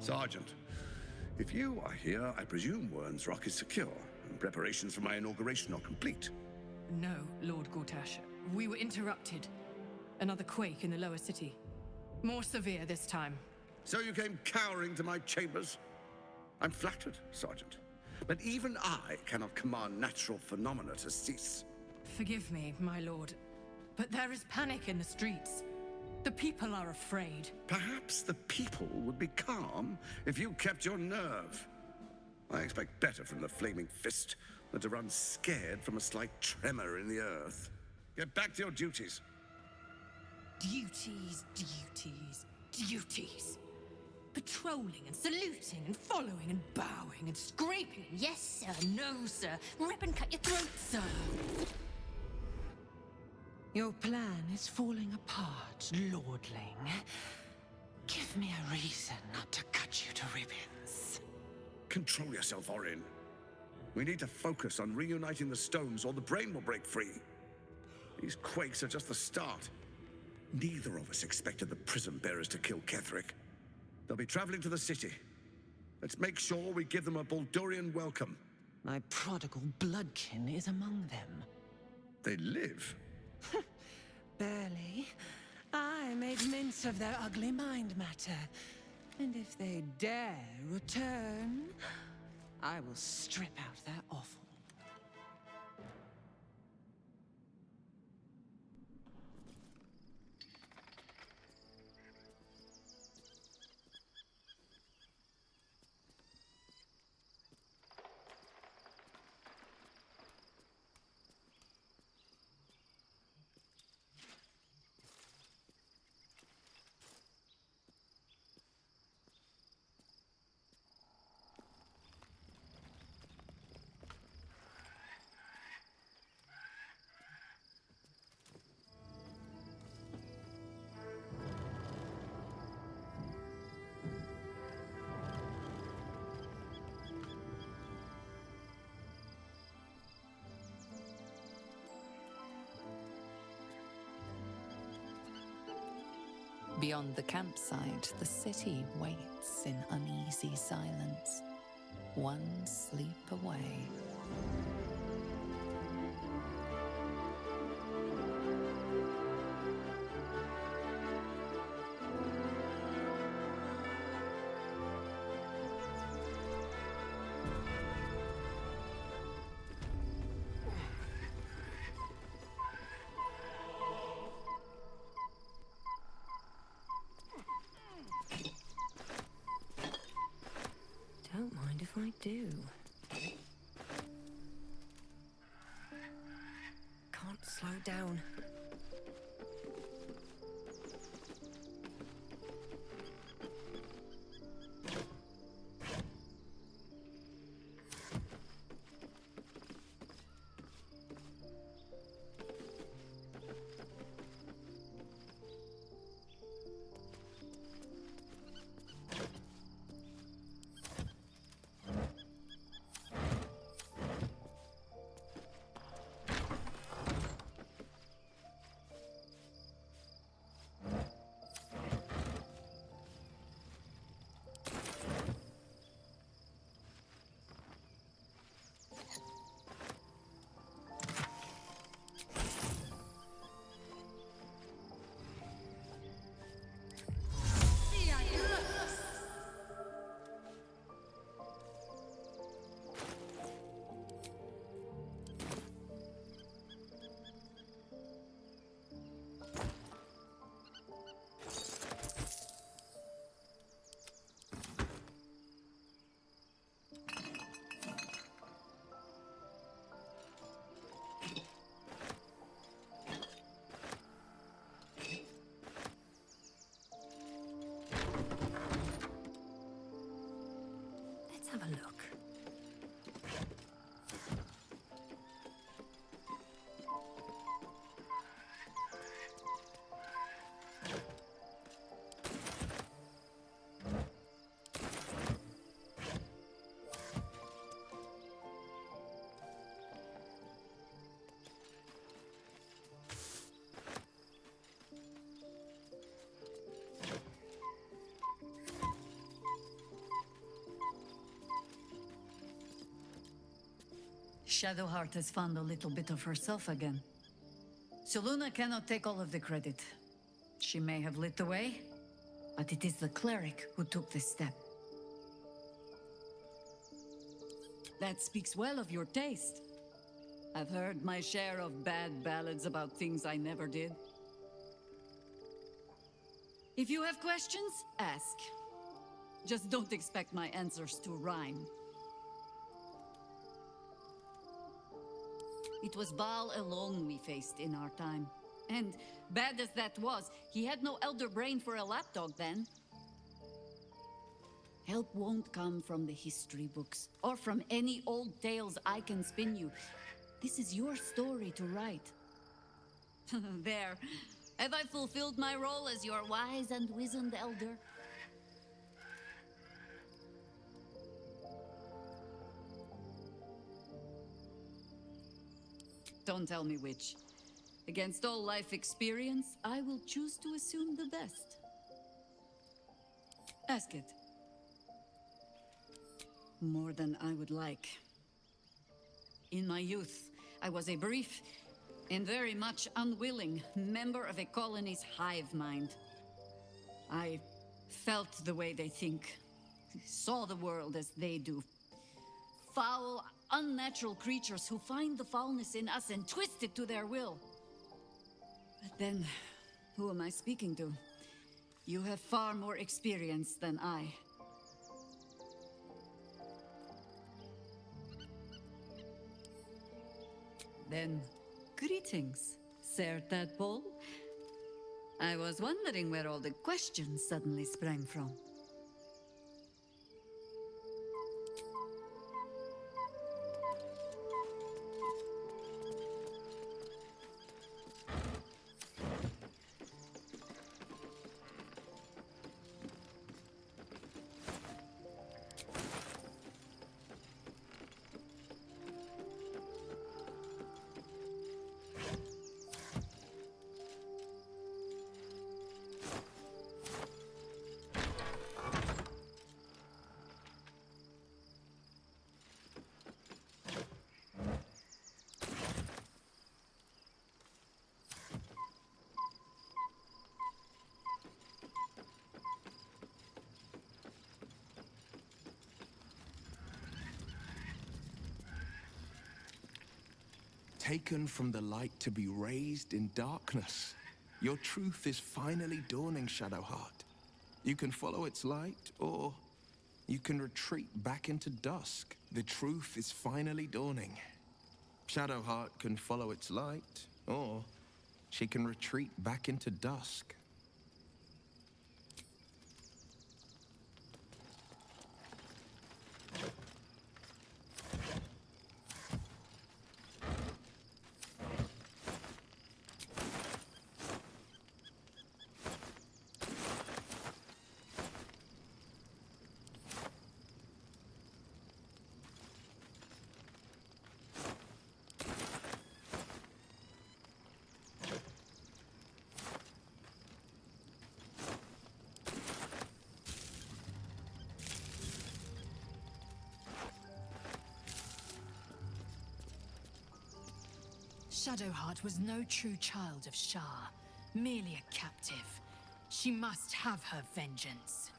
Sergeant, if you are here, I presume Wern's Rock is secure, and preparations for my inauguration are complete. No, Lord Gortash. We were interrupted. Another quake in the lower city. More severe this time. So you came cowering to my chambers? I'm flattered, Sergeant. But even I cannot command natural phenomena to cease. Forgive me, my lord, but there is panic in the streets. The people are afraid. Perhaps the people would be calm if you kept your nerve. I expect better from the Flaming Fist than to run scared from a slight tremor in the earth. Get back to your duties. Duties, duties, duties. Patrolling and saluting and following and bowing and scraping. Yes, sir. No, sir. Rip and cut your throat, sir. Your plan is falling apart, lordling. Give me a reason not to cut you to ribbons. Control yourself, Orin. We need to focus on reuniting the stones or the brain will break free. These quakes are just the start. Neither of us expected the Prism Bearers to kill Ketheric. They'll be traveling to the city. Let's make sure we give them a Baldurian welcome. My prodigal bloodkin is among them. They live? Barely. I made mince of their ugly mind matter. And if they dare return, I will strip out their offal. Beyond the campsite, the city waits in uneasy silence, one sleep away. Don't mind if I do. Can't slow down. Shadowheart has found a little bit of herself again. Soluna cannot take all of the credit. She may have lit the way, but it is the cleric who took this step. That speaks well of your taste. I've heard my share of bad ballads about things I never did. If you have questions, ask. Just don't expect my answers to rhyme. It was Baal alone we faced in our time. And bad as that was, he had no elder brain for a lapdog then. Help won't come from the history books, or from any old tales I can spin you. This is your story to write. There. Have I fulfilled my role as your wise and wizened elder? Don't tell me which. Against all life experience, I will choose to assume the best. Ask it. More than I would like. In my youth, I was a brief and very much unwilling member of a colony's hive mind. I felt the way they think, saw the world as they do. Foul, unnatural creatures who find the foulness in us and twist it to their will. But then, who am I speaking to? You have far more experience than I. Then, greetings, Sir Tadpole. I was wondering where all the questions suddenly sprang from. Taken from the light to be raised in darkness. Your truth is finally dawning, Shadowheart. You can follow its light, or you can retreat back into dusk. The truth is finally dawning. Shadowheart can follow its light, or she can retreat back into dusk. Shadowheart was no true child of Shah, merely a captive. She must have her vengeance.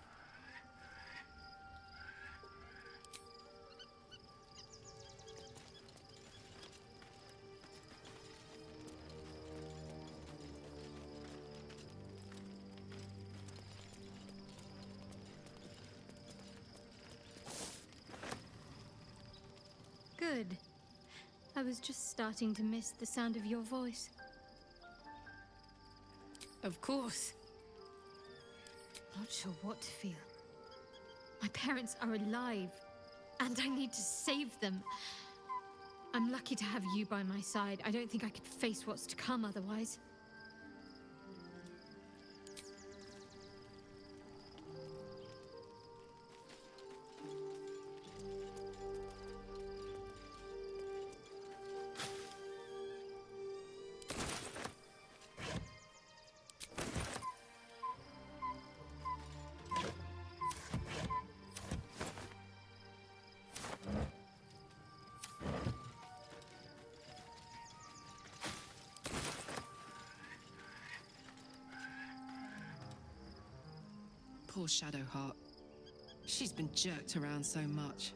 Good. I was just starting to miss the sound of your voice. Of course. Not sure what to feel. My parents are alive, and I need to save them. I'm lucky to have you by my side. I don't think I could face what's to come otherwise. Poor Shadowheart. She's been jerked around so much.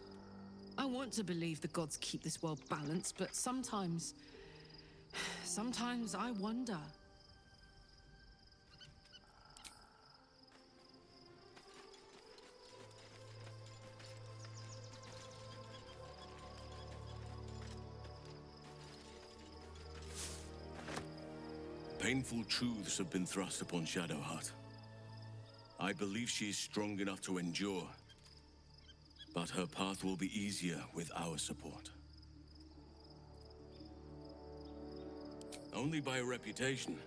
I want to believe the gods keep this world balanced, but sometimes I wonder. Painful truths have been thrust upon Shadowheart. I believe she is strong enough to endure, but her path will be easier with our support. Only by reputation.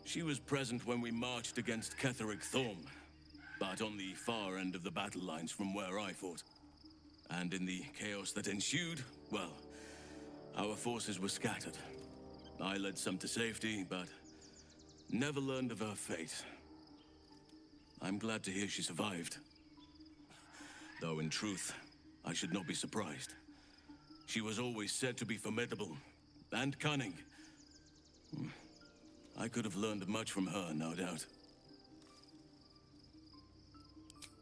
She was present when we marched against Ketheric Thorm, but on the far end of the battle lines from where I fought. And in the chaos that ensued, well, our forces were scattered. I led some to safety, but never learned of her fate. I'm glad to hear she survived. Though in truth, I should not be surprised. She was always said to be formidable and cunning. I could have learned much from her, no doubt.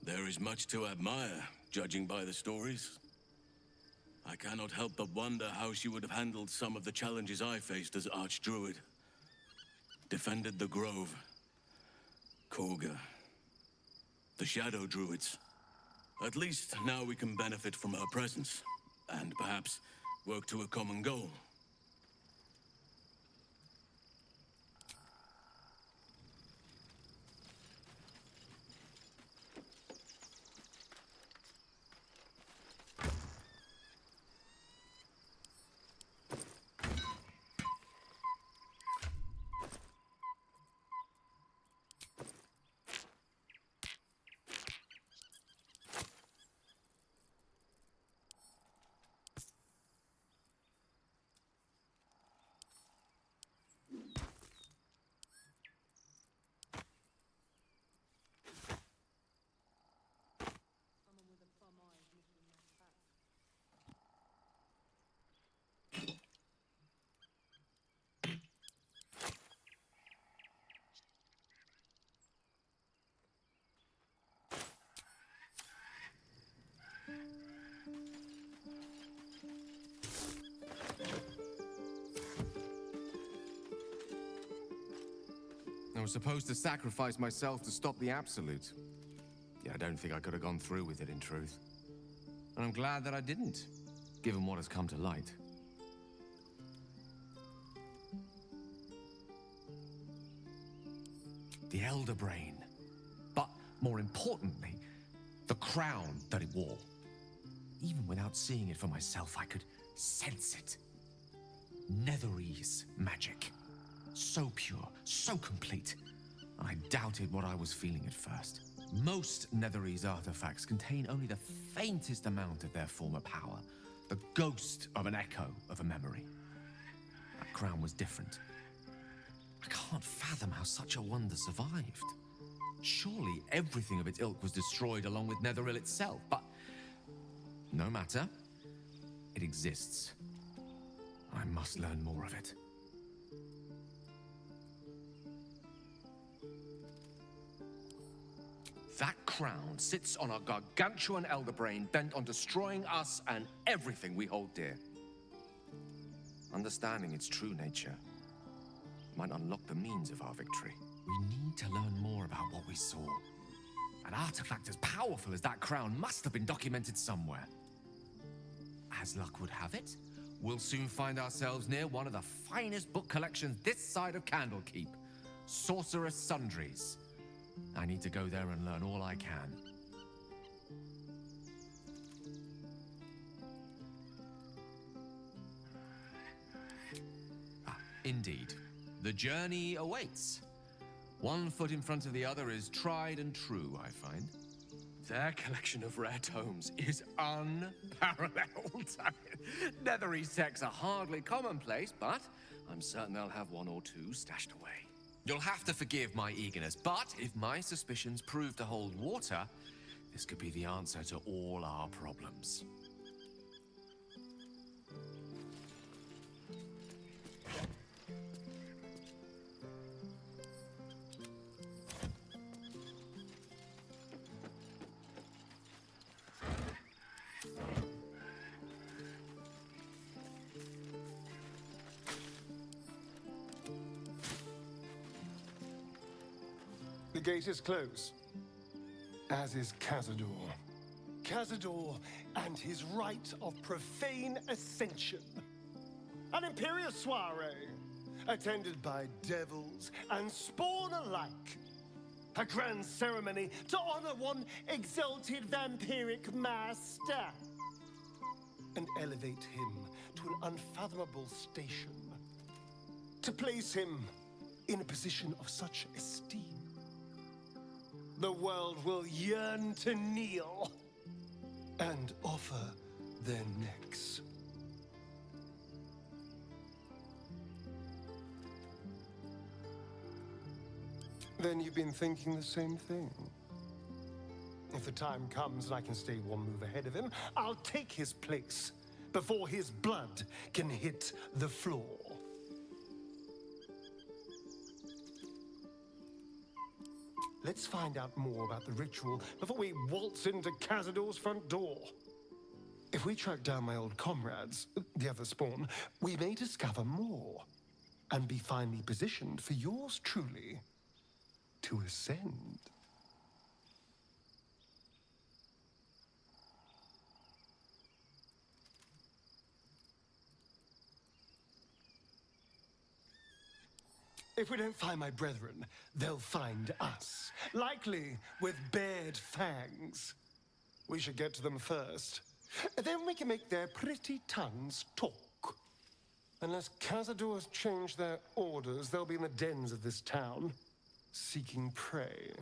There is much to admire, judging by the stories. I cannot help but wonder how she would have handled some of the challenges I faced as Archdruid. Defended the Grove, Korga, the Shadow Druids. At least now we can benefit from her presence, and perhaps work to a common goal. I was supposed to sacrifice myself to stop the Absolute. Yeah, I don't think I could have gone through with it, in truth. And I'm glad that I didn't, given what has come to light. The Elder Brain. But, more importantly, the crown that it wore. Even without seeing it for myself, I could sense it. Netherese magic. So pure, so complete. I doubted what I was feeling at first. Most Netherese artifacts contain only the faintest amount of their former power. The ghost of an echo of a memory. That crown was different. I can't fathom how such a wonder survived. Surely everything of its ilk was destroyed along with Netheril itself, but no matter. It exists. I must learn more of it. That crown sits on a gargantuan elder brain bent on destroying us and everything we hold dear. Understanding its true nature might unlock the means of our victory. We need to learn more about what we saw. An artifact as powerful as that crown must have been documented somewhere. As luck would have it, we'll soon find ourselves near one of the finest book collections this side of Candlekeep. Sorcerous Sundries. I need to go there and learn all I can. Indeed. The journey awaits. One foot in front of the other is tried and true, I find. Their collection of rare tomes is unparalleled. Netherese texts are hardly commonplace, but I'm certain they'll have one or two stashed away. You'll have to forgive my eagerness, but if my suspicions prove to hold water, this could be the answer to all our problems. The gate is closed, as is Cazador. Cazador and his rite of profane ascension. An imperial soiree, attended by devils and spawn alike. A grand ceremony to honor one exalted vampiric master. And elevate him to an unfathomable station. To place him in a position of such esteem. The world will yearn to kneel and offer their necks. Then you've been thinking the same thing. If the time comes and I can stay one move ahead of him, I'll take his place before his blood can hit the floor. Let's find out more about the ritual before we waltz into Cazador's front door. If we track down my old comrades, the other spawn, we may discover more and be finely positioned for yours truly to ascend. If we don't find my brethren, they'll find us. Likely with bared fangs. We should get to them first. Then we can make their pretty tongues talk. Unless Cazadors change their orders, they'll be in the dens of this town, seeking prey.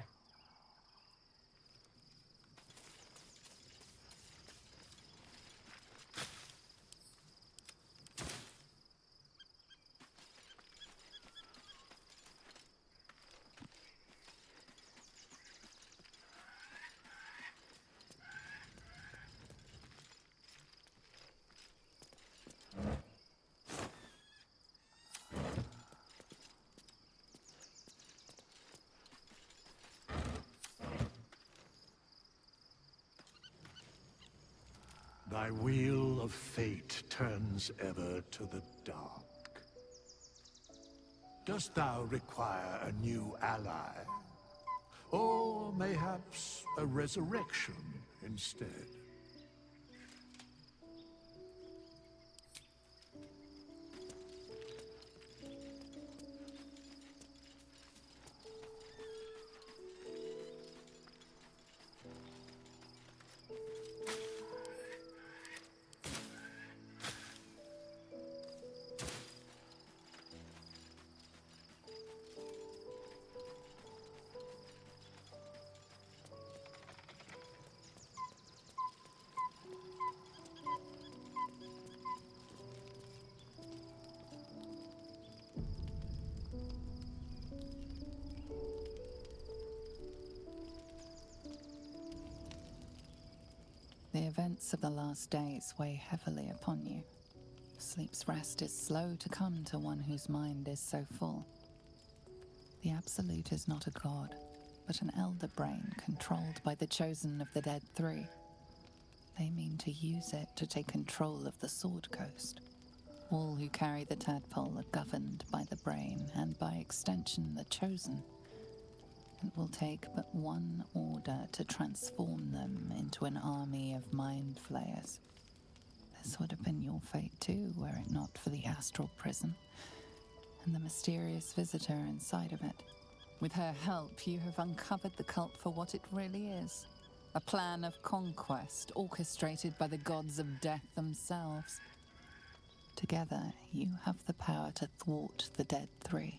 Thy wheel of fate turns ever to the dark. Dost thou require a new ally? Or mayhaps a resurrection instead? The events of the last days weigh heavily upon you. Sleep's rest is slow to come to one whose mind is so full. The Absolute is not a god, but an elder brain controlled by the chosen of the Dead Three. They mean to use it to take control of the Sword Coast. All who carry the tadpole are governed by the brain, and by extension the chosen. It will take but one order to transform them into an army of mind flayers. This would have been your fate too, were it not for the astral prison and the mysterious visitor inside of it. With her help, you have uncovered the cult for what it really is. A plan of conquest orchestrated by the gods of death themselves. Together, you have the power to thwart the Dead Three.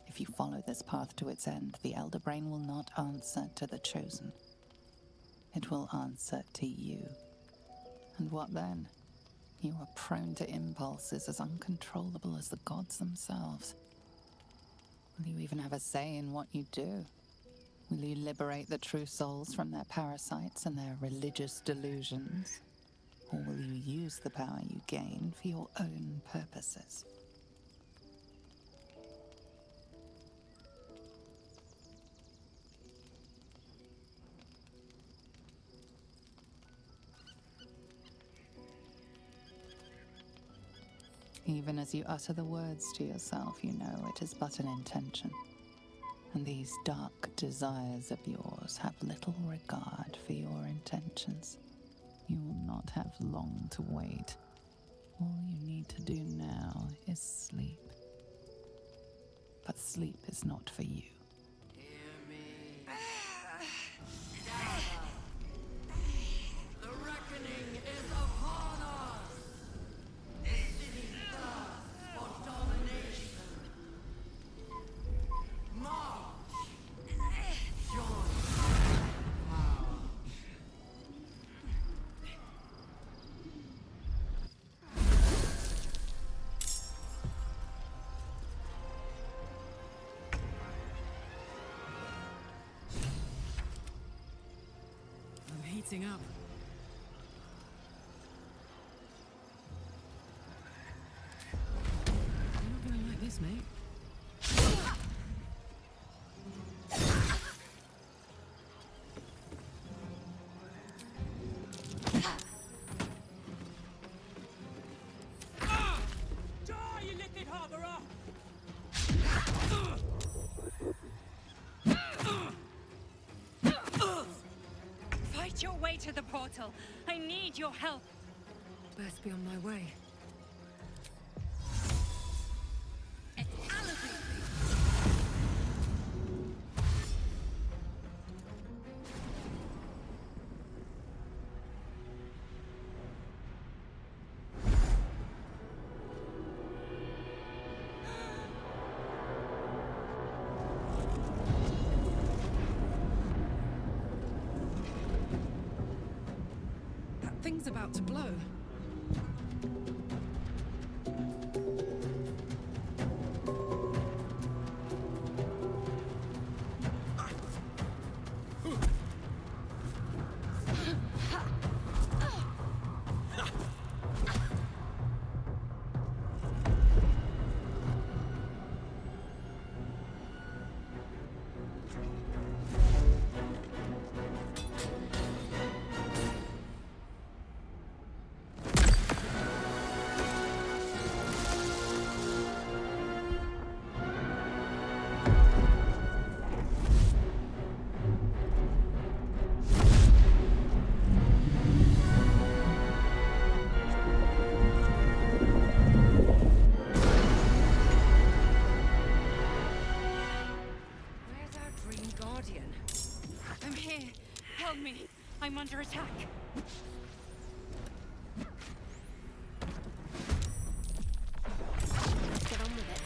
If you follow this path to its end, the Elder Brain will not answer to the Chosen. It will answer to you. And what then? You are prone to impulses as uncontrollable as the gods themselves. Will you even have a say in what you do? Will you liberate the true souls from their parasites and their religious delusions? Or will you use the power you gain for your own purposes? Even as you utter the words to yourself, you know it is but an intention. and these dark desires of yours have little regard for your intentions. You will not have long to wait. All you need to do now is sleep. But sleep is not for you. The reckoning is upon us! The city thirsts for domination. March! Join power. I'm heating up. You're not gonna like this, mate. Die, you little harborer! Fight your way to the portal. I need your help. Best be on my way. That thing's about to blow. Where's our dream guardian? I'm here. Help me. I'm under attack. Let's get on with it.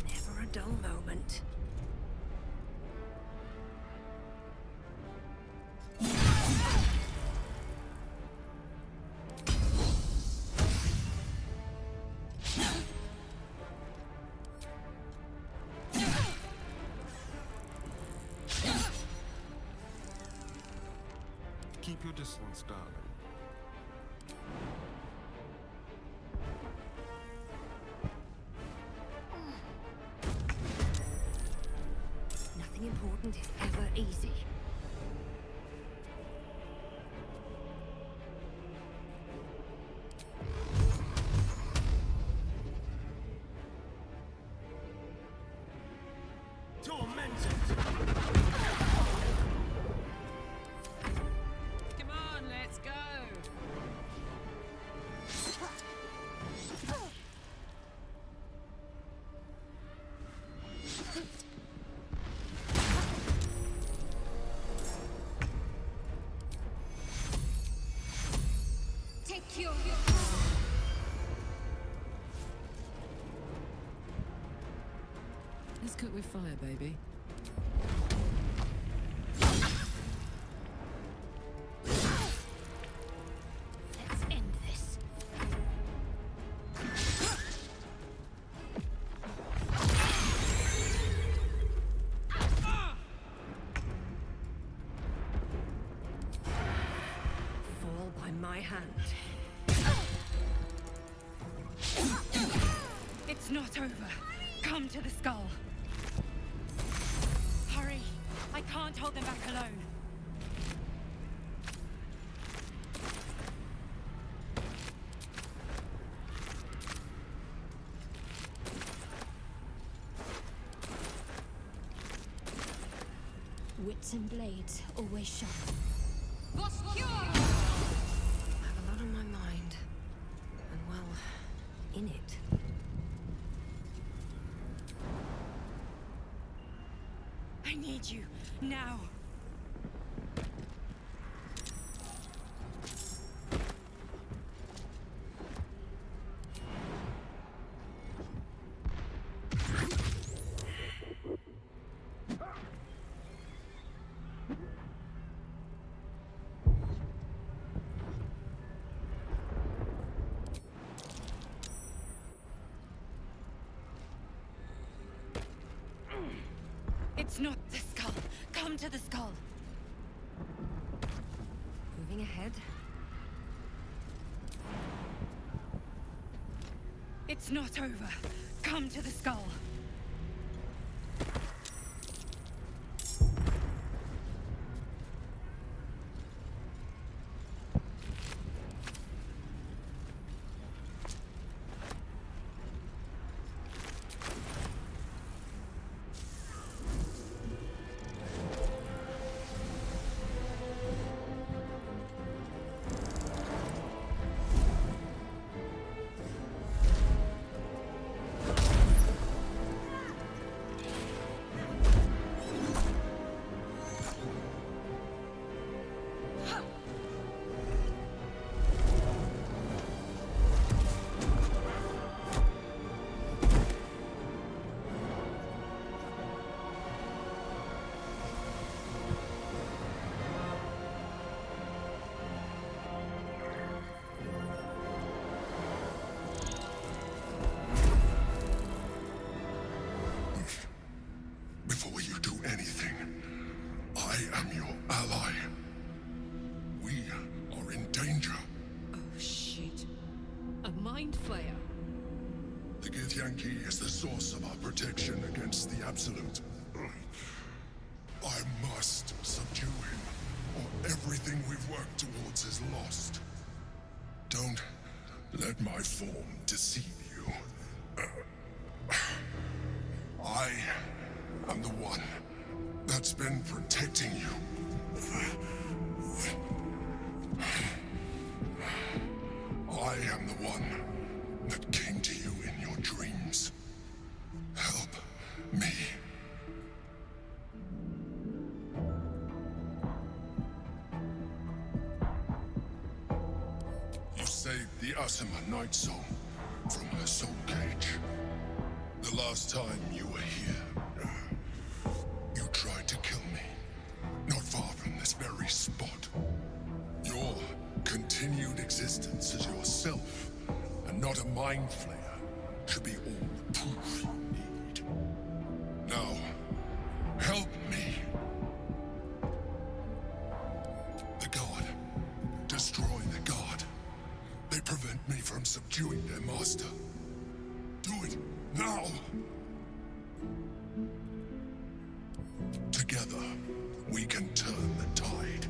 Never a dull moment. Keep your distance, darling. Nothing important is ever easy. Tormented! Come on, let's go. Take your... Let's cook with fire, baby. Let's end this. Fall by my hand. It's not over. Come to the skull. Hurry. I can't hold them back alone. Wits and blades always sharp. I have a lot on my mind. And well, in it. I need you, now. It's not the skull. Come to the skull. Moving ahead. It's not over. Come to the skull. Before you do anything, I am your ally. We are in danger. Oh, shit. A mind flayer. The Githyanki is the source of our protection against the Absolute. I must subdue him, or everything we've worked towards is lost. Don't let my form deceive you. I am the one that's been protecting you. I am the one that came to you in your dreams. Help me. You saved the Asima Night Soul from her soul cage. The last time you were here, you tried to kill me. Not far from this very spot. Your continued existence as yourself, and not a mind flayer, should be all the proof you need. Now, help me. The God. Destroy the God. They prevent me from subduing their master. Do it now! Together, we can turn the tide.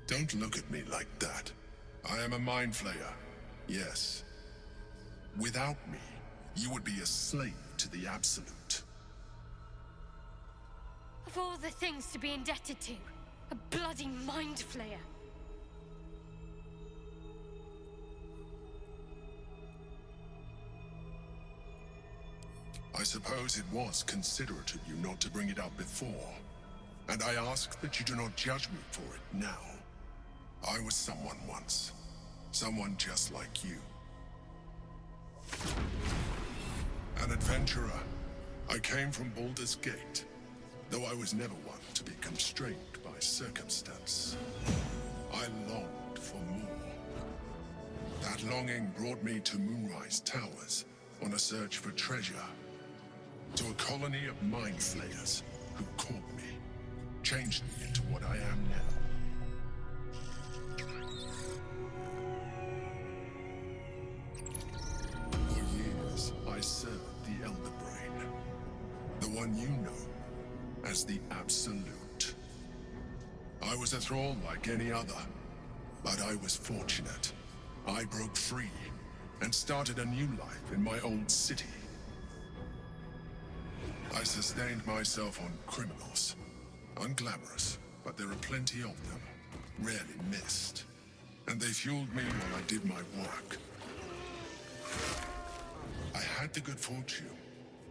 Don't look at me like that. I am a mind flayer, yes. Without me, you would be a slave to the Absolute. Of all the things to be indebted to, a bloody mind flayer. I suppose it was considerate of you not to bring it up before. And I ask that you do not judge me for it now. I was someone once. Someone just like you. An adventurer. I came from Baldur's Gate, though I was never one to be constrained by circumstance. I longed for more. That longing brought me to Moonrise Towers on a search for treasure. To a colony of mind flayers who caught me, changed me into what I am now. For years, I served the Elder Brain, the one you know as the Absolute. I was a thrall like any other, but I was fortunate. I broke free and started a new life in my old city. I sustained myself on criminals. Unglamorous, but there are plenty of them, rarely missed. And they fueled me while I did my work. I had the good fortune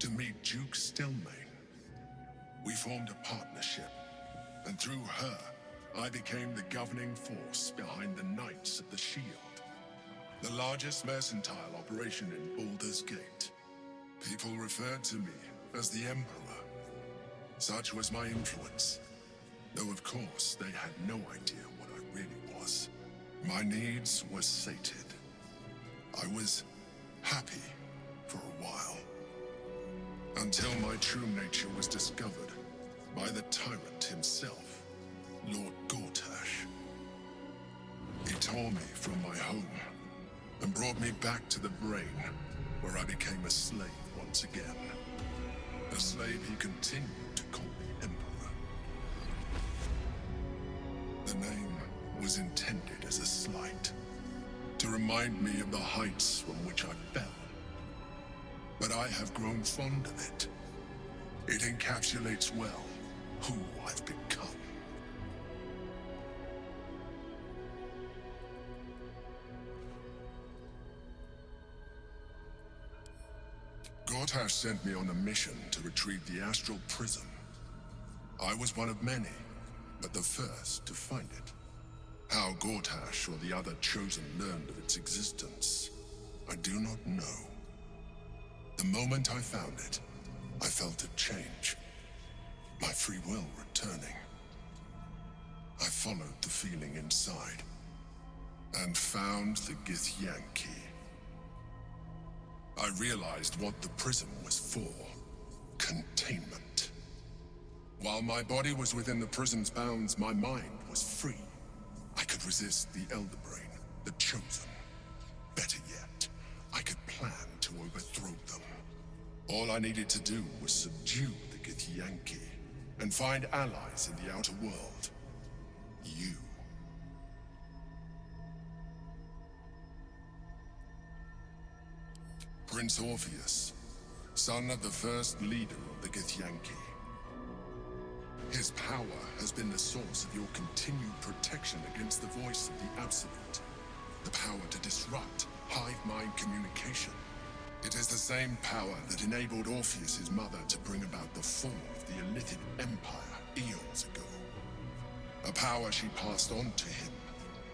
to meet Duke Stelmane. We formed a partnership, and through her, I became the governing force behind the Knights of the Shield, the largest mercantile operation in Baldur's Gate. People referred to me as the Emperor. Such was my influence, though of course they had no idea what I really was. My needs were sated. I was happy for a while, until my true nature was discovered by the tyrant himself, Lord Gortash. He tore me from my home and brought me back to the Brain, where I became a slave once again. A slave he continued to call me Emperor. The name was intended as a slight, to remind me of the heights from which I fell. But I have grown fond of it. It encapsulates well who I've become. Gortash sent me on a mission to retrieve the Astral Prism. I was one of many, but the first to find it. How Gortash or the other Chosen learned of its existence, I do not know. The moment I found it, I felt a change. My free will returning. I followed the feeling inside, and found the Githyanki. I realized what the prism was for. Containment. While my body was within the prism's bounds, my mind was free. I could resist the Elder Brain, the Chosen. Better yet, I could plan to overthrow them. All I needed to do was subdue the Githyanki, and find allies in the outer world. You. Prince Orpheus, son of the first leader of the Githyanki. His power has been the source of your continued protection against the voice of the Absolute. The power to disrupt hive mind communication. It is the same power that enabled Orpheus's mother to bring about the fall of the Illithid Empire eons ago. A power she passed on to him,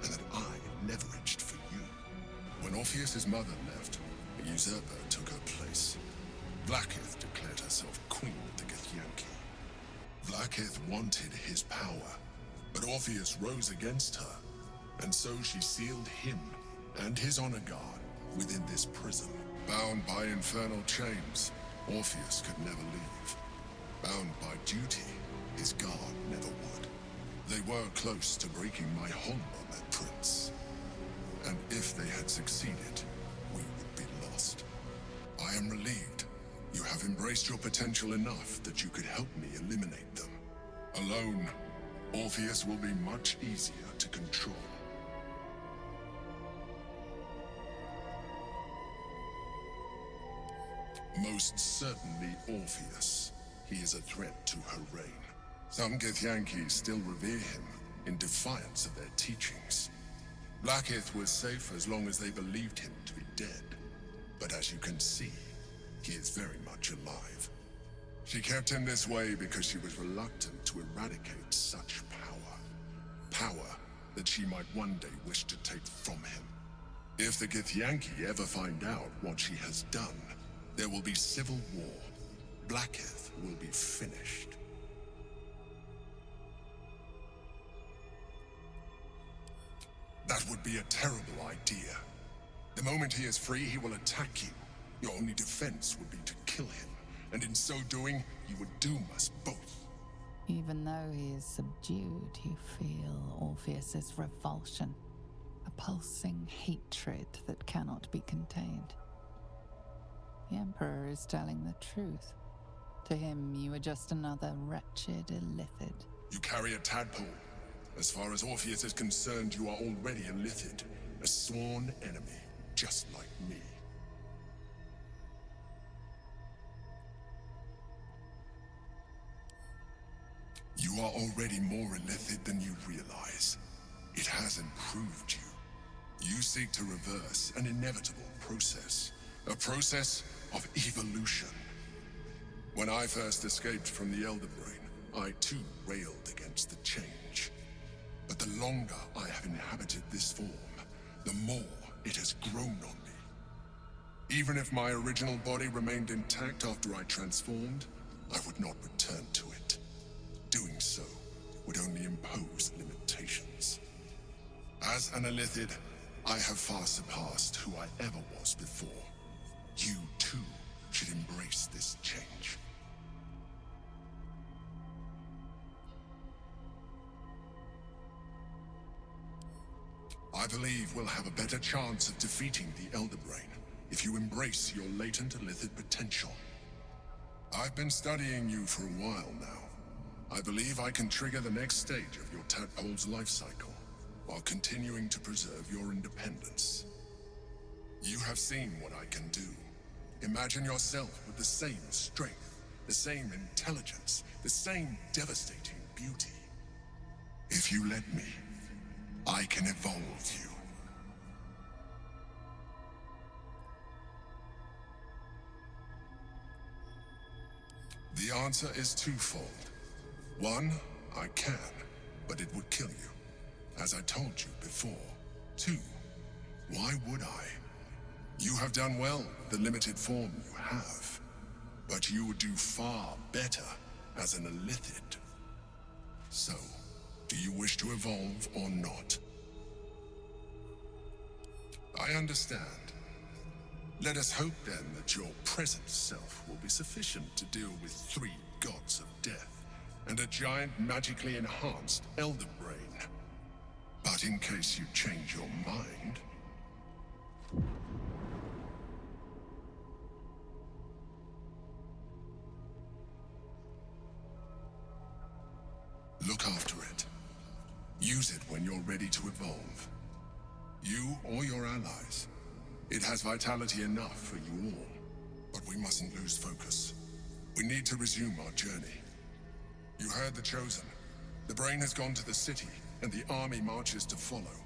and that I leveraged for you. When Orpheus's mother left, a usurper took her place. Vlaakith declared herself queen of the Githyanki. Vlaakith wanted his power, but Orpheus rose against her, and so she sealed him and his honor guard within this prison. Bound by infernal chains, Orpheus could never leave. Bound by duty, his guard never would. They were close to breaking my hold on that prince. And if they had succeeded, we would be lost. I am relieved. You have embraced your potential enough that you could help me eliminate them. Alone, Orpheus will be much easier to control. Most certainly Orpheus. He is a threat to her reign. Some Githyanki still revere him in defiance of their teachings. Blackith was safe as long as they believed him to be dead. But as you can see, he is very much alive. She kept him this way because she was reluctant to eradicate such power. Power that she might one day wish to take from him. If the Githyanki ever find out what she has done, there will be civil war. Blackith will be finished. That would be a terrible idea. The moment he is free, he will attack you. Your only defense would be to kill him, and in so doing, you would doom us both. Even though he is subdued, you feel Orpheus's revulsion, a pulsing hatred that cannot be contained. The Emperor is telling the truth. To him, you are just another wretched illithid. You carry a tadpole. As far as Orpheus is concerned, you are already a Lithid, a sworn enemy, just like me. You are already more illithid than you realize. It has improved you. You seek to reverse an inevitable process, a process of evolution. When I first escaped from the Elder Brain, I too railed against the change. But the longer I have inhabited this form, the more it has grown on me. Even if my original body remained intact after I transformed, I would not return to it. Doing so would only impose limitations. As an illithid, I have far surpassed who I ever was before. You too should embrace this change. I believe we'll have a better chance of defeating the Elder Brain if you embrace your latent illithid potential. I've been studying you for a while now. I believe I can trigger the next stage of your tadpole's life cycle, while continuing to preserve your independence. You have seen what I can do. Imagine yourself with the same strength, the same intelligence, the same devastating beauty. If you let me, I can evolve you. The answer is twofold. One, I can, but it would kill you, as I told you before. Two, why would I? You have done well with the limited form you have, but you would do far better as an illithid. So, do you wish to evolve or not? I understand. Let us hope then that your present self will be sufficient to deal with 3 gods of death and a giant magically enhanced Elder Brain. But in case you change your mind... look after it. Use it when you're ready to evolve. You or your allies. It has vitality enough for you all. But we mustn't lose focus. We need to resume our journey. You heard the Chosen. The Brain has gone to the city, and the army marches to follow.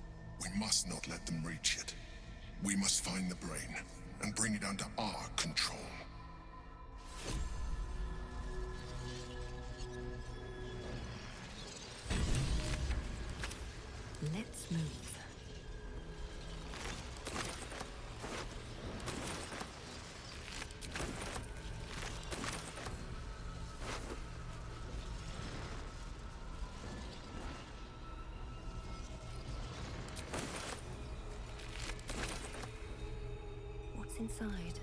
We must not let them reach it. We must find the Brain, and bring it under our control. Let's move. What's inside?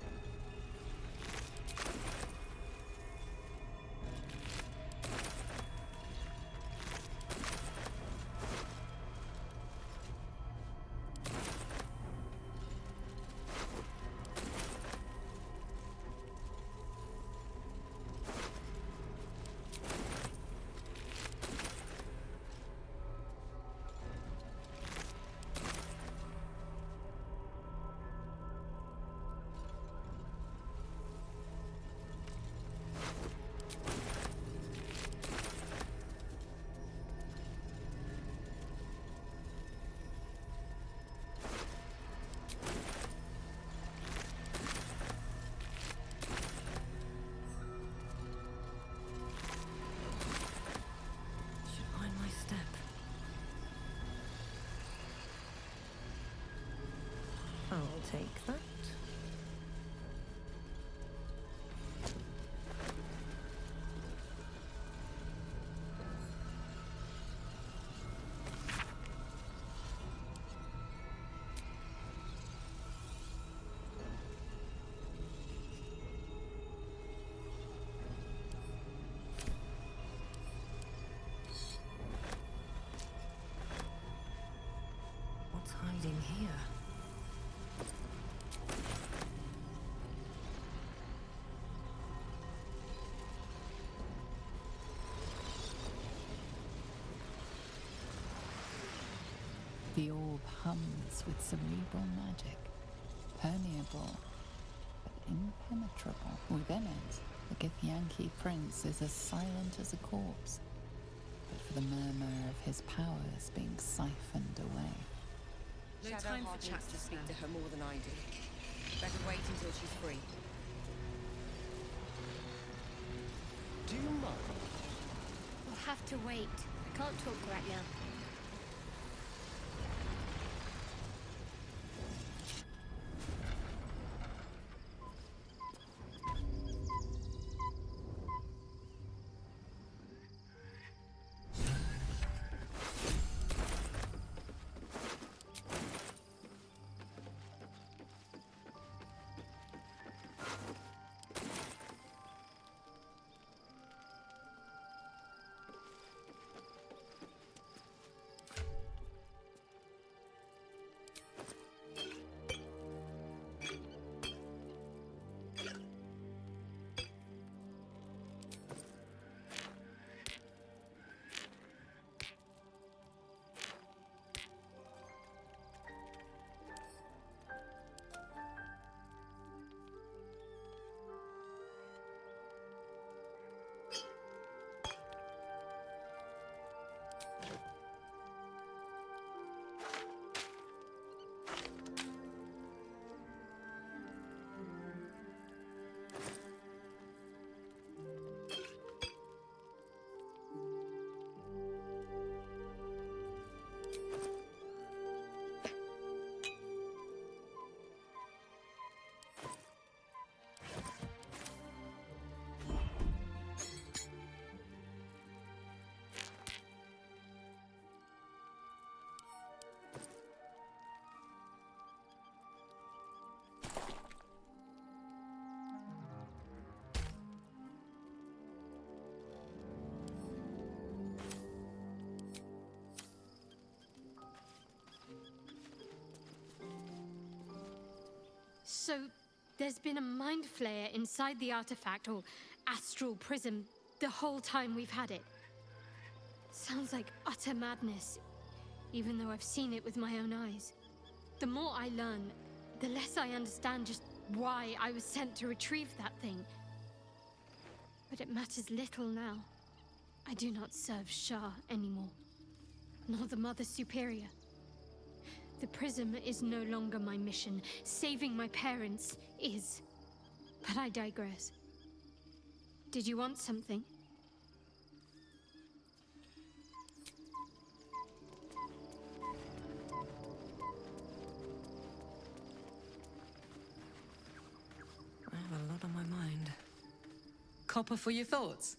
take that. What's hiding here? The orb hums with cerebral magic, permeable but impenetrable. Within it, the Githyanki prince is as silent as a corpse, but for the murmur of his powers being siphoned away. No time for chat to speak to her more than I do. Better wait until she's free. Do you mind? We'll have to wait. I can't talk right now. So, there's been a mind flayer inside the artifact, or astral prism, the whole time we've had it. Sounds like utter madness, even though I've seen it with my own eyes. The more I learn, the less I understand just why I was sent to retrieve that thing. But it matters little now. I do not serve Shah anymore, nor the Mother Superior. The prism is no longer my mission. Saving my parents is. But I digress. Did you want something? I have a lot on my mind. Copper for your thoughts?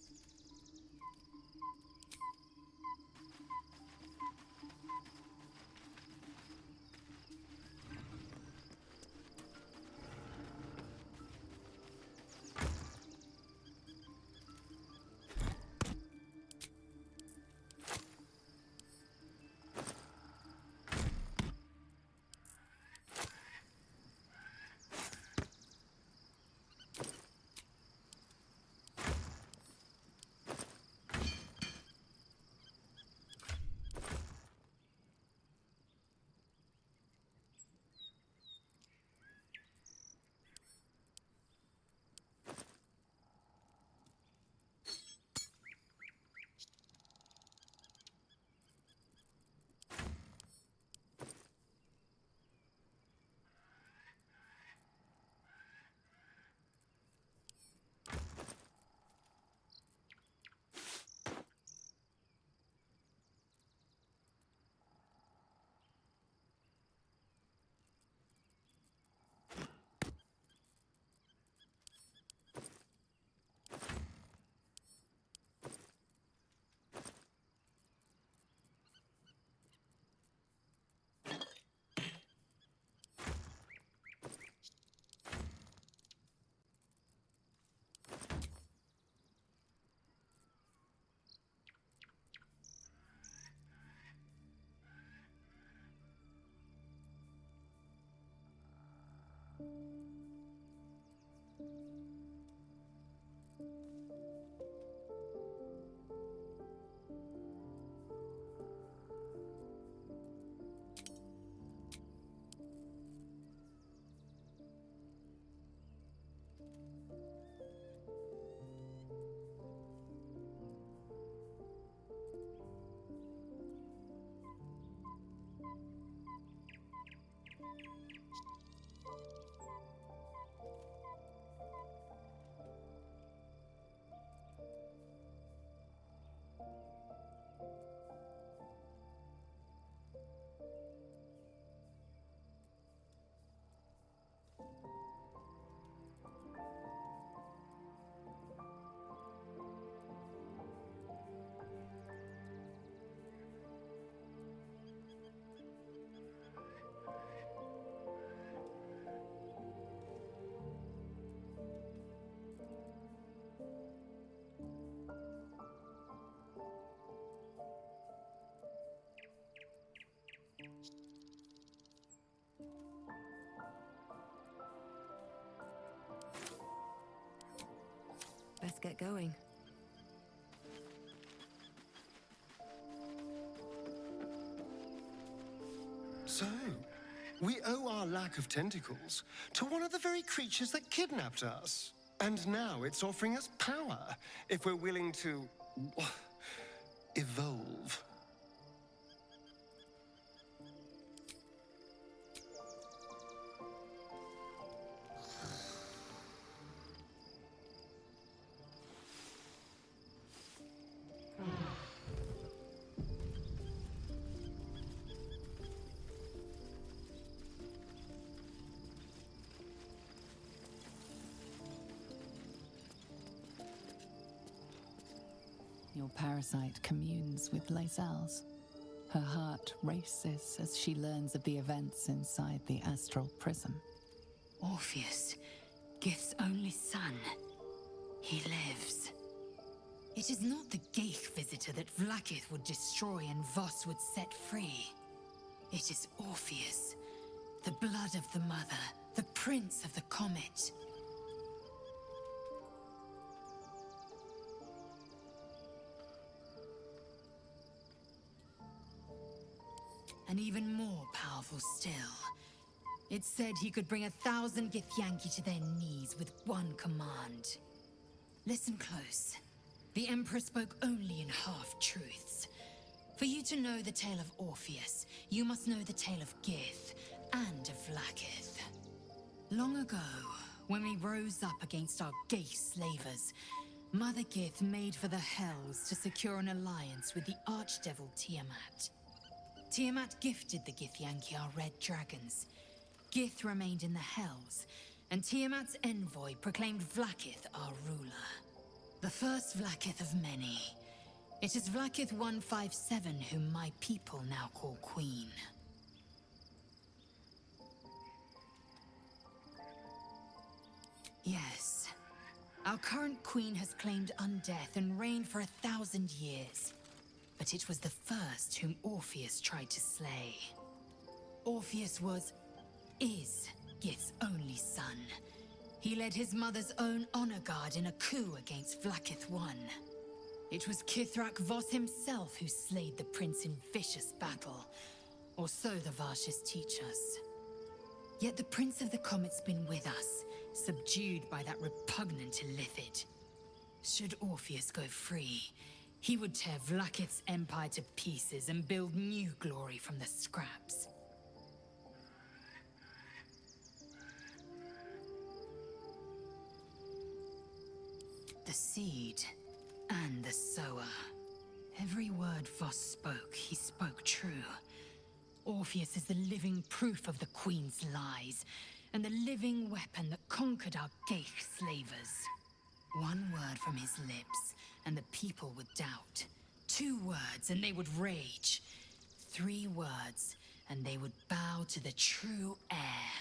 best get going. So, we owe our lack of tentacles to one of the very creatures that kidnapped us. And now it's offering us power, if we're willing to evolve. Your parasite communes with Lae'zel's. Her heart races as she learns of the events inside the astral prism. Orpheus, Gith's only son. He lives. It is not the Geich visitor that Vlaakith would destroy and Voss would set free. It is Orpheus, the blood of the mother, the prince of the comet. And even more powerful still. It said he could bring 1,000 Githyanki to their knees with one command. Listen close. The Emperor spoke only in half-truths. For you to know the tale of Orpheus, you must know the tale of Gith and of Vlaakith. Long ago, when we rose up against our Geich slavers, Mother Gith made for the Hells to secure an alliance with the Archdevil Tiamat. Tiamat gifted the Githyanki our red dragons. Gith remained in the Hells, and Tiamat's envoy proclaimed Vlaakith our ruler. The first Vlaakith of many. It is Vlaakith 157 whom my people now call Queen. Yes. Our current queen has claimed undeath and reigned for 1,000 years. But it was the first whom Orpheus tried to slay. Orpheus is Gith's only son. He led his mother's own honor guard in a coup against Vlaakith I. It was Kithrak Voss himself who slayed the prince in vicious battle, or so the Varshas teach us. Yet the Prince of the Comet's been with us, subdued by that repugnant Illithid. Should Orpheus go free, he would tear Vlaakith's empire to pieces and build new glory from the scraps. The seed and the sower. Every word Voss spoke, he spoke true. Orpheus is the living proof of the Queen's lies, and the living weapon that conquered our Geich slavers. One word from his lips, and the people would doubt. 2 words, and they would rage. 3 words, and they would bow to the true heir.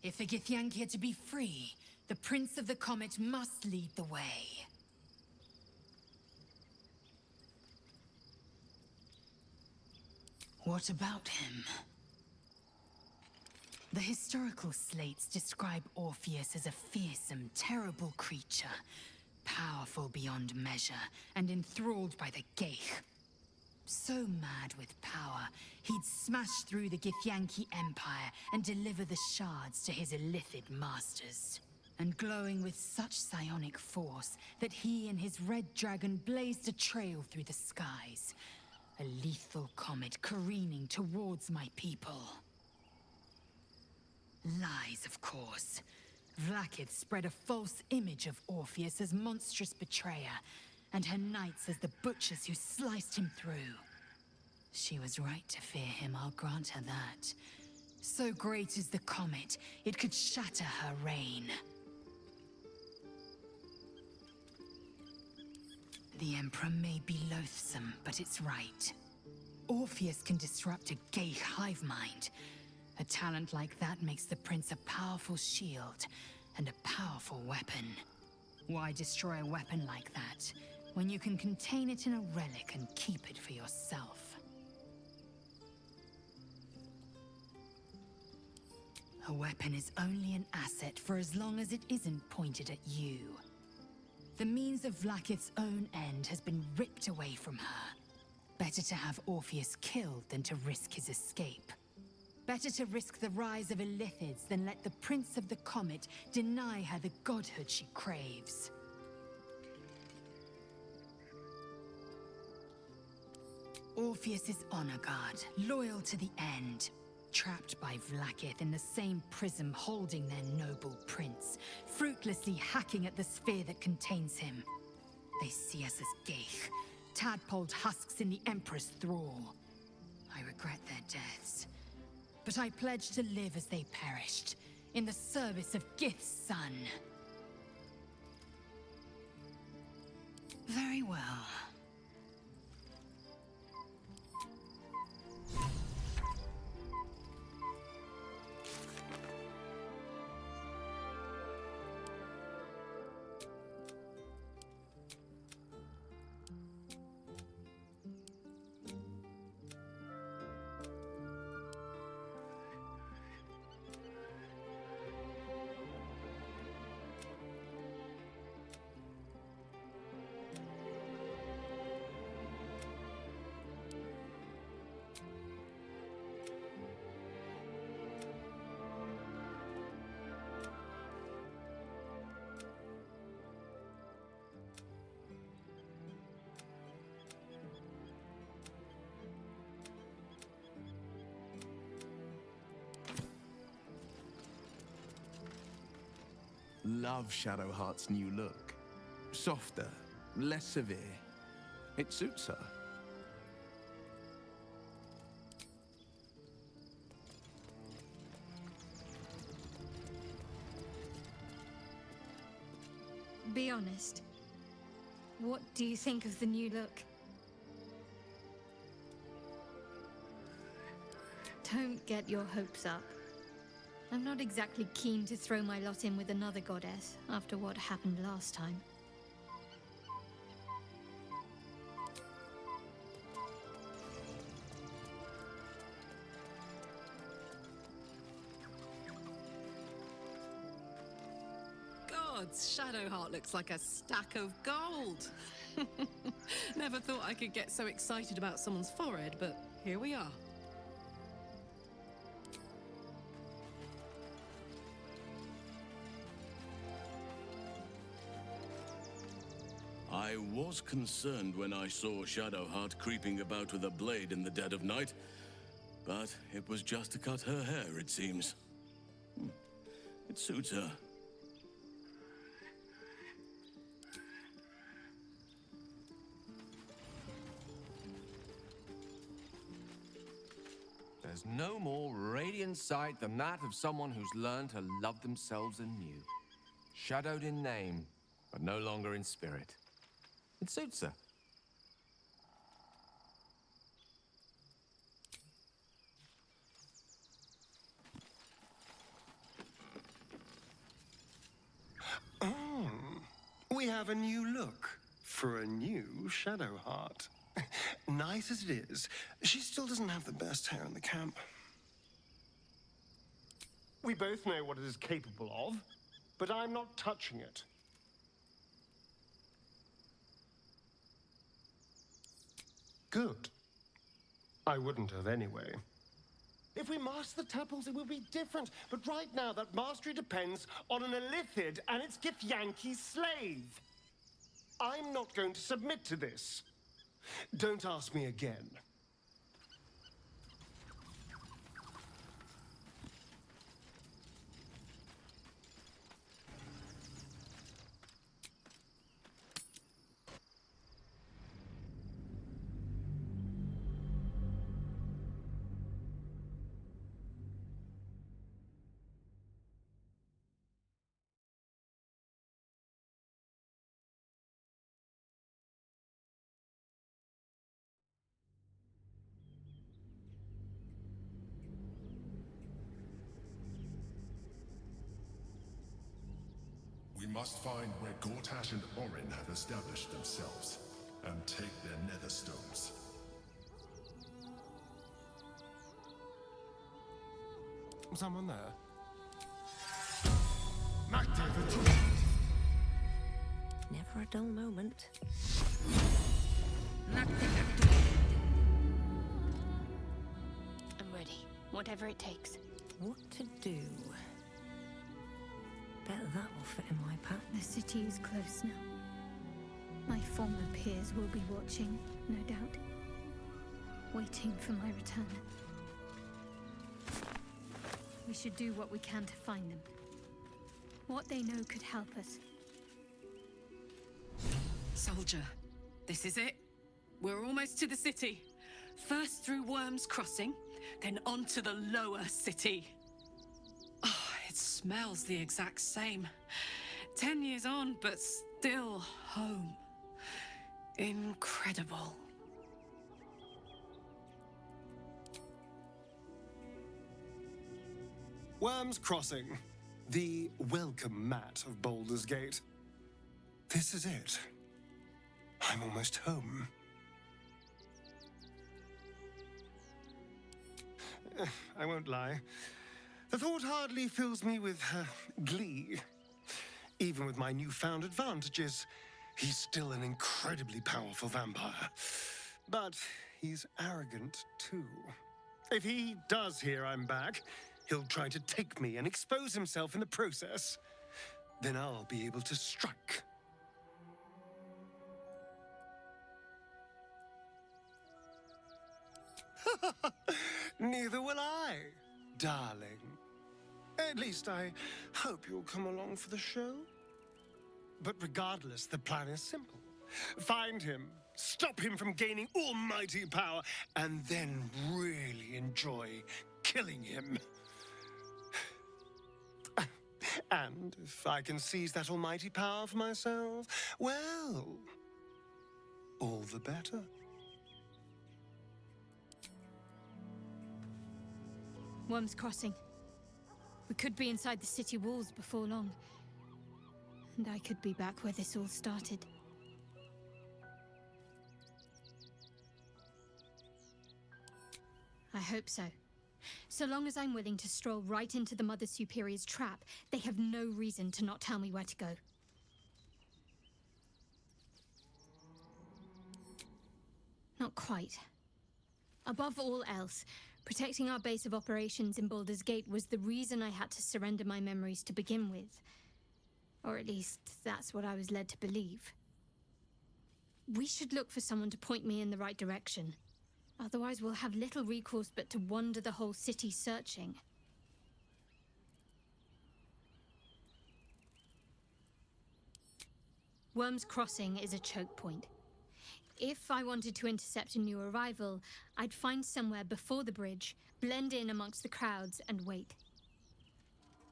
If the Githyanki are to be free, the Prince of the Comet must lead the way. What about him? The historical slates describe Orpheus as a fearsome, terrible creature, powerful beyond measure, and enthralled by the Geich. So mad with power, he'd smash through the Githyanki Empire and deliver the shards to his Illithid masters. And glowing with such psionic force that he and his red dragon blazed a trail through the skies. A lethal comet careening towards my people. Lies, of course. Vlaakith spread a false image of Orpheus as monstrous betrayer, and her knights as the butchers who sliced him through. She was right to fear him, I'll grant her that. So great is the comet, it could shatter her reign. The Emperor may be loathsome, but it's right. Orpheus can disrupt a Geich hive mind. A talent like that makes the Prince a powerful shield and a powerful weapon. Why destroy a weapon like that, when you can contain it in a relic and keep it for yourself? A weapon is only an asset for as long as it isn't pointed at you. The means of Vlaakith's own end has been ripped away from her. Better to have Orpheus killed than to risk his escape. Better to risk the rise of Illithids than let the Prince of the Comet deny her the godhood she craves. Orpheus is honor guard, loyal to the end. Trapped by Vlaakith in the same prism holding their noble prince, fruitlessly hacking at the sphere that contains him. They see us as Geich, tadpoled husks in the Emperor's thrall. I regret their deaths, but I pledge to live as they perished, in the service of Gith's son. Very well. Love Shadowheart's new look. Softer, less severe. It suits her. Be honest. What do you think of the new look? Don't get your hopes up. I'm not exactly keen to throw my lot in with another goddess after what happened last time. Gods, Shadowheart looks like a stack of gold. Never thought I could get so excited about someone's forehead, but here we are. I was concerned when I saw Shadowheart creeping about with a blade in the dead of night, but it was just to cut her hair, it seems. It suits her. There's no more radiant sight than that of someone who's learned to love themselves anew. Shadowed in name, but no longer in spirit. It suits her. Oh, we have a new look for a new Shadowheart. Nice as it is, she still doesn't have the best hair in the camp. We both know what it is capable of, but I'm not touching it. Good. I wouldn't have anyway. If we master the tadpoles, it will be different. But right now, that mastery depends on an Illithid and its Githyanki slave. I'm not going to submit to this. Don't ask me again. We must find where Gortash and Orin have established themselves, and take their nether stones. Someone there? Never a dull moment. I'm ready. Whatever it takes. What to do? Bet that will fit in my pack. The city is close now. My former peers will be watching, no doubt. Waiting for my return. We should do what we can to find them. What they know could help us. Soldier, this is it. We're almost to the city. First through Worm's Crossing, then on to the lower city. Oh, it smells the exact same. 10 years on, but still home. Incredible. Worm's Crossing, the welcome mat of Baldur's Gate. This is it. I'm almost home. I won't lie. The thought hardly fills me with glee. Even with my newfound advantages, he's still an incredibly powerful vampire. But he's arrogant too. If he does hear I'm back, he'll try to take me and expose himself in the process. Then I'll be able to strike. Neither will I, darling. At least I hope you'll come along for the show. But regardless, the plan is simple. Find him, stop him from gaining almighty power, and then really enjoy killing him. And if I can seize that almighty power for myself, well, all the better. Worm's Crossing. We could be inside the city walls before long. And I could be back where this all started. I hope so. So long as I'm willing to stroll right into the Mother Superior's trap, they have no reason to not tell me where to go. Not quite. Above all else, protecting our base of operations in Baldur's Gate was the reason I had to surrender my memories to begin with. Or at least, that's what I was led to believe. We should look for someone to point me in the right direction. Otherwise, we'll have little recourse but to wander the whole city searching. Worm's Crossing is a choke point. If I wanted to intercept a new arrival, I'd find somewhere before the bridge, blend in amongst the crowds, and wait.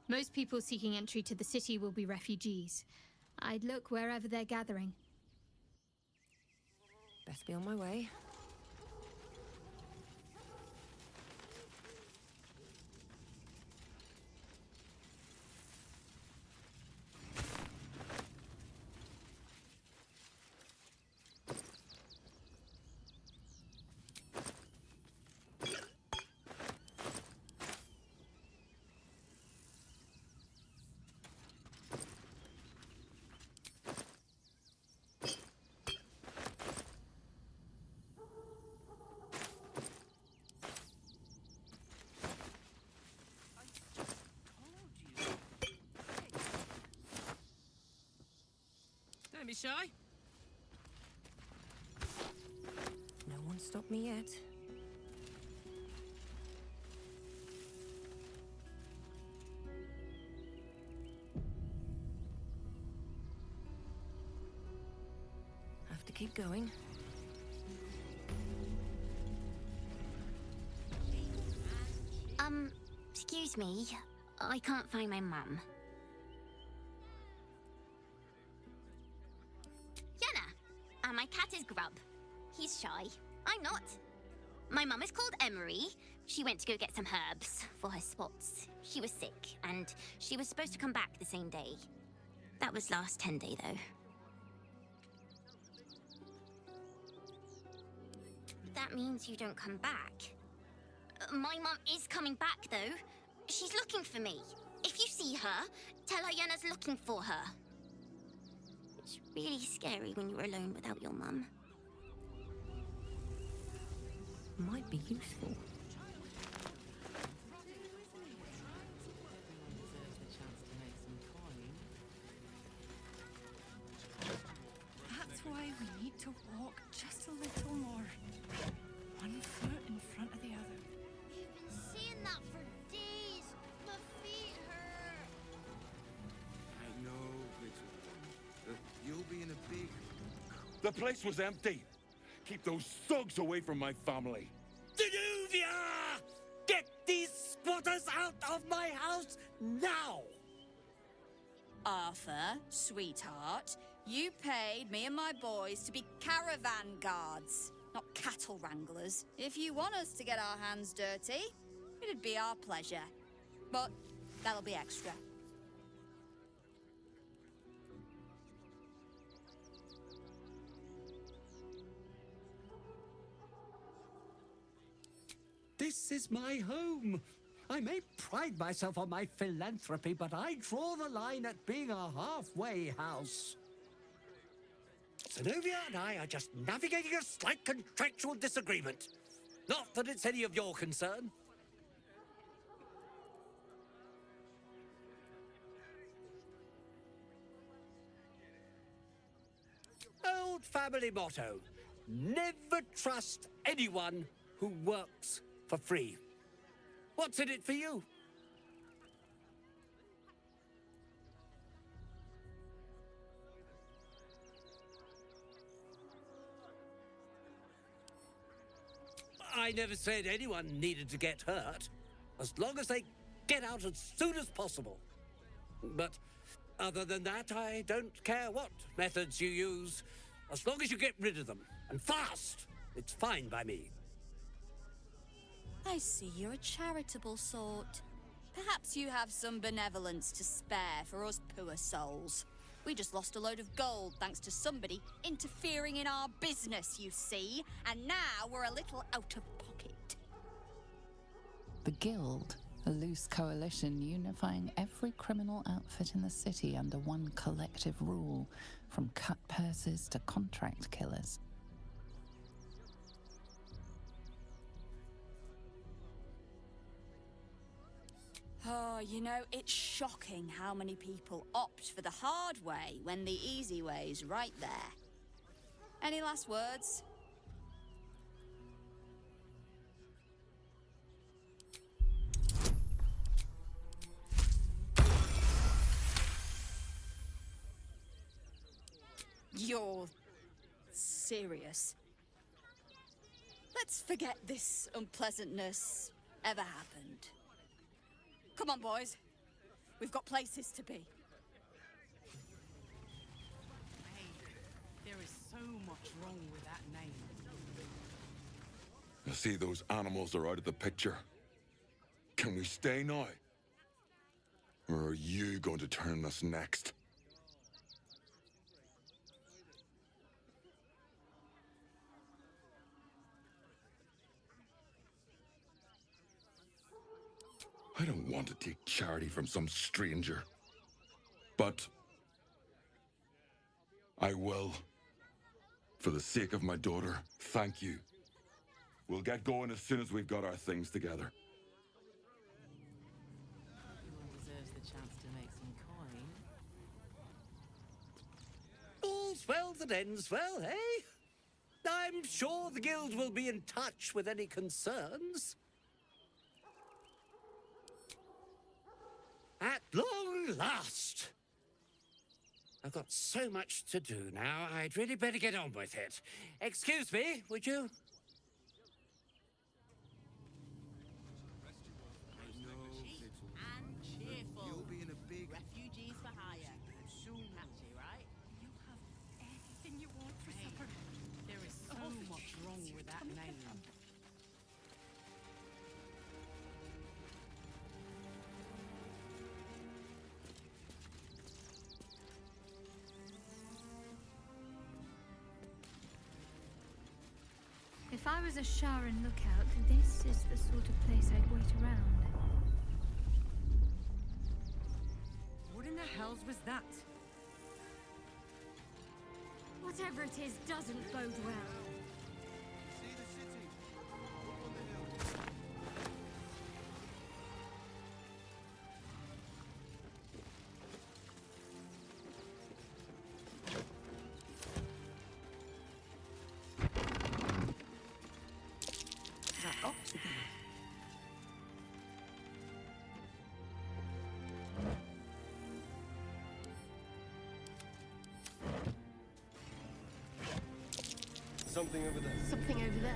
Most people seeking entry to the city will be refugees. I'd look wherever they're gathering. Best be on my way. Don't be shy. No one stopped me yet. Have to keep going. Excuse me. I can't find my mum. My cat is Grub. He's shy. I'm not. My mum is called Emery. She went to go get some herbs for her spots. She was sick, and she was supposed to come back the same day. That was last 10 day, though. That means you don't come back. My mum is coming back, though. She's looking for me. If you see her, tell her Yenna's looking for her. It's really scary when you're alone without your mum. Might be useful. That's why we need to walk just a little more. One foot in front of the other. We've been saying that for days. My feet hurt. I know, Little. You'll be in a big... The place was empty. Keep those thugs away from my family. Danuvia! Get these squatters out of my house now! Arthur, sweetheart, you paid me and my boys to be caravan guards, not cattle wranglers. If you want us to get our hands dirty, it'd be our pleasure. But that'll be extra. This is my home. I may pride myself on my philanthropy, but I draw the line at being a halfway house. Zenobia and I are just navigating a slight contractual disagreement. Not that it's any of your concern. Old family motto: never trust anyone who works for free. What's in it for you? I never said anyone needed to get hurt, as long as they get out as soon as possible. But other than that, I don't care what methods you use, as long as you get rid of them, and fast. It's fine by me. I see you're a charitable sort. Perhaps you have some benevolence to spare for us poor souls. We just lost a load of gold thanks to somebody interfering in our business, you see. And now we're a little out of pocket. The Guild, a loose coalition unifying every criminal outfit in the city under one collective rule, from cut purses to contract killers. Oh, you know, it's shocking how many people opt for the hard way when the easy way's right there. Any last words? You're serious? Let's forget this unpleasantness ever happened. Come on, boys. We've got places to be. There is so much wrong with that name. I see those animals are out of the picture. Can we stay now? Or are you going to turn us next? I don't want to take charity from some stranger. But I will. For the sake of my daughter, thank you. We'll get going as soon as we've got our things together. Everyone deserves the chance to make some coin. All's well that ends well, eh? I'm sure the Guild will be in touch with any concerns. At long last! I've got so much to do now, I'd really better get on with it. Excuse me, would you? And cheerful. You'll be in a big... Refugees for hire. Soon, Hatchy, right? You have everything you want for supper. There is so much wrong with that name. If I was a Sharan lookout, this is the sort of place I'd wait around. What in the hells was that? Whatever it is doesn't bode well. Something over there. Something over there.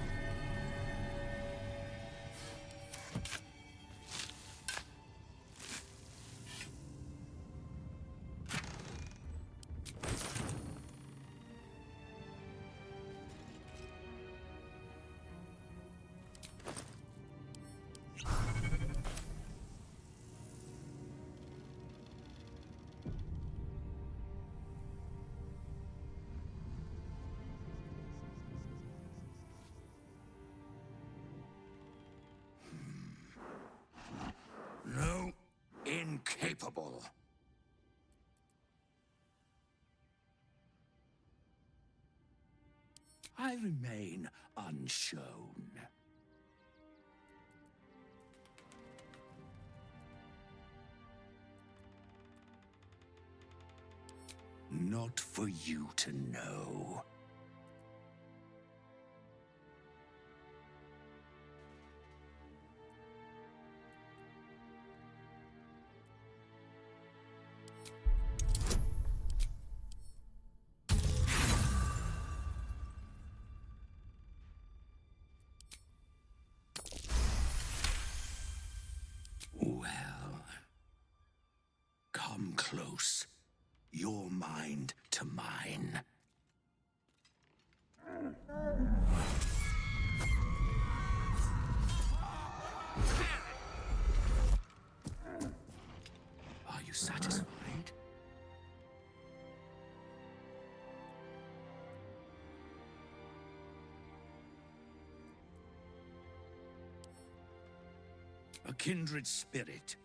No, incapable. I remain unshown. Not for you to know. Well, come close. Your mind to mine. Are you satisfied? A kindred spirit,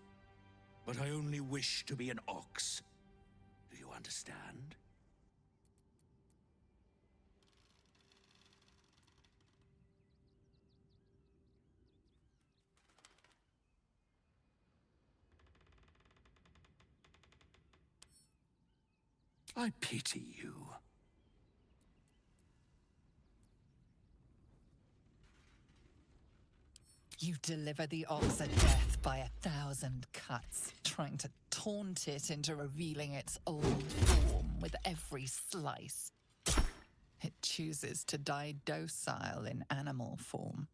but I only wish to be an ox. Do you understand? I pity you. You deliver the ox a death by 1,000 cuts, trying to taunt it into revealing its old form with every slice. It chooses to die docile in animal form.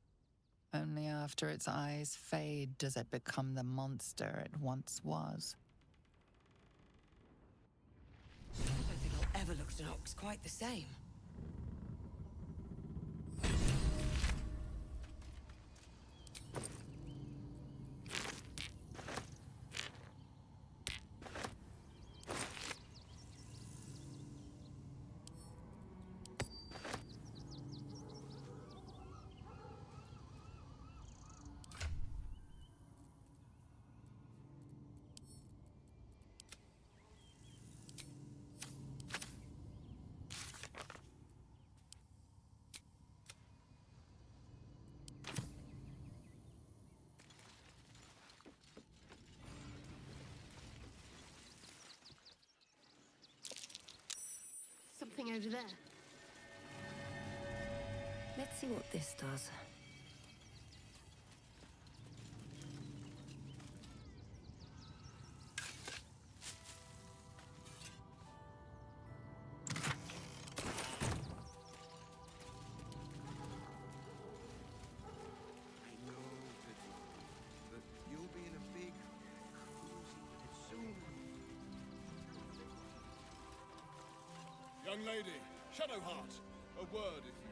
Only after its eyes fade does it become the monster it once was. I don't think I'll ever look at an ox quite the same. Something over there. Let's see what this does. I know that you'll be in a big, cozy soon. Young lady, Shadowheart, a word if you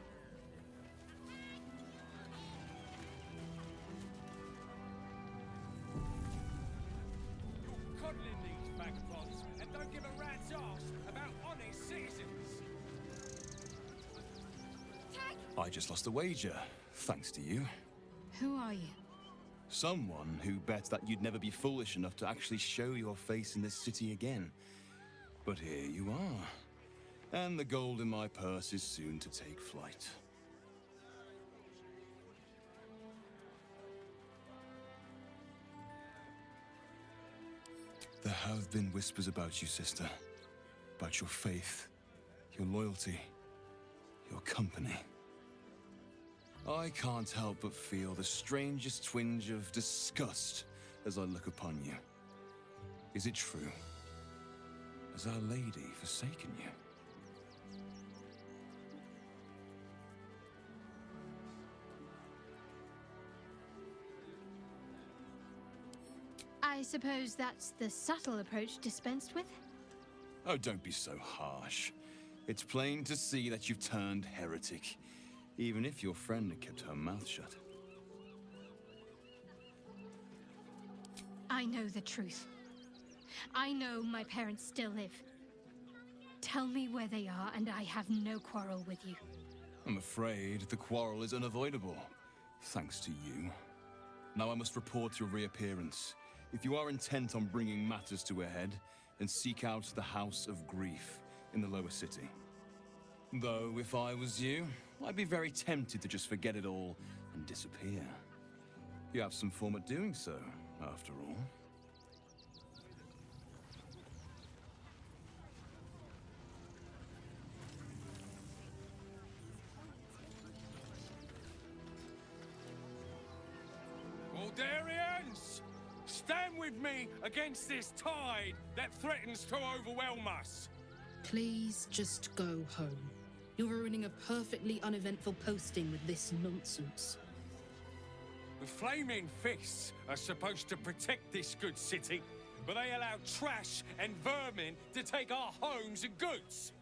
You're coddling these vagabonds and don't give a rat's arse about honest citizens. I just lost a wager, thanks to you. Who are you? Someone who bet that you'd never be foolish enough to actually show your face in this city again. But here you are. And the gold in my purse is soon to take flight. There have been whispers about you, sister. About your faith, your loyalty, your company. I can't help but feel the strangest twinge of disgust as I look upon you. Is it true? Has Our Lady forsaken you? I suppose that's the subtle approach dispensed with? Oh, don't be so harsh. It's plain to see that you've turned heretic, even if your friend had kept her mouth shut. I know the truth. I know my parents still live. Tell me where they are, and I have no quarrel with you. I'm afraid the quarrel is unavoidable, thanks to you. Now I must report your reappearance. If you are intent on bringing matters to a head, then seek out the House of Grief in the lower city. Though, if I was you, I'd be very tempted to just forget it all and disappear. You have some form at doing so, after all. Baldurians! Stand with me against this tide that threatens to overwhelm us! Please just go home. You're ruining a perfectly uneventful posting with this nonsense. The Flaming Fists are supposed to protect this good city, but they allow trash and vermin to take our homes and goods.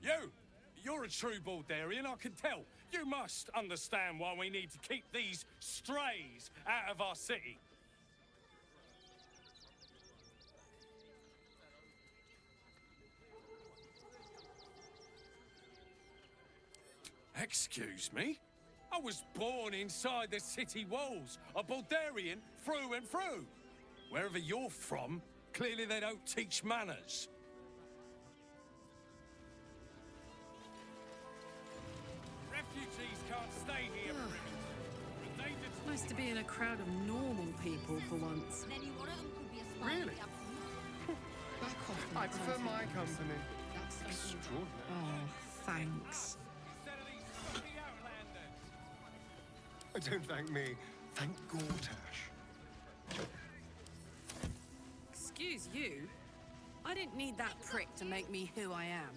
You're a true Baldurian, I can tell. You must understand why we need to keep these strays out of our city. Excuse me? I was born inside the city walls, a Baldurian through and through. Wherever you're from, clearly they don't teach manners. Refugees can't stay here forever. Nice to be in a crowd of normal people for once. Really? Back off, I prefer my company. Extraordinary. Oh, thanks. Don't thank me. Thank Gortash. Excuse you? I didn't need that prick to make me who I am.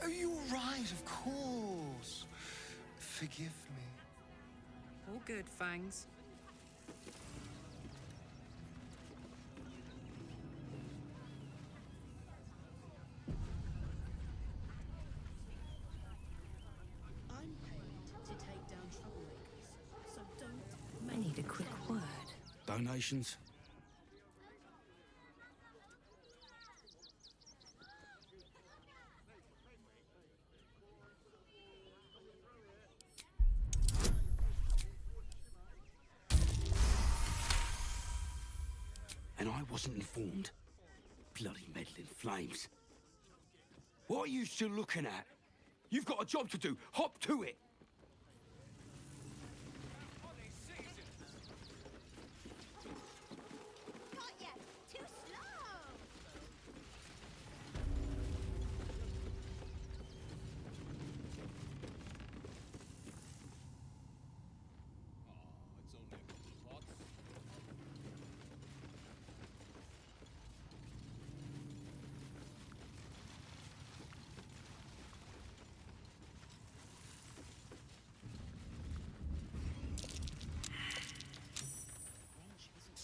Oh, you're right, of course. Forgive me. All good, Fangs. I'm paid to take down troublemakers, so don't... I need a quick word. Donations? And I wasn't informed? Bloody meddling flames. What are you still looking at? You've got a job to do. Hop to it.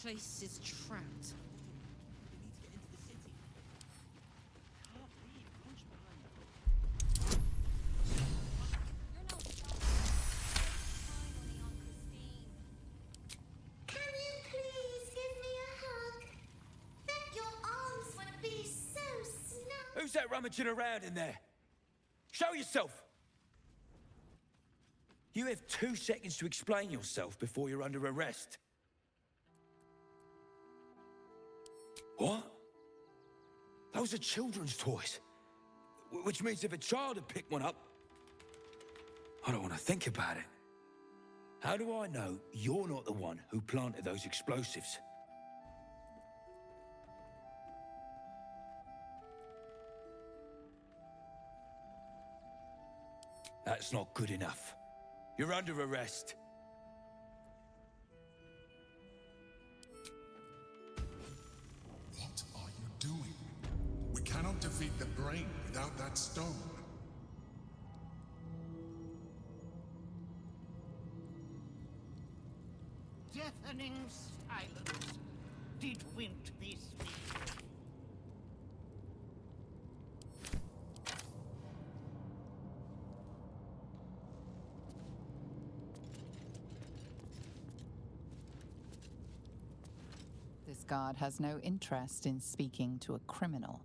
Place is trapped. Can you please give me a hug? Bet your arms would be so snug. Who's that rummaging around in there? Show yourself! You have 2 seconds to explain yourself before you're under arrest. What? Those are children's toys. Which means if a child had picked one up... I don't want to think about it. How do I know you're not the one who planted those explosives? That's not good enough. You're under arrest. What are you doing? We cannot defeat the brain without that stone. Deafening silence. Did Wint be speaking? This guard has no interest in speaking to a criminal.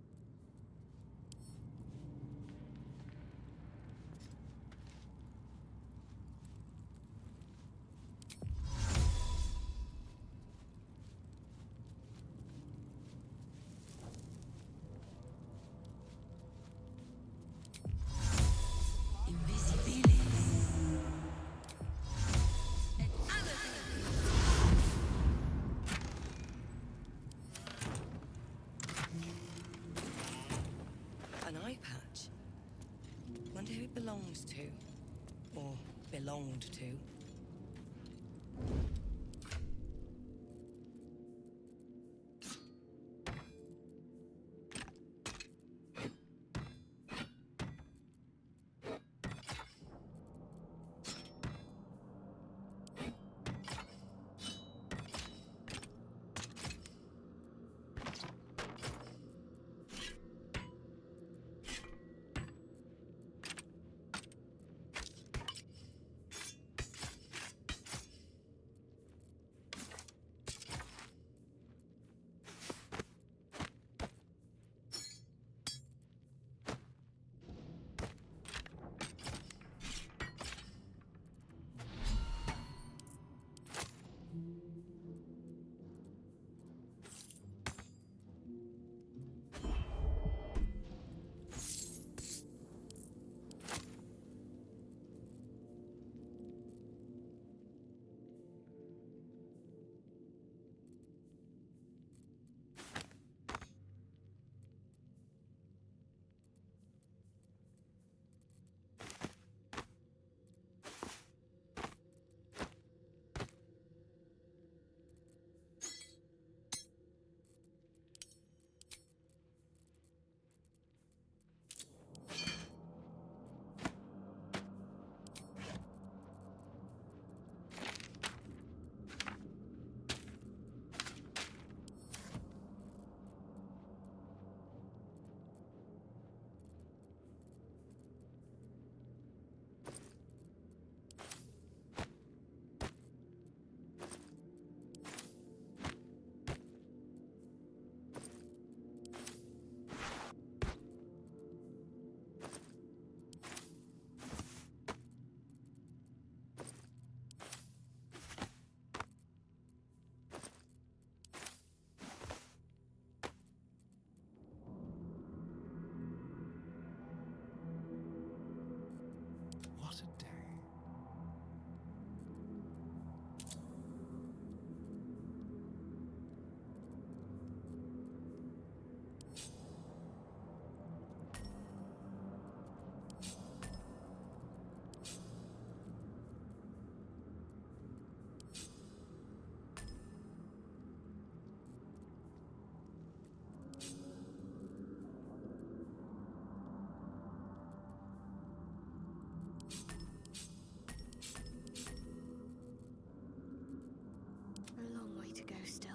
An eye patch. Wonder who it belongs to. Or belonged to. What a day. A long way to go still.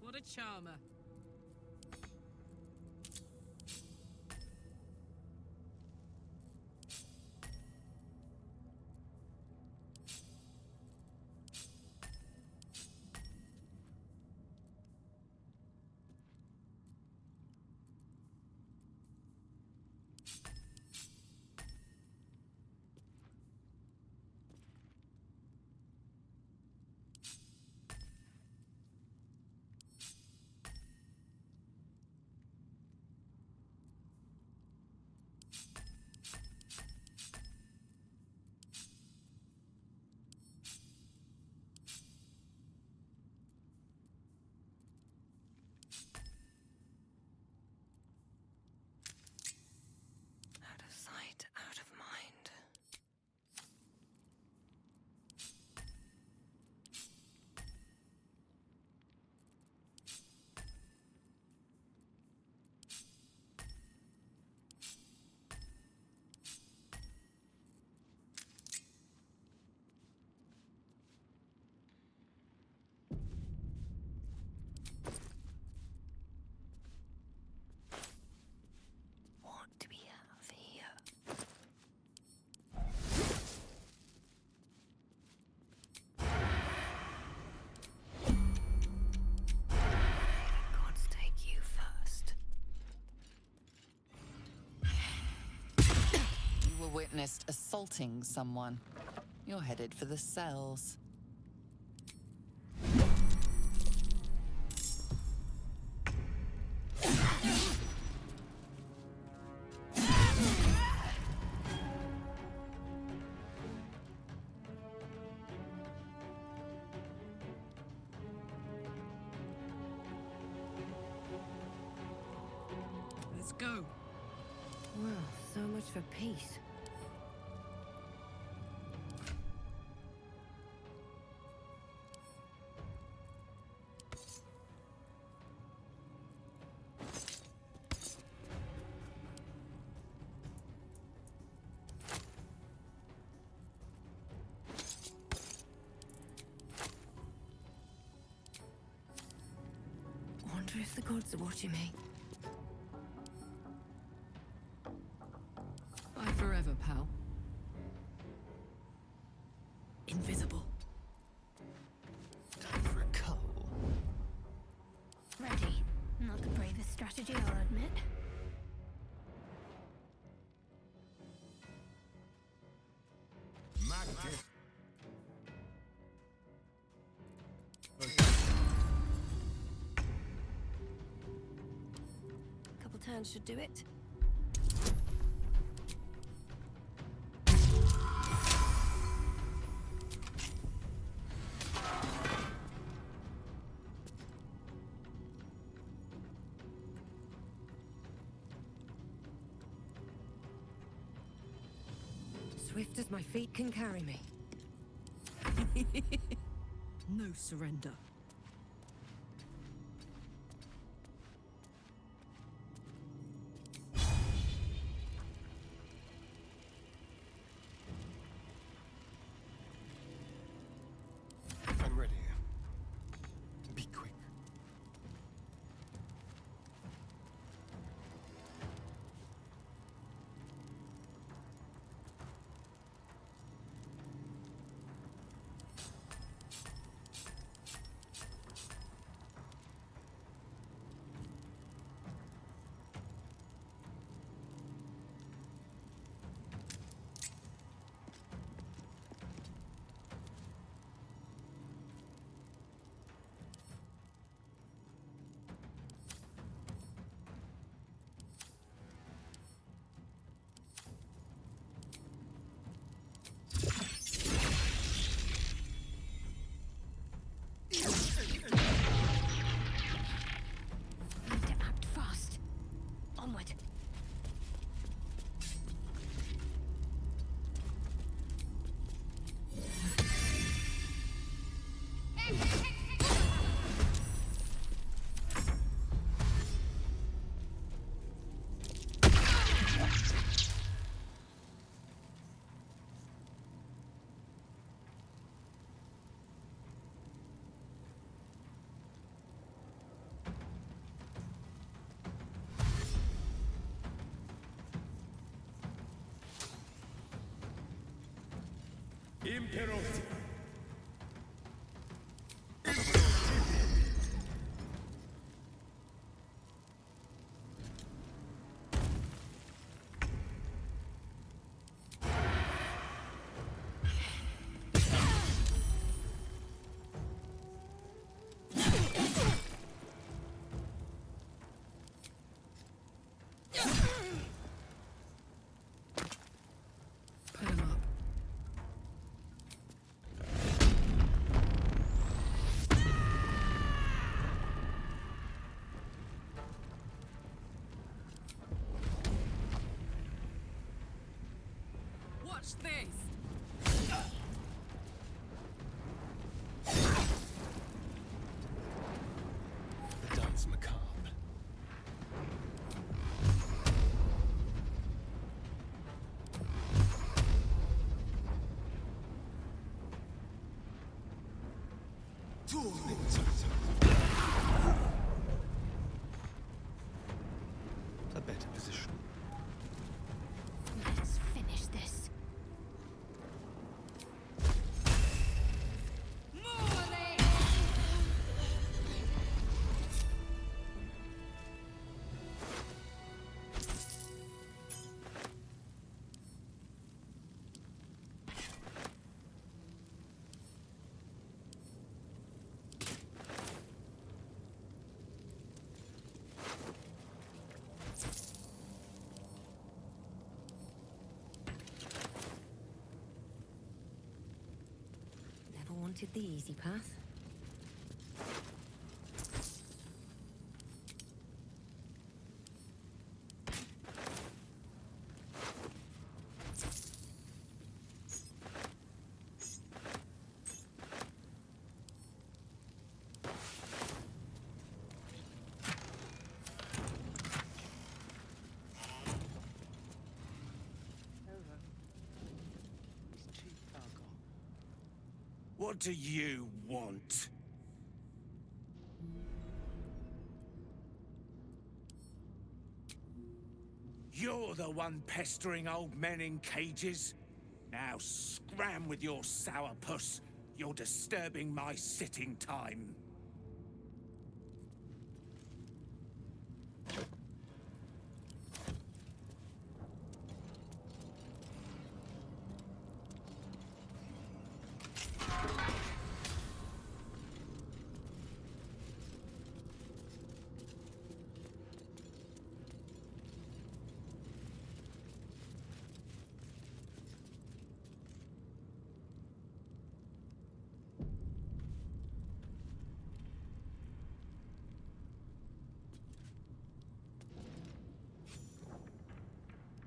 What a charmer. all witnessed assaulting someone. You're headed for the cells. Let's go. Well, so much for peace. Wonder if the gods are watching me. Bye forever, pal. Invisible. Time for a cull. Ready. Not the bravest strategy, I'll admit. Couple turns should do it. Swift as my feet can carry me. No surrender. I'm ready. Be quick. Need to act fast. Onward. Imperos. Put him up. Watch this. The dance macabre. A better position. Let's finish this. wanted the easy path. What do you want? You're the one pestering old men in cages. Now scram with your sourpuss. You're disturbing my sitting time.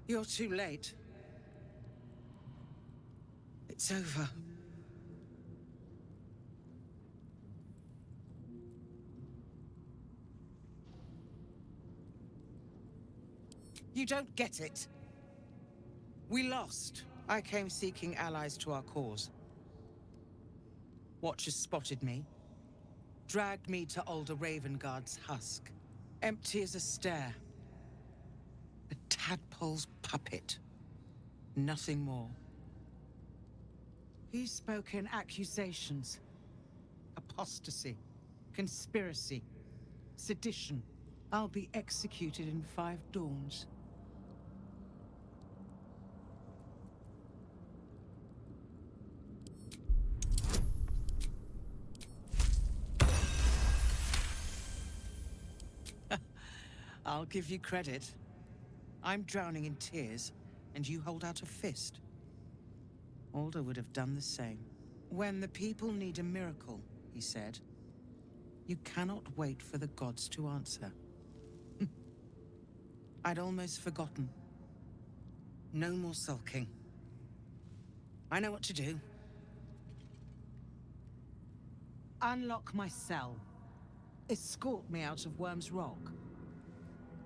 You're too late. It's over. You don't get it. We lost. I came seeking allies to our cause. Watchers spotted me, dragged me to Alder Ravengard's husk. Empty as a stare. A tadpole's puppet. Nothing more. He's spoken accusations. Apostasy. Conspiracy. Sedition. I'll be executed in 5 dawns. I'll give you credit. I'm drowning in tears, and you hold out a fist. Alder would have done the same. When the people need a miracle, he said, you cannot wait for the gods to answer. I'd almost forgotten. No more sulking. I know what to do. Unlock my cell. Escort me out of Worm's Rock.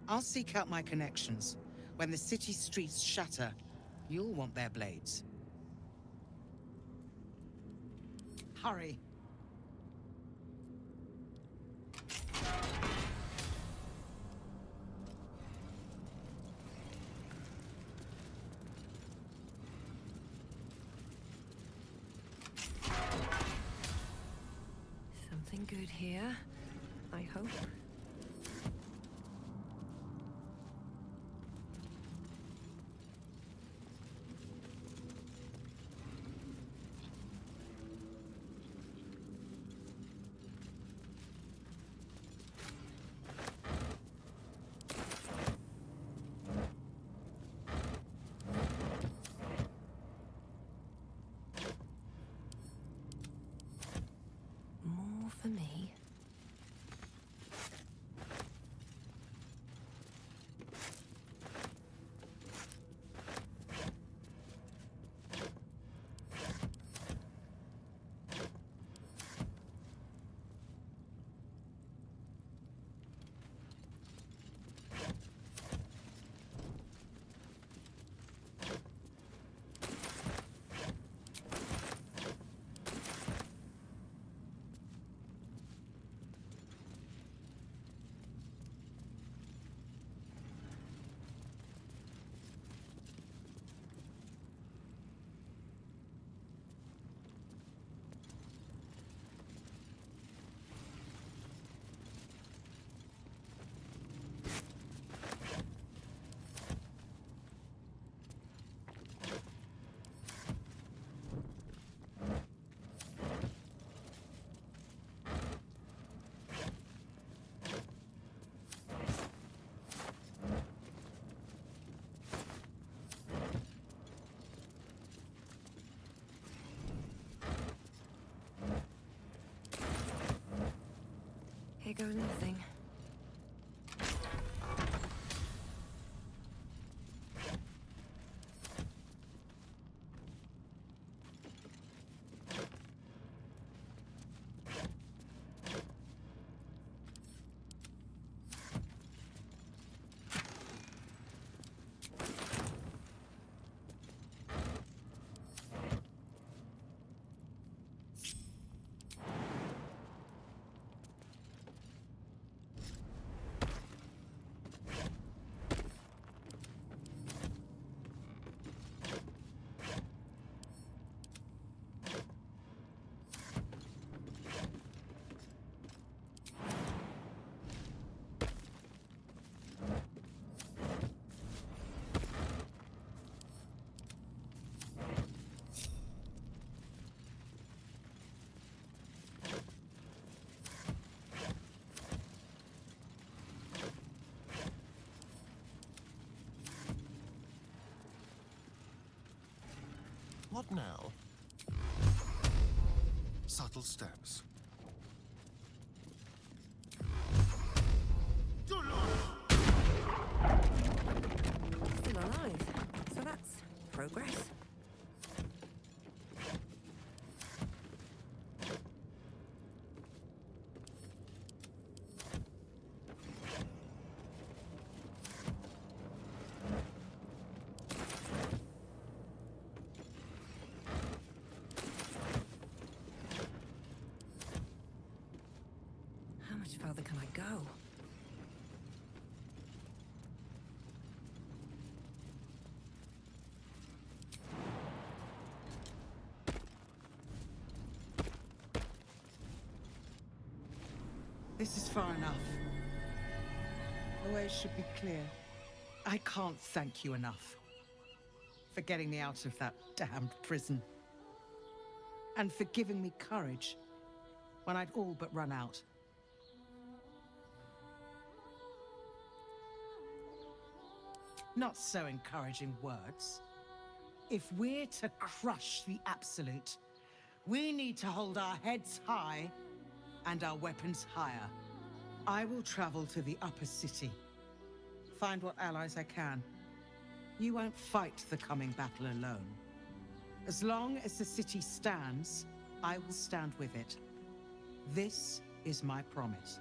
I'll seek out my connections. When the city streets shatter, you'll want their blades. Hurry. Something good here, I hope. More for me. What now? Subtle steps. Still alive. So that's progress. How much further can I go? This is far enough. The way should be clear. I can't thank you enough for getting me out of that damned prison. And for giving me courage when I'd all but run out. Not so encouraging words. If we're to crush the Absolute, we need to hold our heads high and our weapons higher. I will travel to the upper city, find what allies I can. You won't fight the coming battle alone. As long as the city stands, I will stand with it. This is my promise.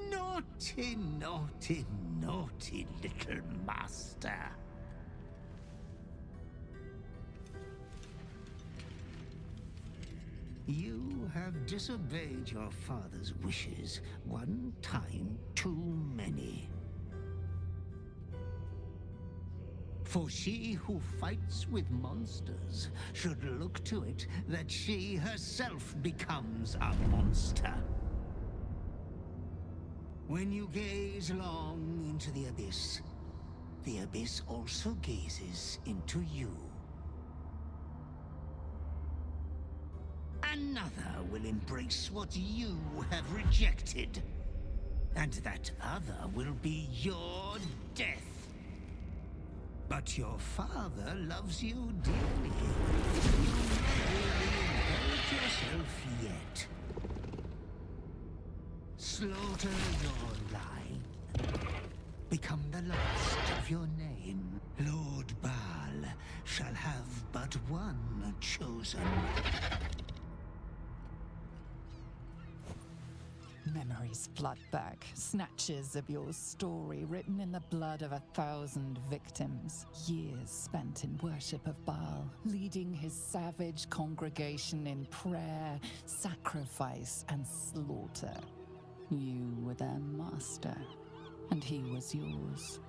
Naughty, naughty, naughty little master. You have disobeyed your father's wishes one time too many. For she who fights with monsters should look to it that she herself becomes a monster. When you gaze long into the abyss also gazes into you. Another will embrace what you have rejected, and that other will be your death. But your father loves you dearly. You may reinherit yourself yet. Slaughter your line. Become the last of your name. Lord Baal shall have but one chosen. Memories flood back, snatches of your story written in the blood of 1,000 victims. Years spent in worship of Baal, leading his savage congregation in prayer, sacrifice, and slaughter. You were their master, and he was yours.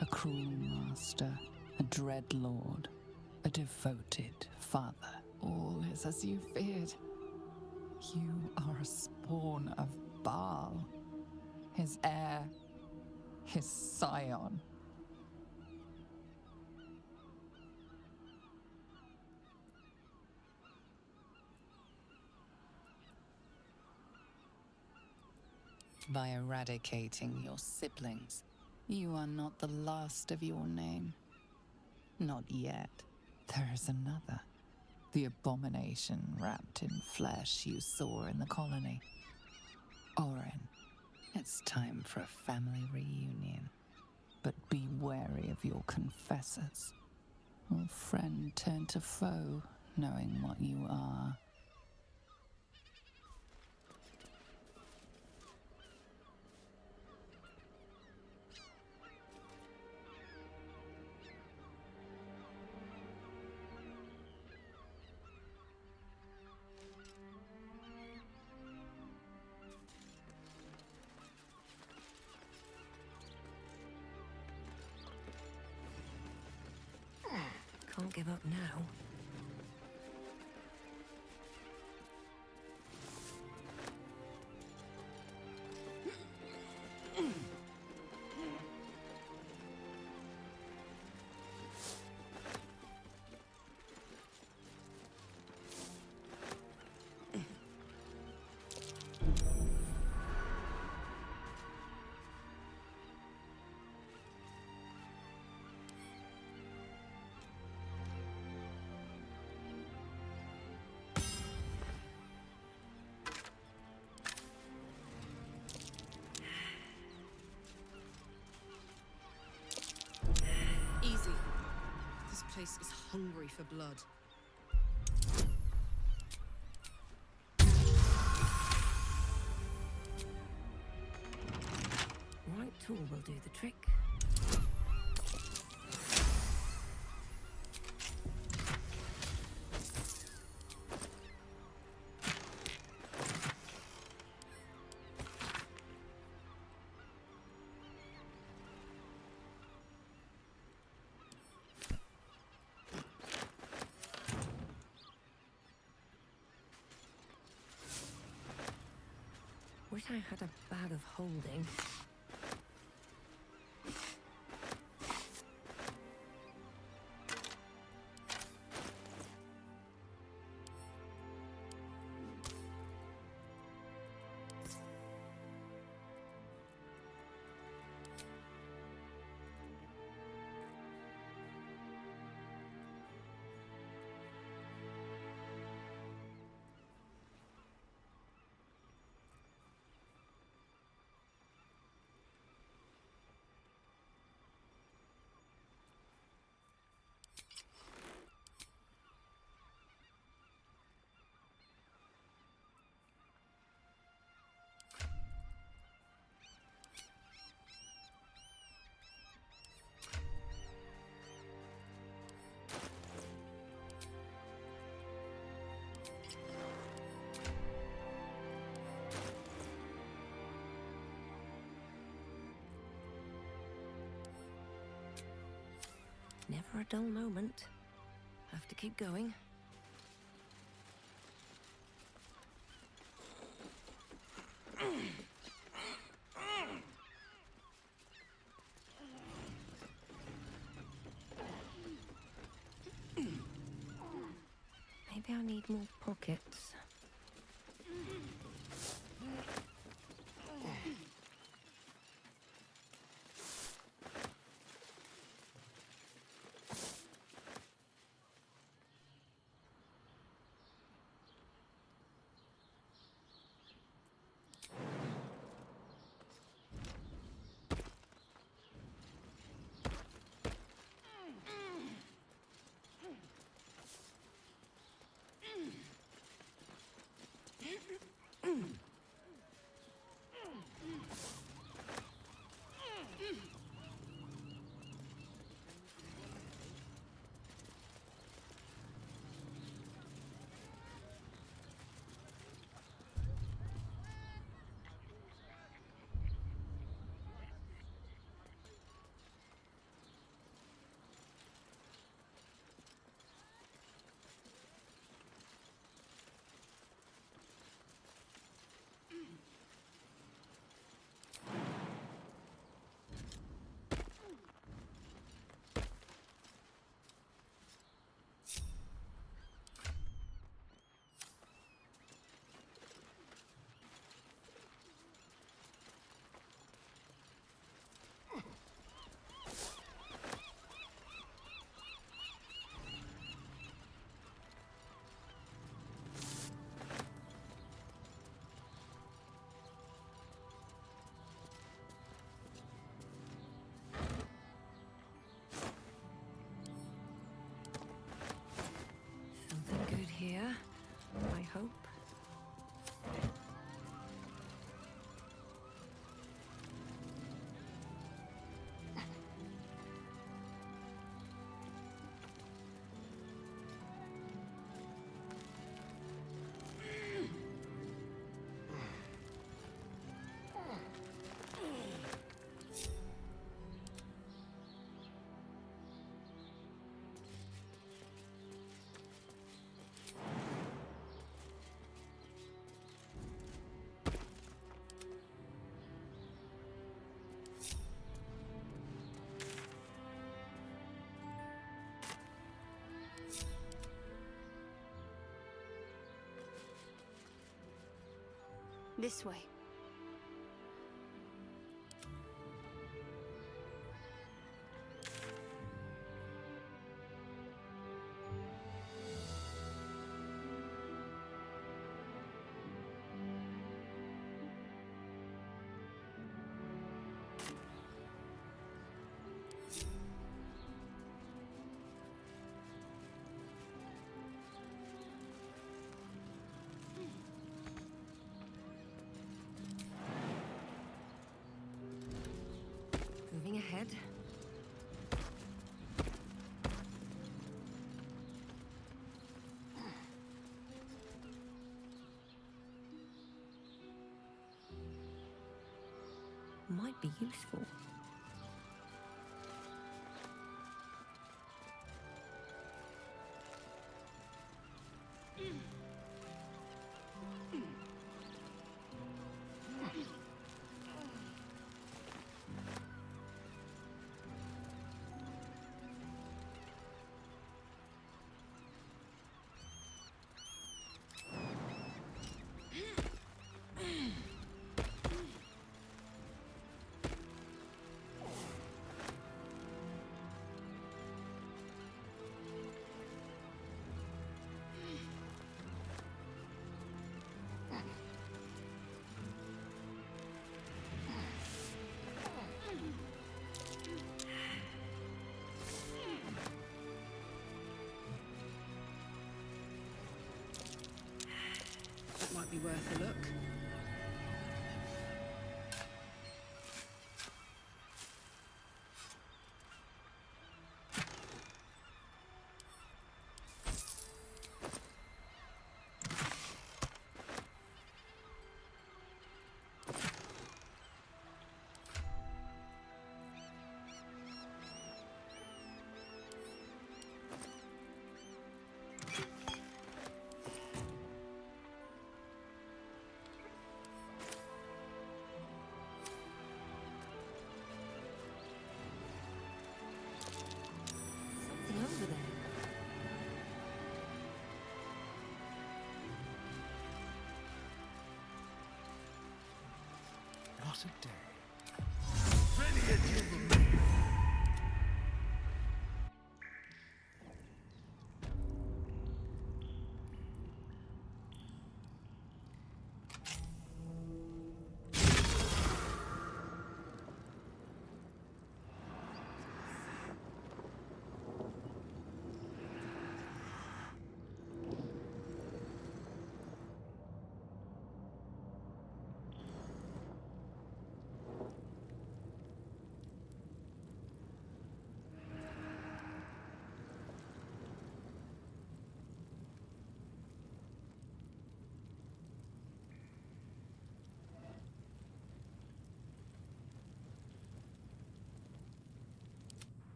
A cruel master, a dread lord, a devoted father. All is as you feared. You are a spawn of Baal, his heir, his scion. By eradicating your siblings, you are not the last of your name. Not yet. There is another. The abomination wrapped in flesh you saw in the colony. It's time for a family reunion. But be wary of your confessors. Or friend turn to foe, knowing what you are. Can't give up now. Easy. This place is hungry for blood. Right tool will do the trick. Wish I had a bag of holding. Never a dull moment. Have to keep going. Maybe I need more pockets. This way. Moving ahead. Might be useful. That might be worth a look. Something over there. What a day.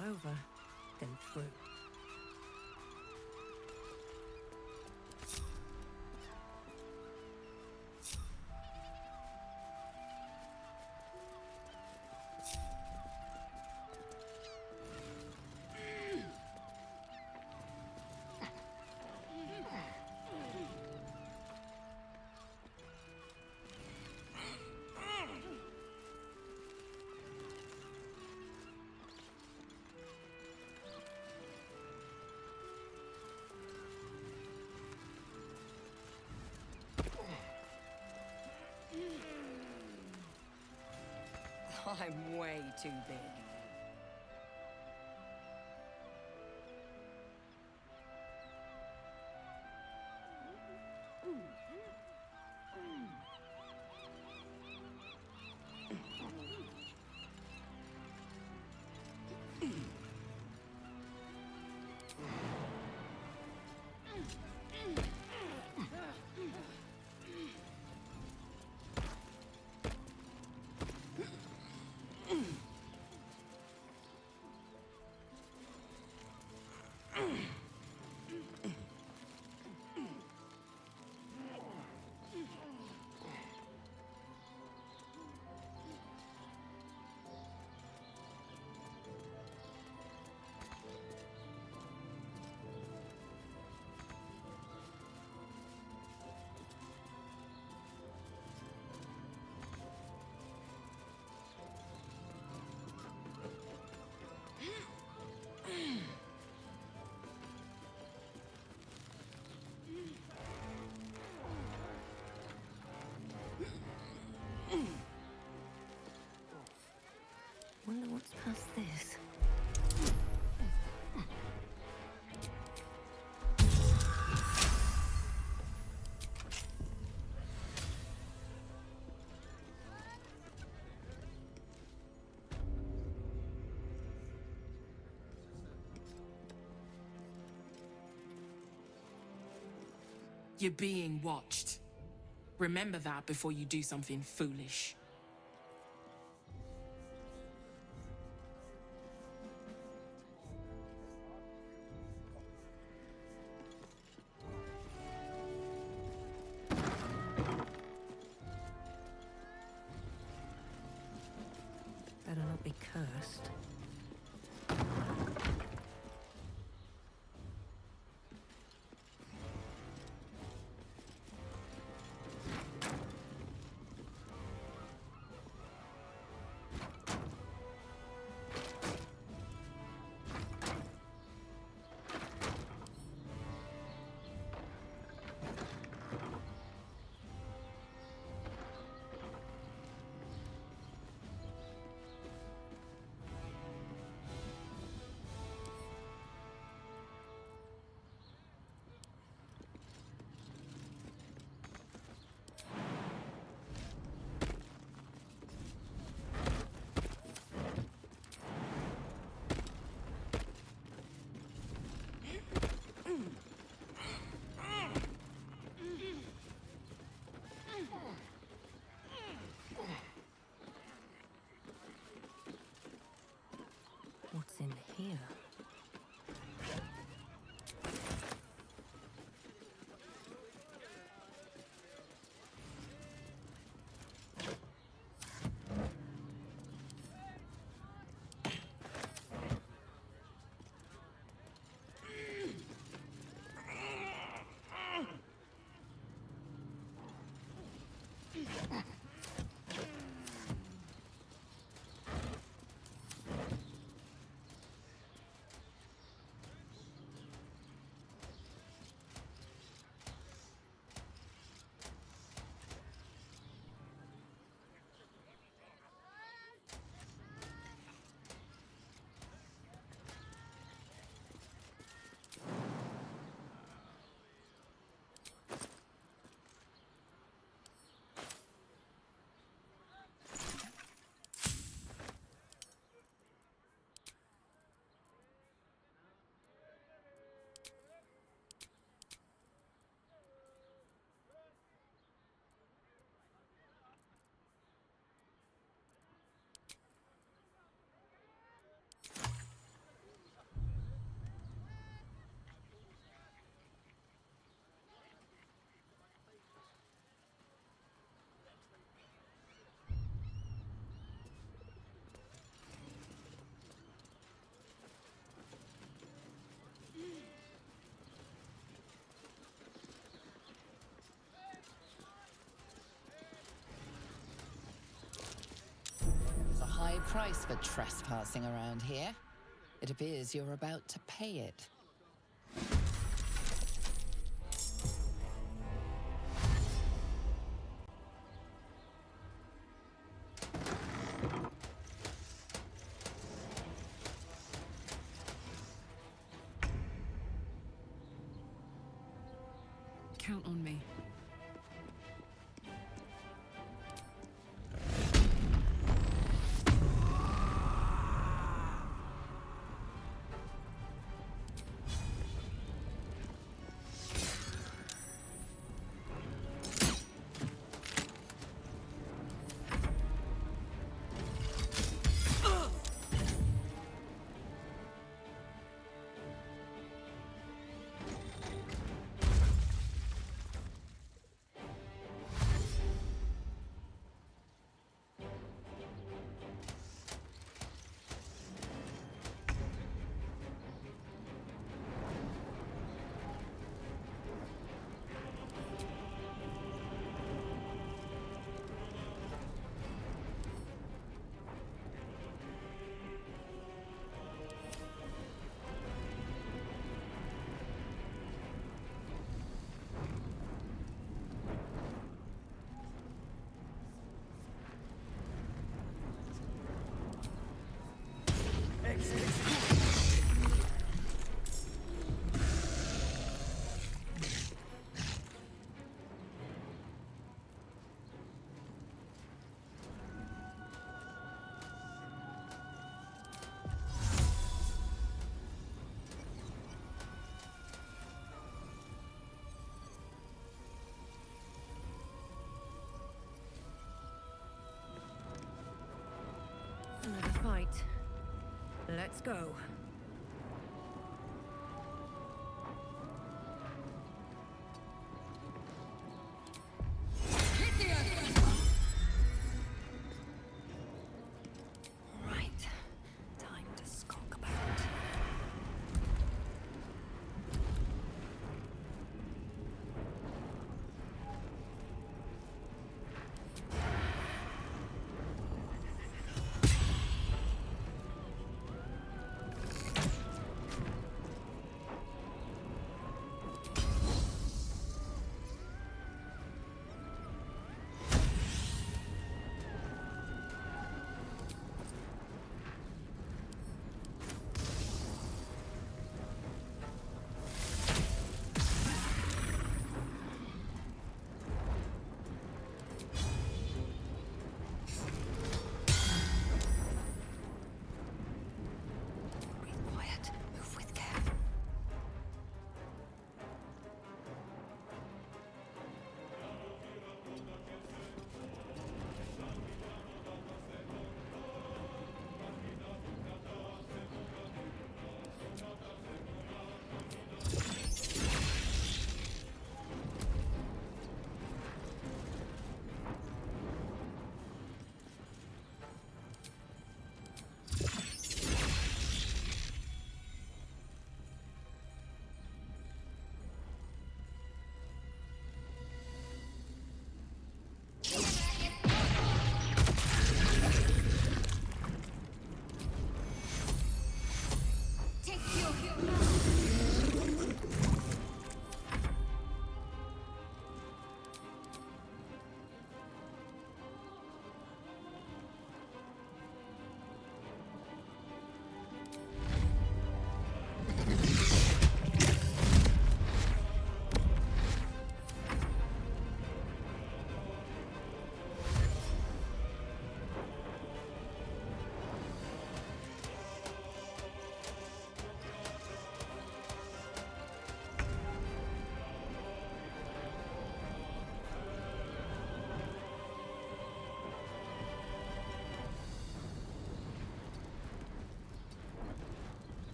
Not over, then through. I'm way too big. You're being watched. Remember that before you do something foolish. Better not be cursed. What's in here? High price for trespassing around here. It appears you're about to pay it. Count on me. right. Let's go. Right. Time to skulk about.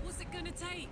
What's it gonna take?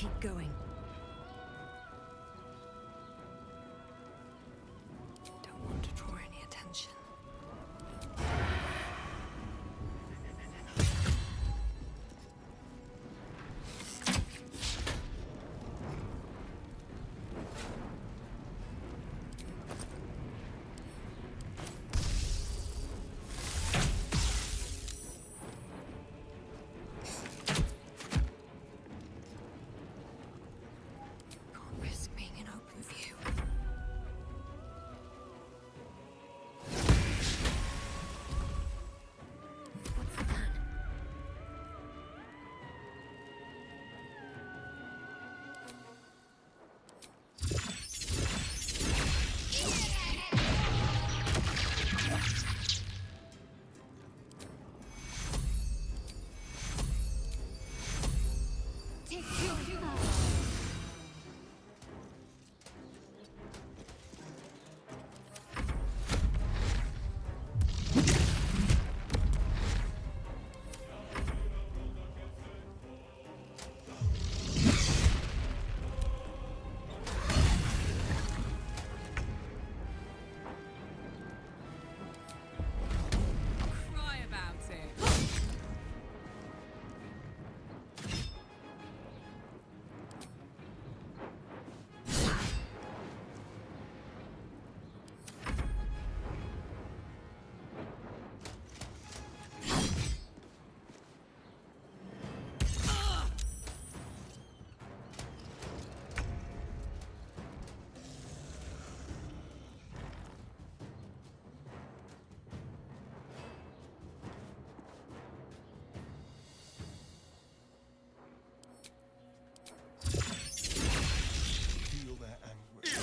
keep going. Don't want to draw any attention. Can't risk being in open view. What's the plan? Cry about it. Feel their anguish.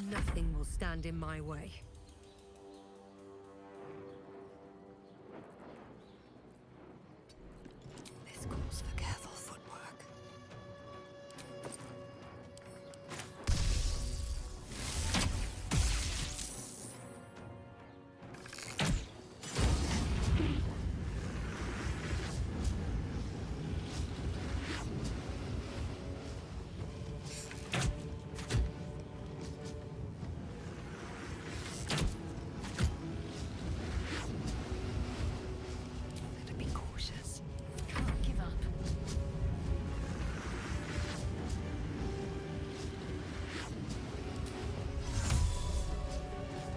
Nothing will stand in my way. This calls for careful footwork. Better be cautious. Can't give up.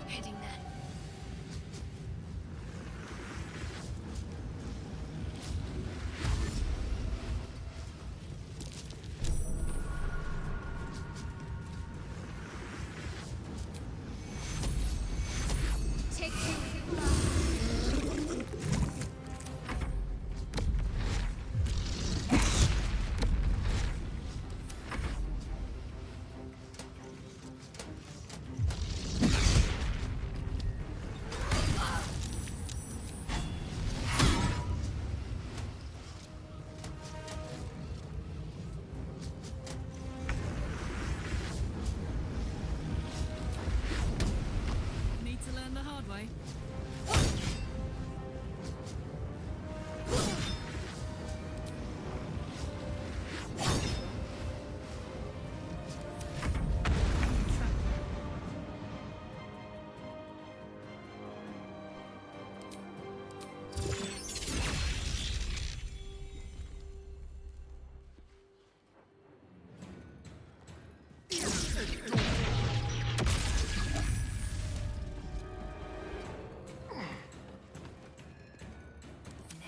Heading there. Take Need to learn the hard way.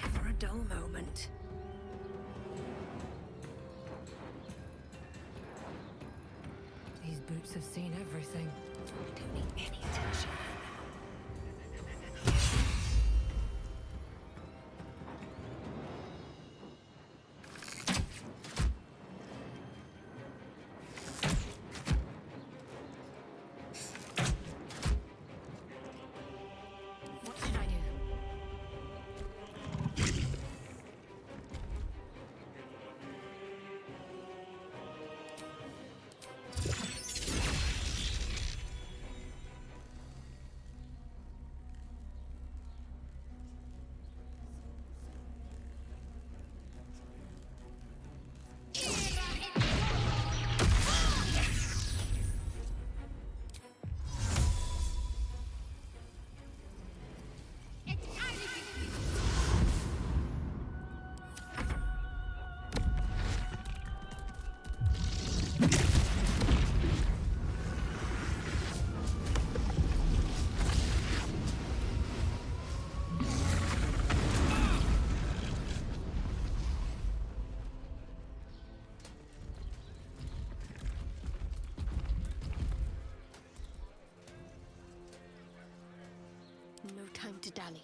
Never a dull moment. These boots have seen everything. I don't need any attention. What should I do? time to dally.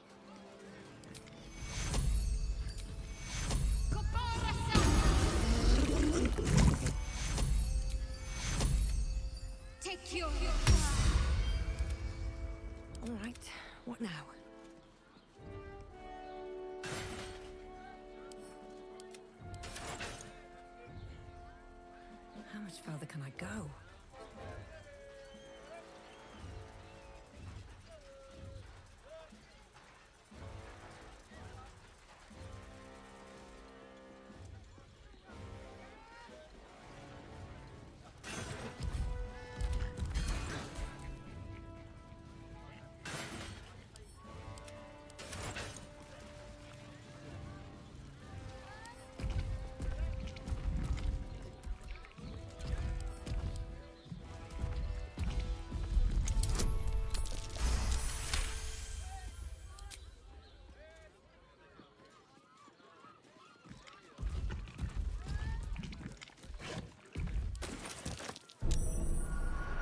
Take your... All right, what now? How much further can I go?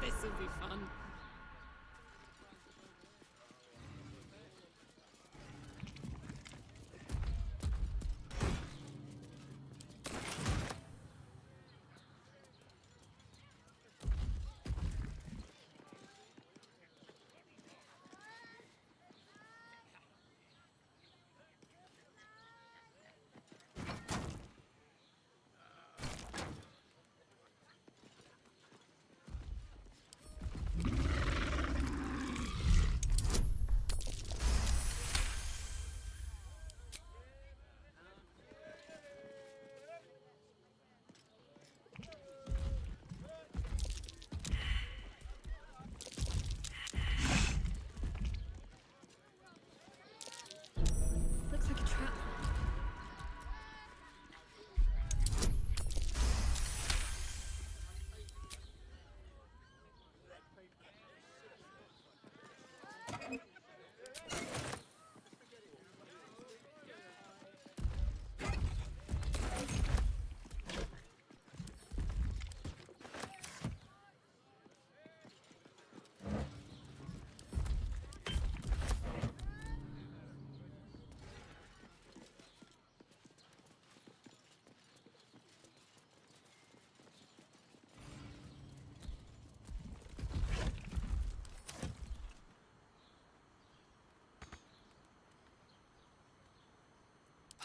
This'll be fun. Looks like a trap.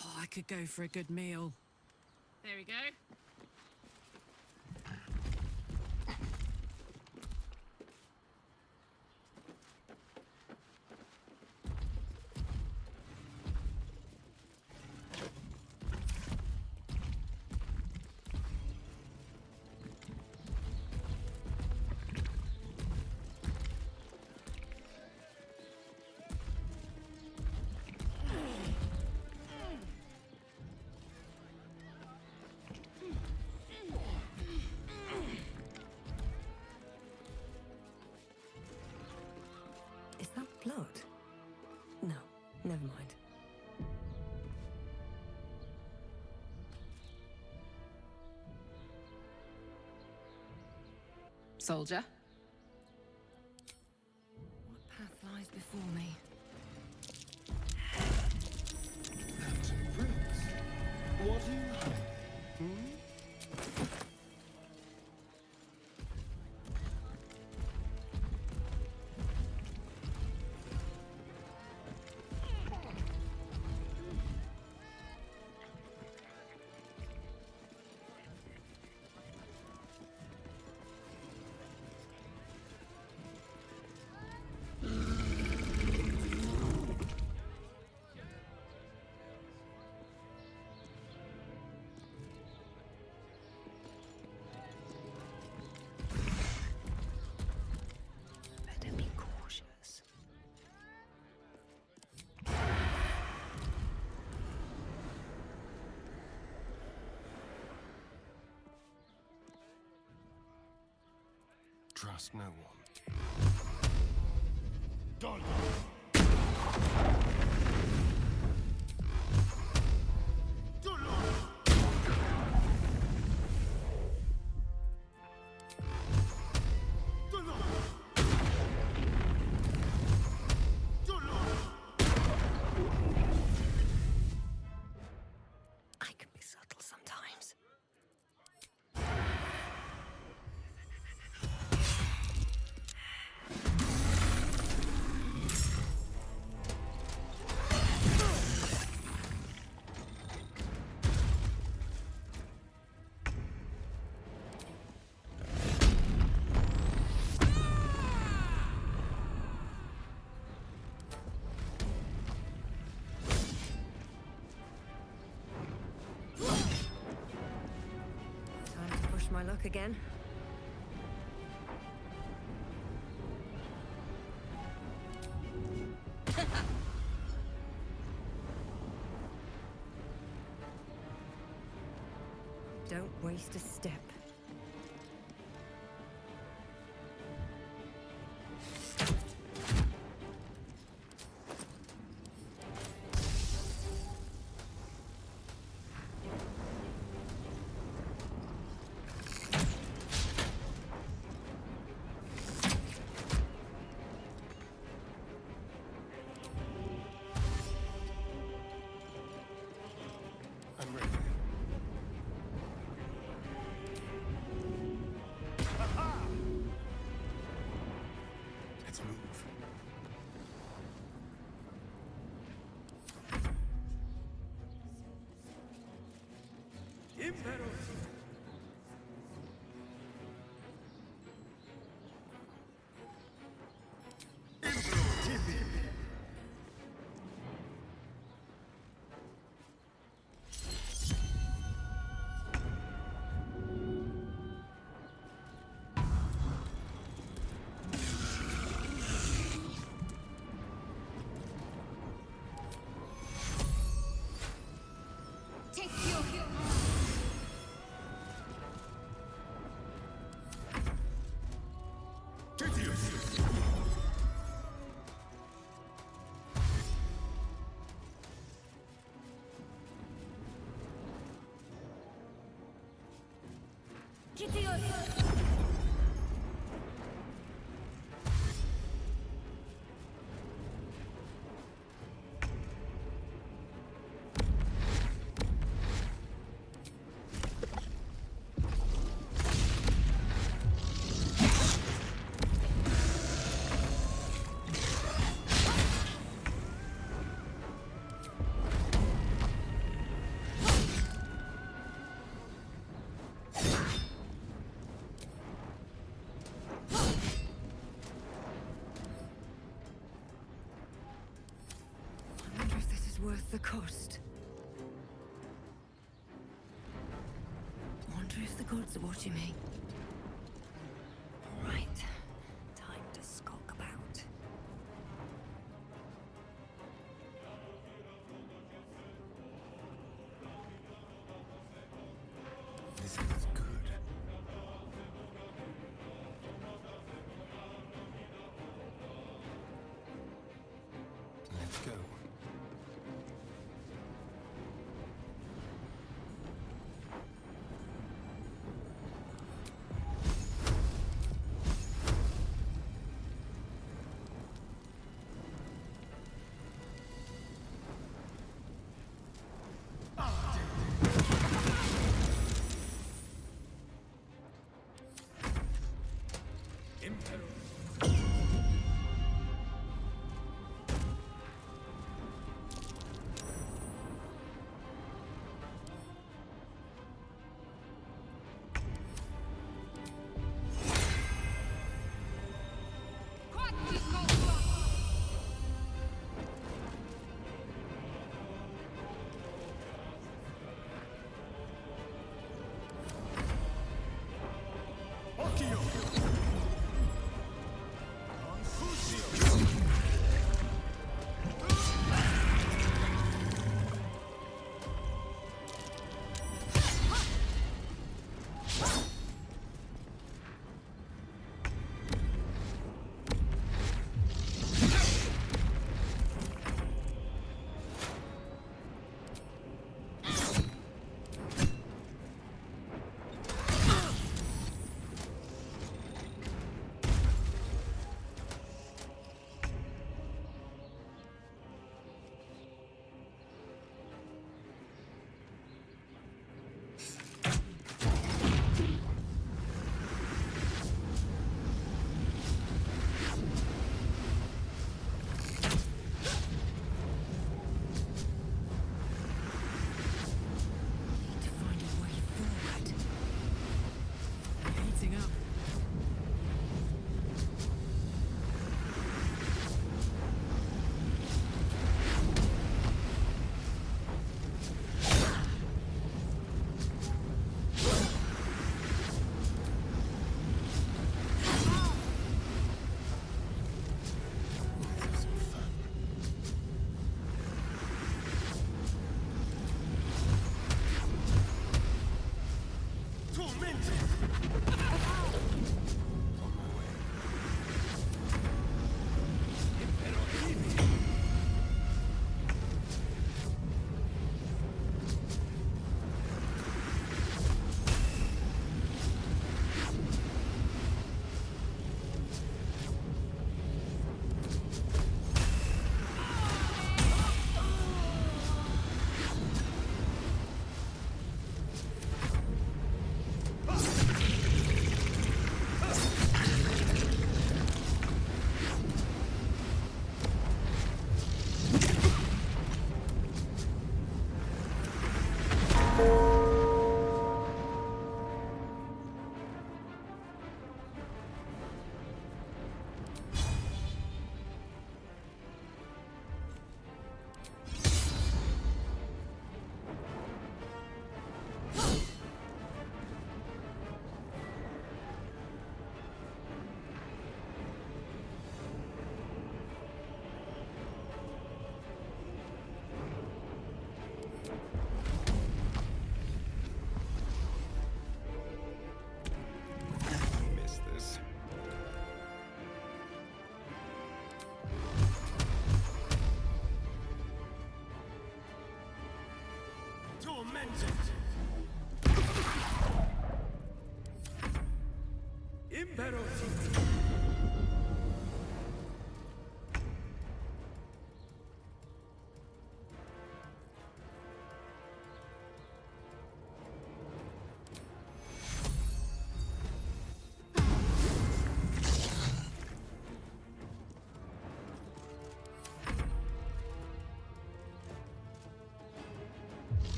Oh, I could go for a good meal. There we go. Is that blood? No, never mind. Soldier? What path lies before me? What do you have? Better be cautious. Trust no one. Done. luck again? Don't waste a step. I'm ready. Let's move. I wonder if this is worth the cost. Wonder if the gods are watching me. All right, time to skulk about. This is good. Let's go.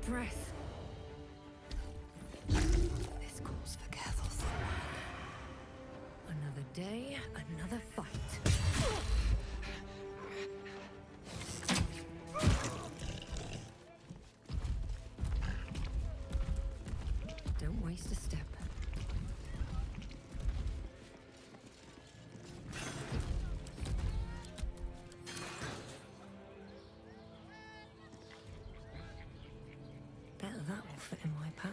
breath. This calls for careful thought. Another day, another fight. Don't waste a step. Bet that will fit in my pack.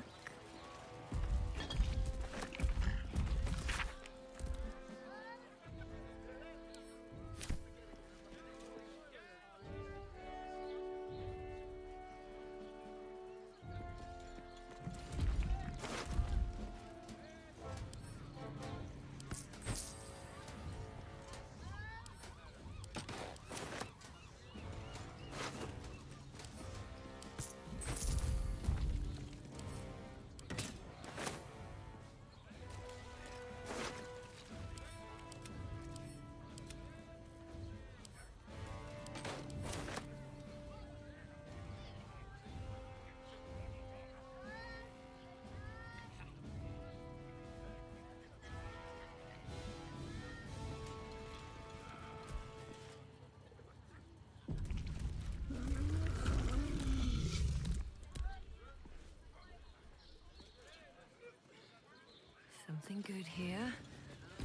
Something good here,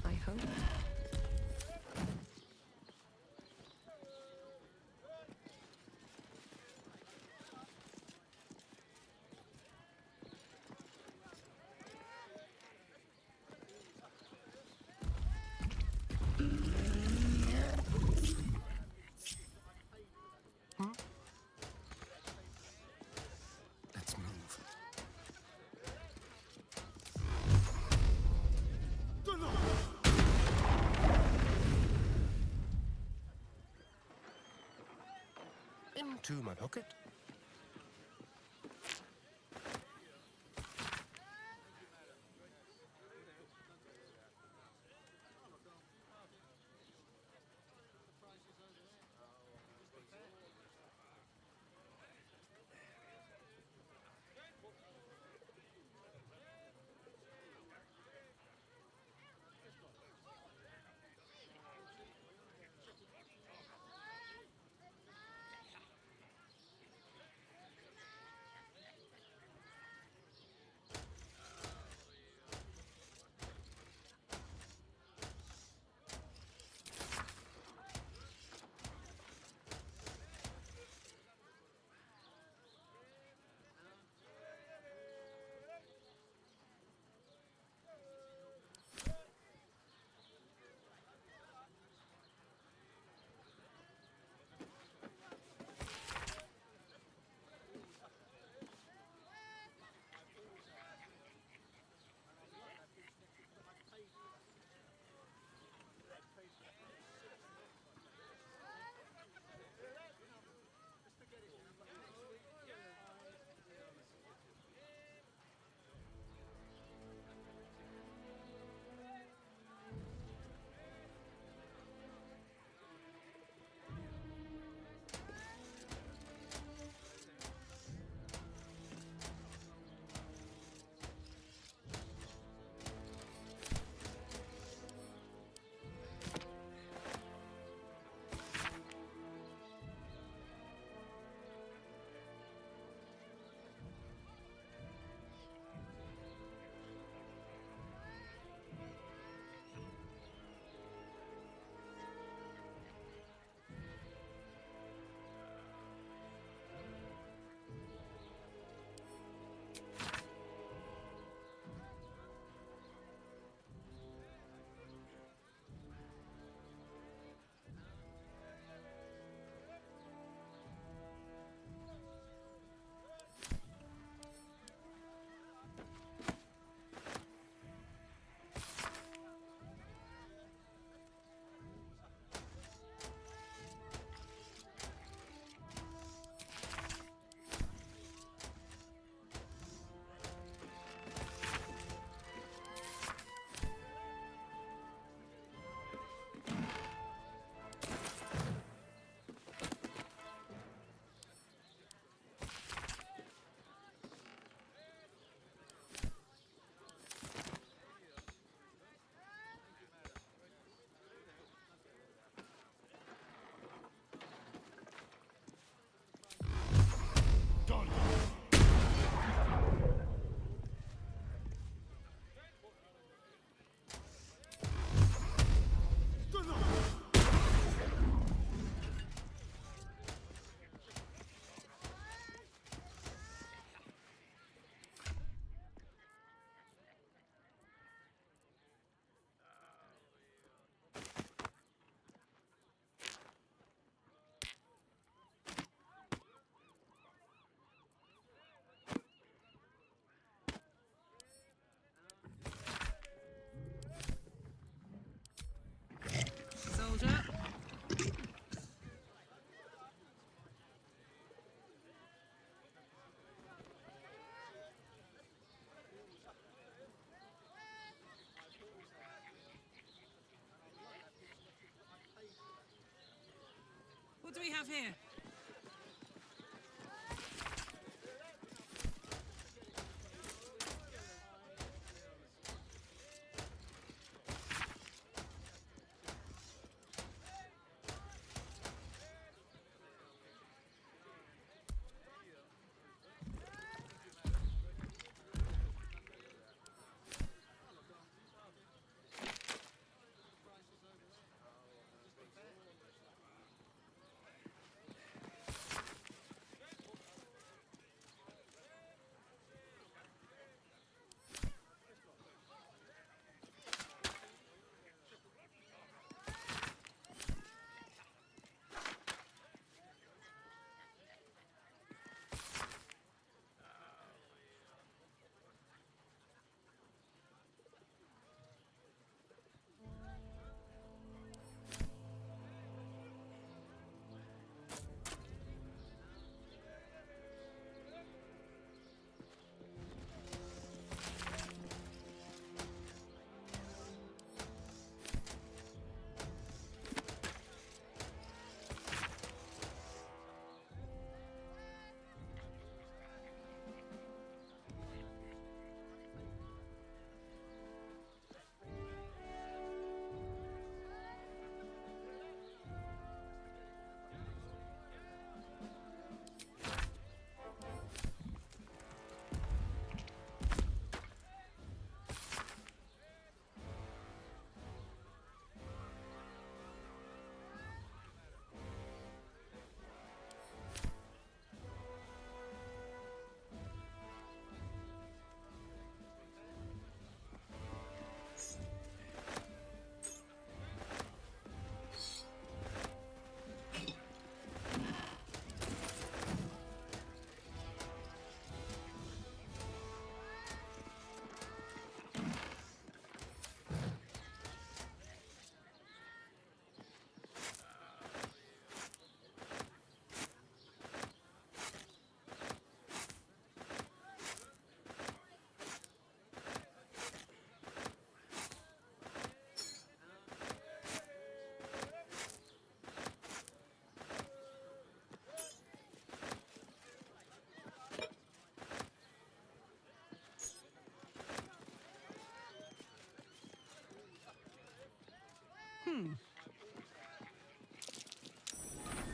I hope. Let's move. Into my pocket. What do we have here?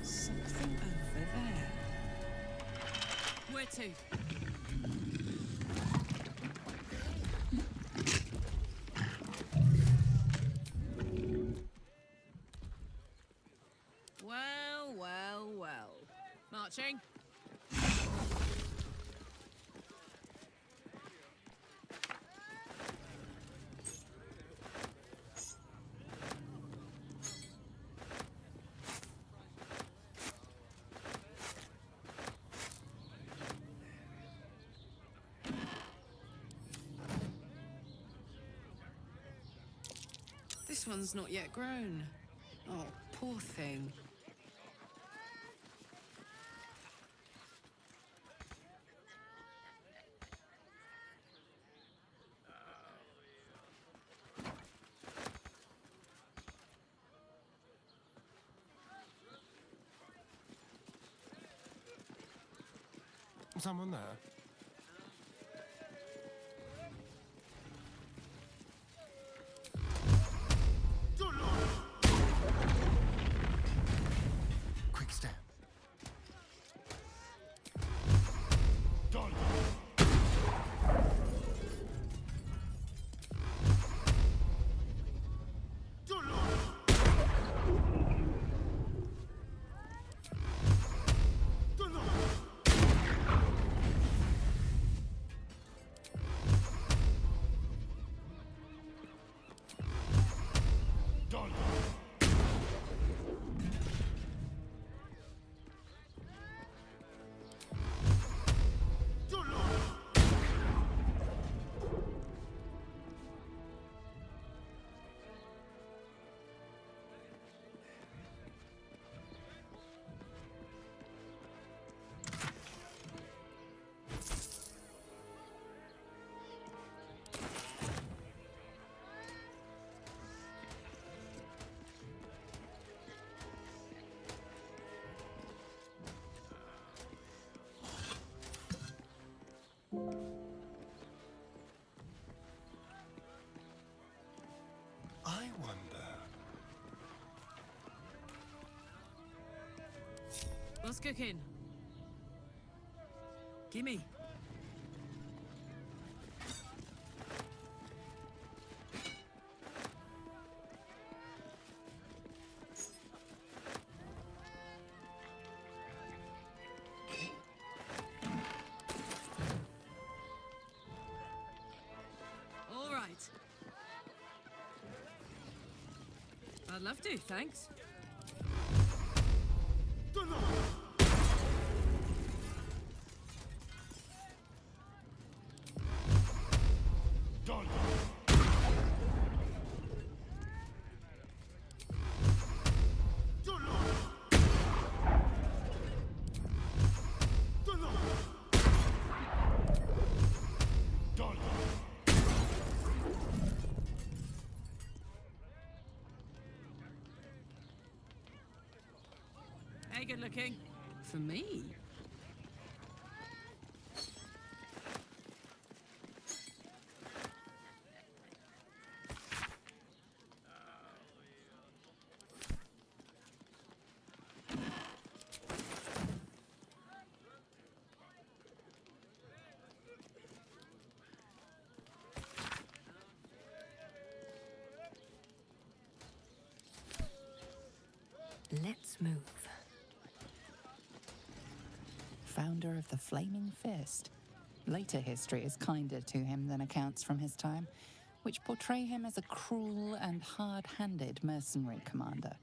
Something over there. Where to? Well, well, well. Marching. This one's not yet grown. Oh, poor thing. Someone there? Quick step. What's cooking? Gimme. All right. I'd love to, thanks. Hey, good looking. For me? Let's move. Founder of the Flaming Fist. Later history is kinder to him than accounts from his time, which portray him as a cruel and hard-handed mercenary commander.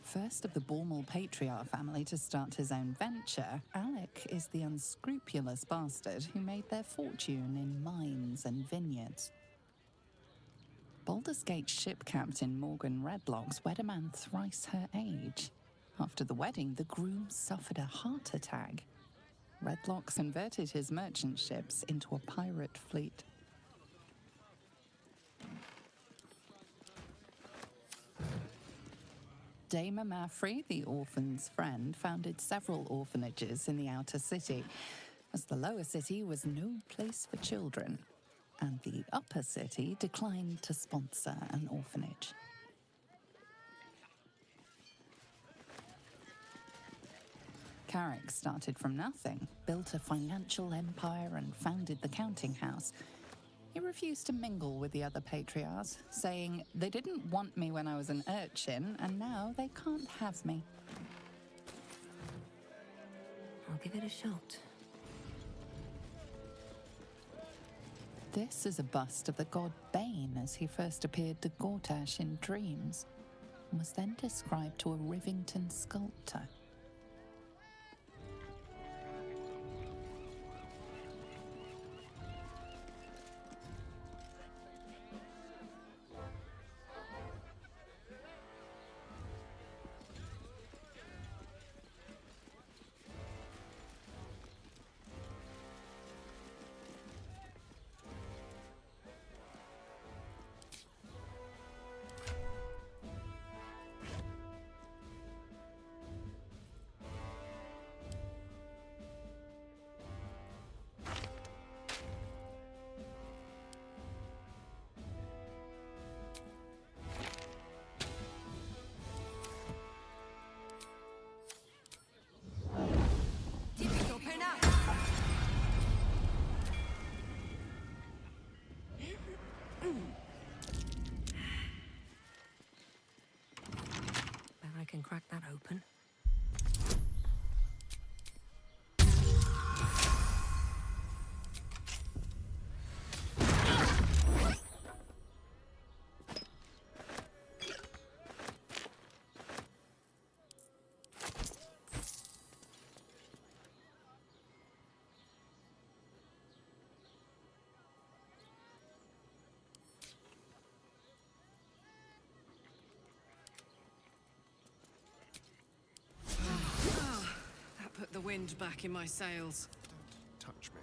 First of the Bormal Patriarch family to start his own venture, Alec is the unscrupulous bastard who made their fortune in mines and vineyards. Baldur's Gate ship captain Morgan Redlocks wed a man thrice her age. After the wedding, the groom suffered a heart attack. Redlocks converted his merchant ships into a pirate fleet. Dame Mafrey, the orphan's friend, founded several orphanages in the outer city, as the lower city was no place for children, and the upper city declined to sponsor an orphanage. Carrick started from nothing, built a financial empire, and founded the counting house. He refused to mingle with the other patriarchs, saying they didn't want me when I was an urchin, and now they can't have me. I'll give it a shot. This is a bust of the god Bane as he first appeared to Gortash in dreams, and was then described to a Rivington sculptor. Bet I can crack that open. That put the wind back in my sails. Don't touch me.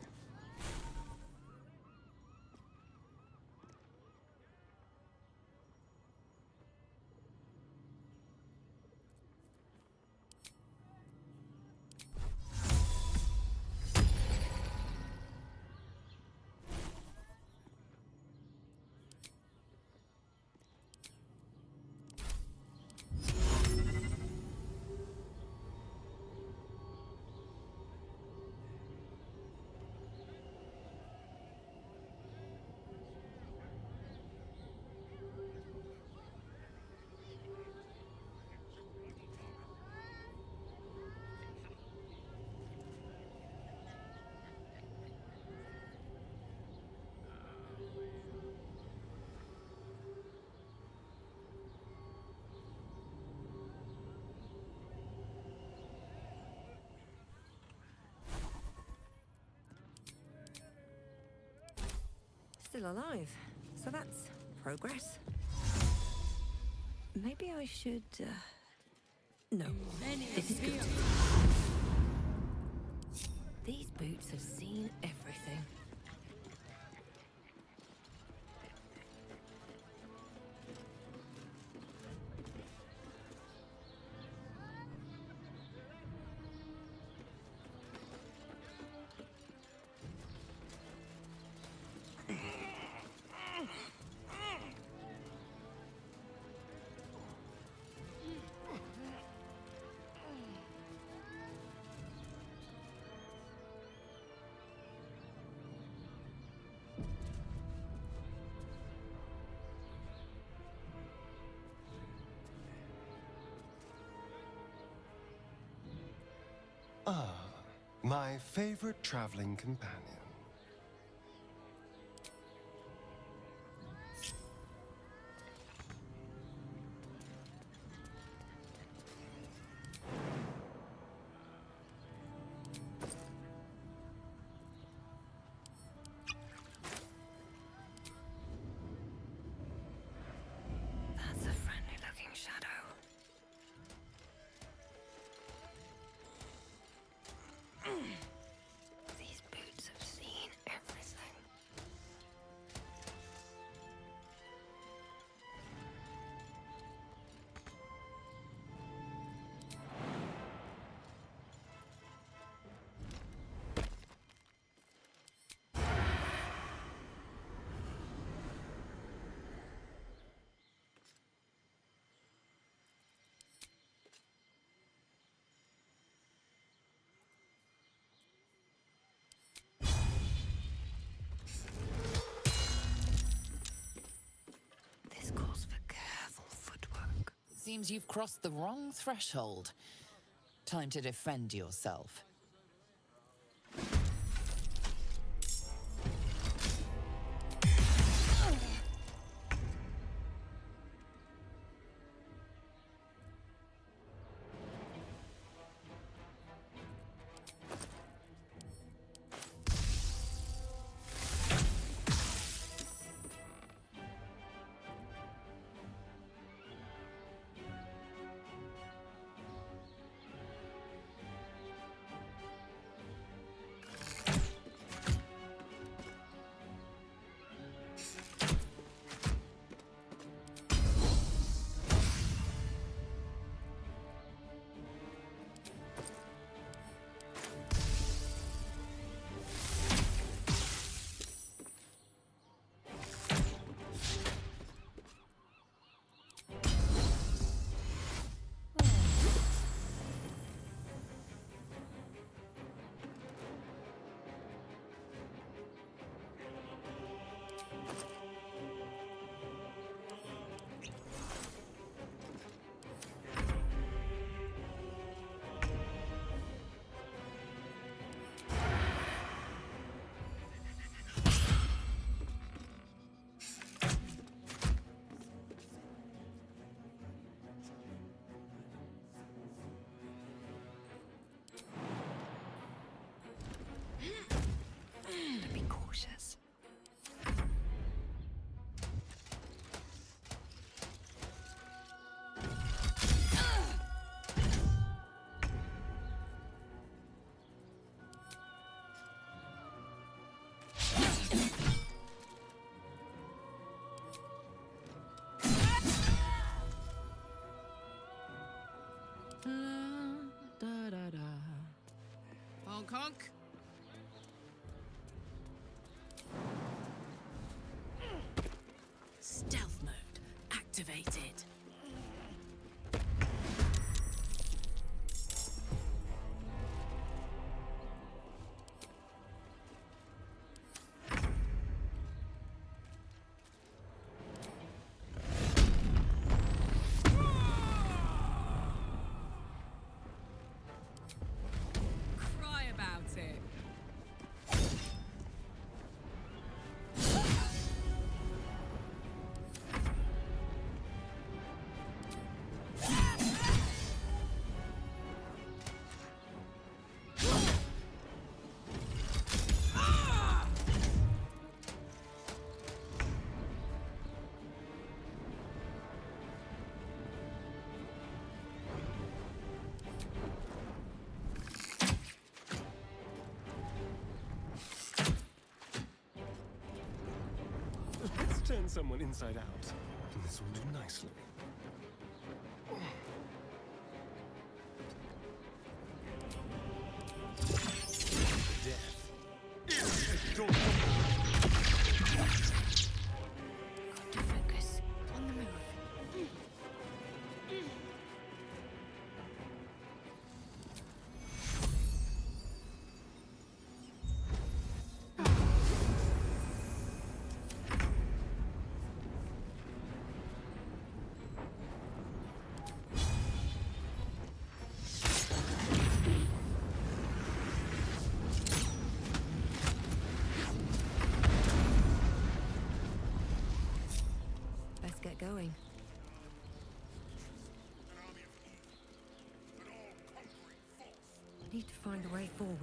still alive, so that's progress. Maybe I should, no, this is good. These boots have seen everything. Ah, my favorite traveling companion. That's a friendly-looking shadow. These boots have seen everything. This calls for careful footwork. Seems you've crossed the wrong threshold. Time to defend yourself. Be cautious. Honk honk. Stealth mode activated. Cry about it. turn someone inside out, and this will do nicely. Death is adorable. Got to focus. On the move. Let's get going. Need to find a way forward.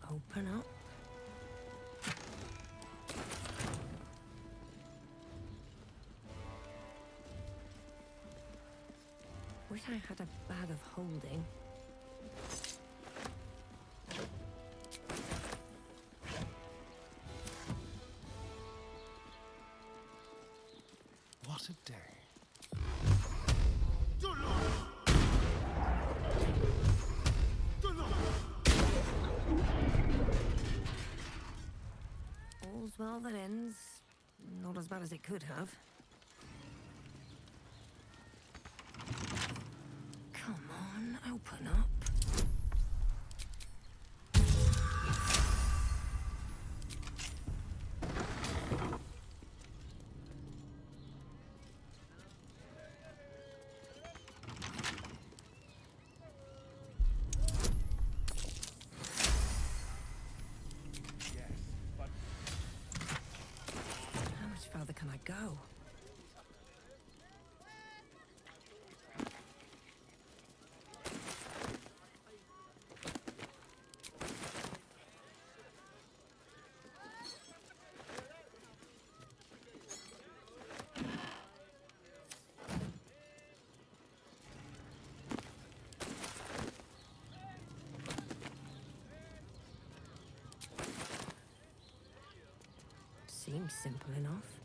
Open up. Wish I had a bag of holding. What a day. All's well that ends. Not as bad as it could have. Come on, open up. How much further can I go? Seems simple enough.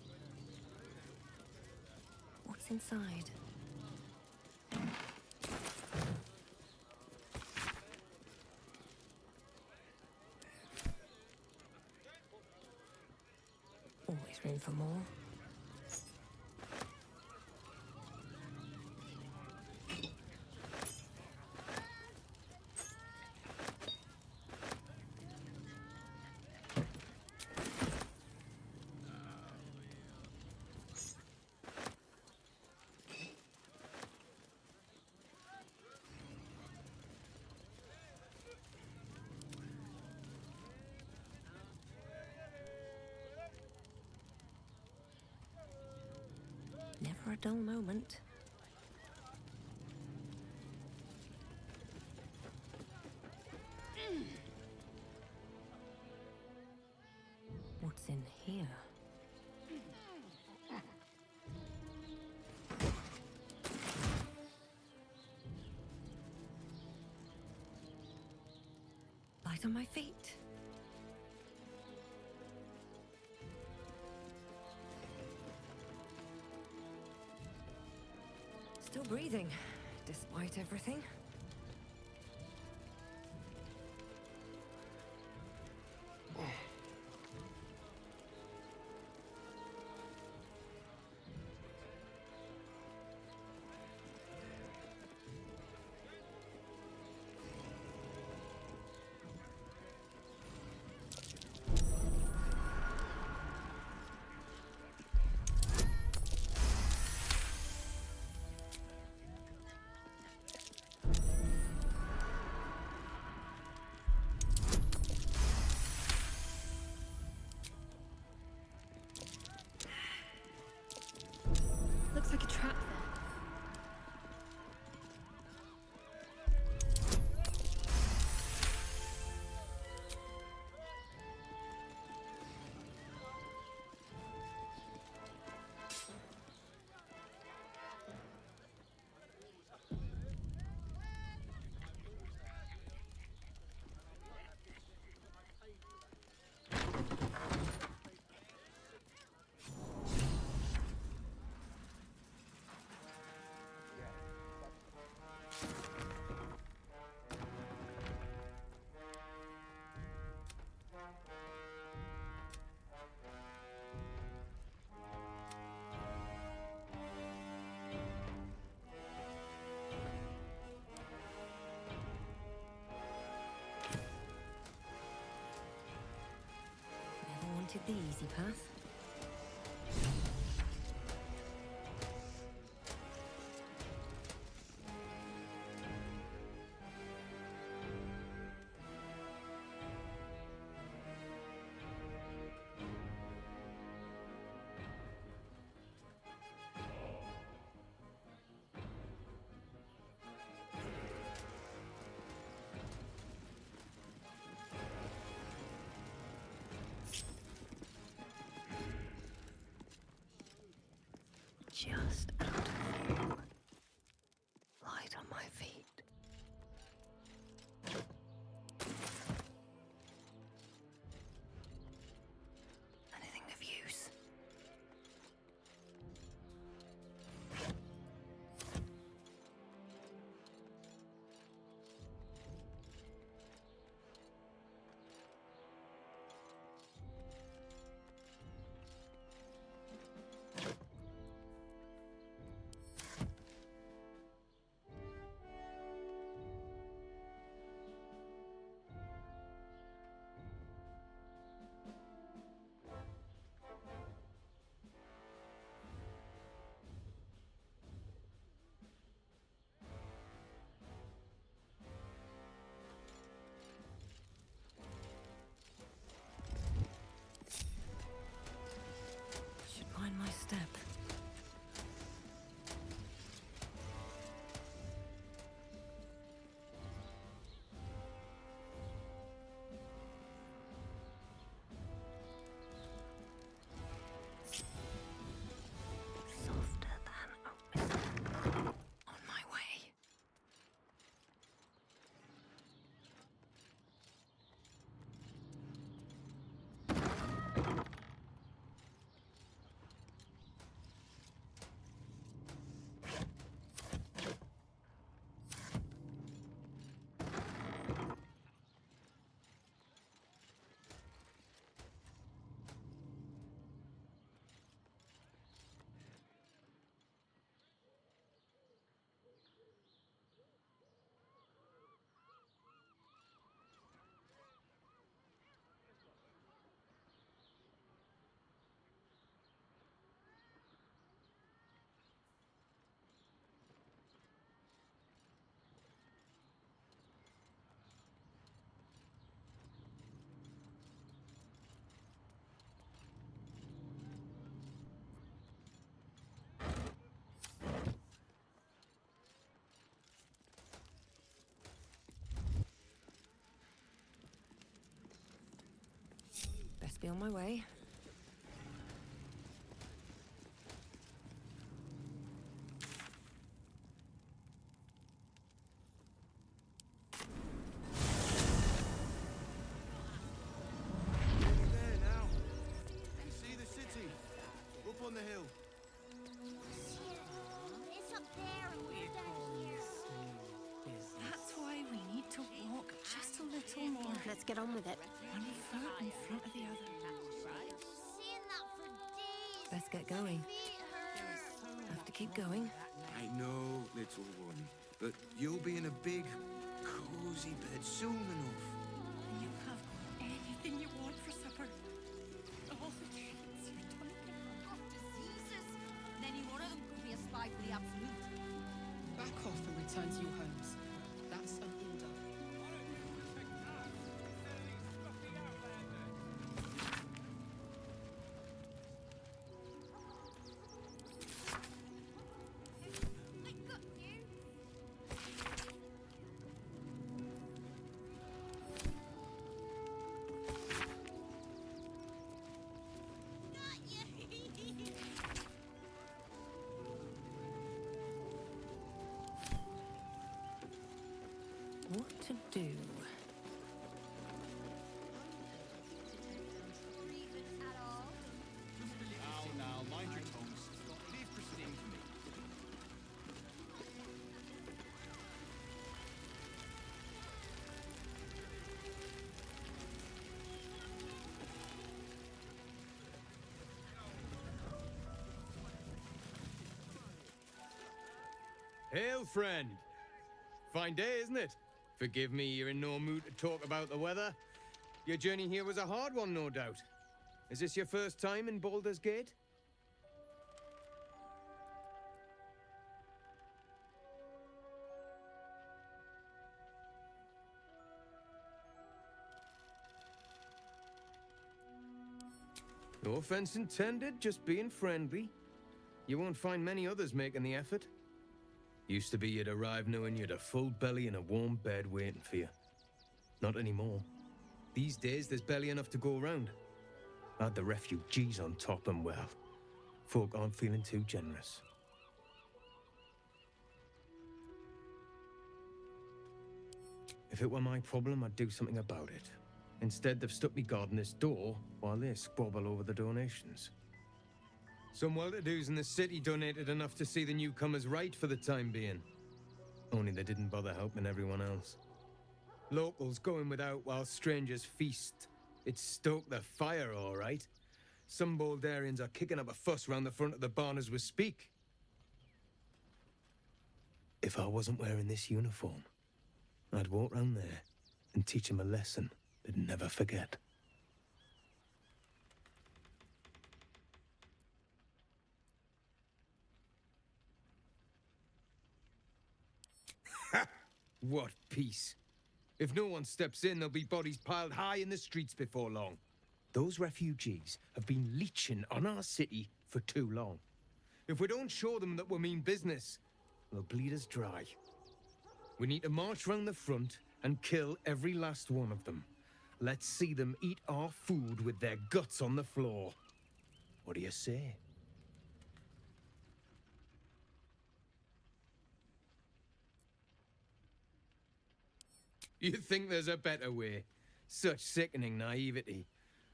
What's inside? Always room for more. Never a dull moment. What's in here? Light on my feet. Still breathing, despite everything. the easy path. Just out of view. Light on my feet. Anything of use? Should mind my step. Softer than a whistle. On my way. Best be on my way. There now. You see the city? Up on the hill. It's up there and we're down here. That's why we need to walk just a little more. Let's get on with it. One foot in front of the other. Seeing that for days. Best get going. Feet hurt. Have to keep going. I know, little one, but you'll be in a big, cozy bed soon enough. You have anything you want for supper. All the treats your tummy can Diseases. Then any one of them could be a spy for the Absolute. Back off and return to your homes. That's an order. I got you. What to do? Now, mind your tongues. Leave Christine to me. Hail, friend. Fine day, isn't it? Forgive me, you're in no mood to talk about the weather. Your journey here was a hard one, no doubt. Is this your first time in Baldur's Gate? No offense intended, just being friendly. You won't find many others making the effort. Used to be you'd arrive knowing you'd a full belly and a warm bed waiting for you. Not anymore. These days, there's barely enough to go around. Add the refugees on top and, well, folk aren't feeling too generous. If it were my problem, I'd do something about it. Instead, they've stuck me guarding this door while they squabble over the donations. Some well-to-dos in the city donated enough to see the newcomers right for the time being. Only they didn't bother helping everyone else. Locals going without while strangers feast. It stoked the fire, all right. Some Baldurians are kicking up a fuss round the front of the barn as we speak. If I wasn't wearing this uniform, I'd walk round there and teach them a lesson they'd never forget. What peace. If no one steps in, there'll be bodies piled high in the streets before long. Those refugees have been leeching on our city for too long. If we don't show them that we mean business, they'll bleed us dry. We need to march round the front and kill every last one of them. Let's see them eat our food with their guts on the floor. What do you say? You think there's a better way? Such sickening naivety.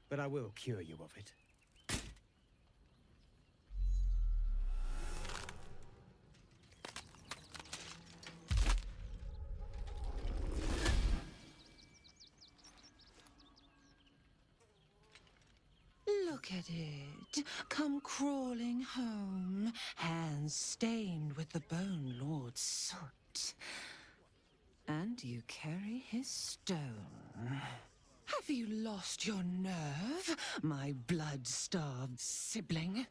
But I will cure you of it. Look at it. Come crawling home, hands stained with the Bone Lord's soot. And you carry his stone. Have you lost your nerve, my blood-starved sibling?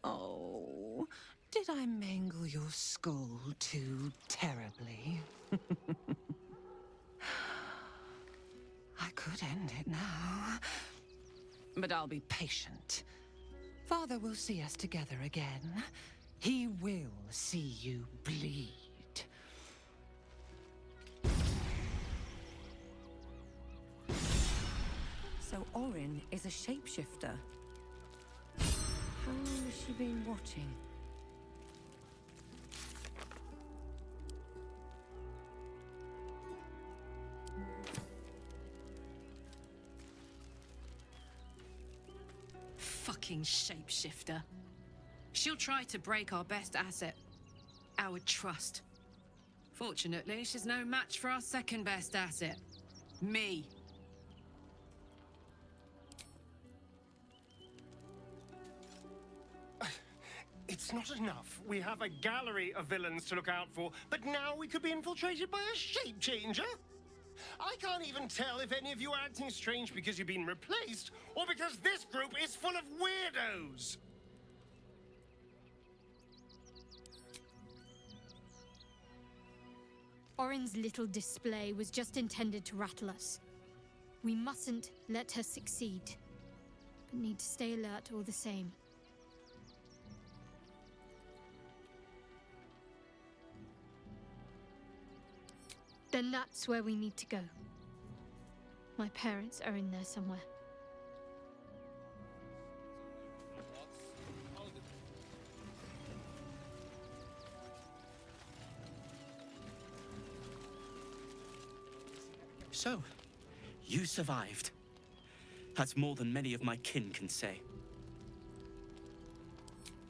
Oh, did I mangle your skull too terribly? I could end it now. But I'll be patient. Father will see us together again. He will see you bleed. So Orin is a shapeshifter. How long has she been watching? Fucking shapeshifter. She'll try to break our best asset, our trust. Fortunately, she's no match for our second best asset, me. It's not enough. We have a gallery of villains to look out for, but now we could be infiltrated by a shape changer? I can't even tell if any of you are acting strange because you've been replaced, or because this group is full of weirdos! Orin's little display was just intended to rattle us. We mustn't let her succeed, but need to stay alert all the same. Then that's where we need to go. My parents are in there somewhere. So, you survived. That's more than many of my kin can say.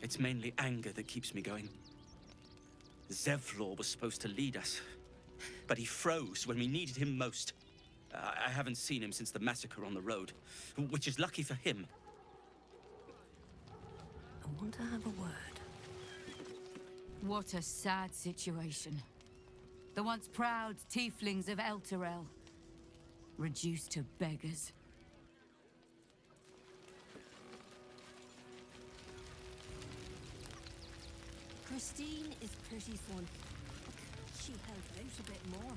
It's mainly anger that keeps me going. Zevlor was supposed to lead us, but he froze when we needed him most. I haven't seen him since the massacre on the road, which is lucky for him. I want to have a word. What a sad situation. The once proud tieflings of Elturel, reduced to beggars. Christine is pretty fun. She held out a bit more.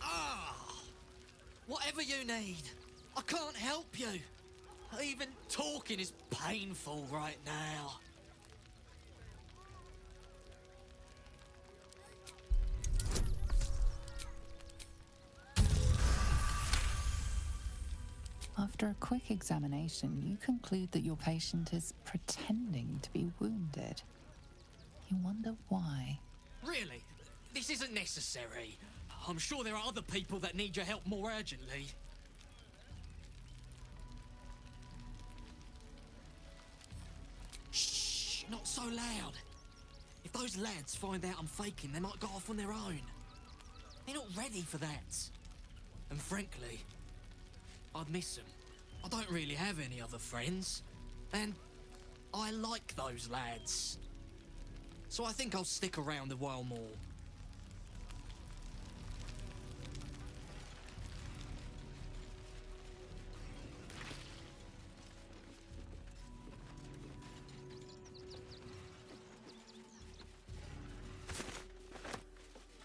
Ah! Whatever you need. I can't help you. Even talking is painful right now. After a quick examination, you conclude that your patient is pretending to be wounded. You wonder why. Really? This isn't necessary. I'm sure there are other people that need your help more urgently. Shh, not so loud. If those lads find out I'm faking, they might go off on their own. They're not ready for that. And frankly, I'd miss them. I don't really have any other friends. And I like those lads. So I think I'll stick around a while more.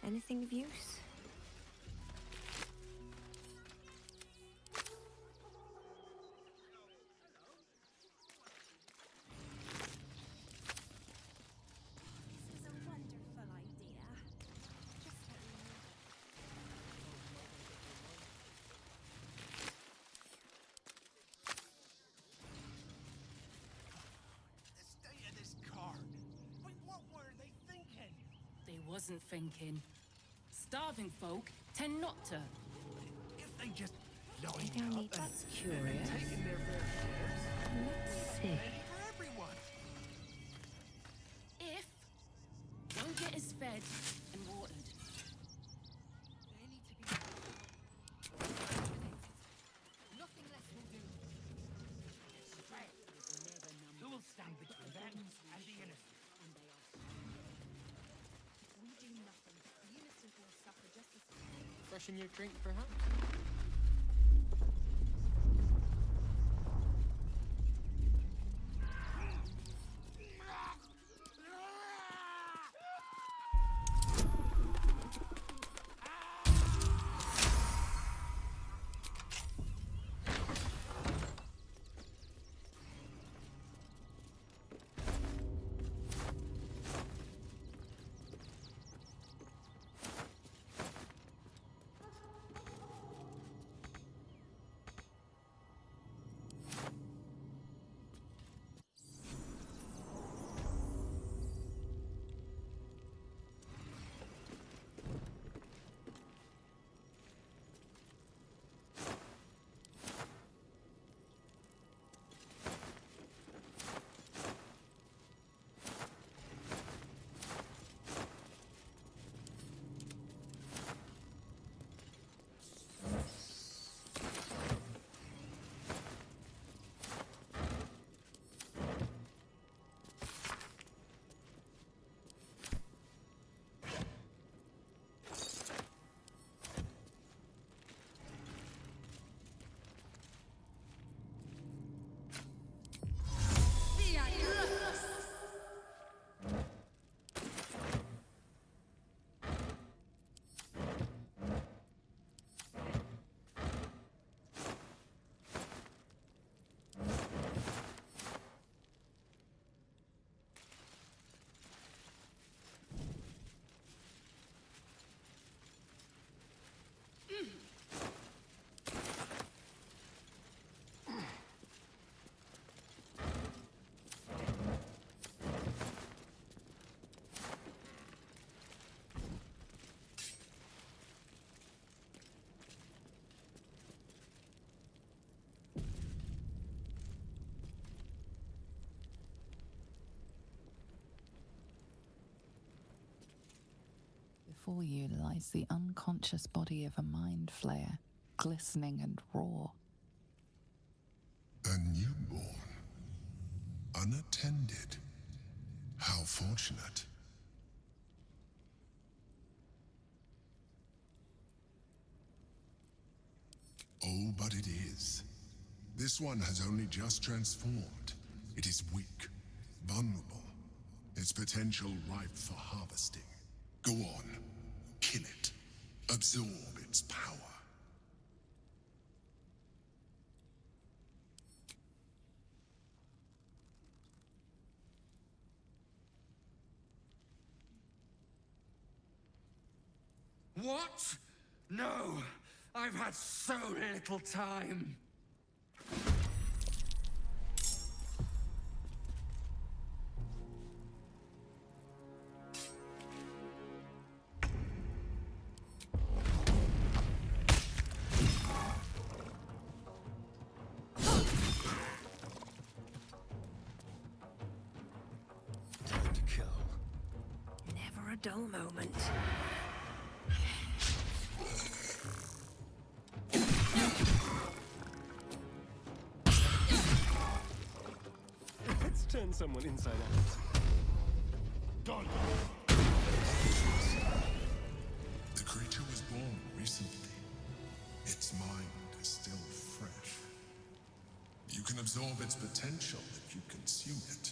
Anything of use? They wasn't thinking. Starving folk tend not to. If they just Maybe I need that's curious. Let's see. If don't get us fed and watered. nothing less will do. Who will stand between them and the innocent? We do nothing. The innocent will suffer just as Freshen your drink, perhaps? Before you lies the unconscious body of a mind flayer, glistening and raw. A newborn. Unattended. How fortunate. Oh, but it is. This one has only just transformed. It is weak, vulnerable, Its potential ripe for harvesting. Go on, kill it. Absorb its power. What? No! I've had so little time! Time to kill. Never a dull moment. Let's turn someone inside out. Gone. The creature was born recently. Its mind is still fresh. You can absorb its potential if you consume it.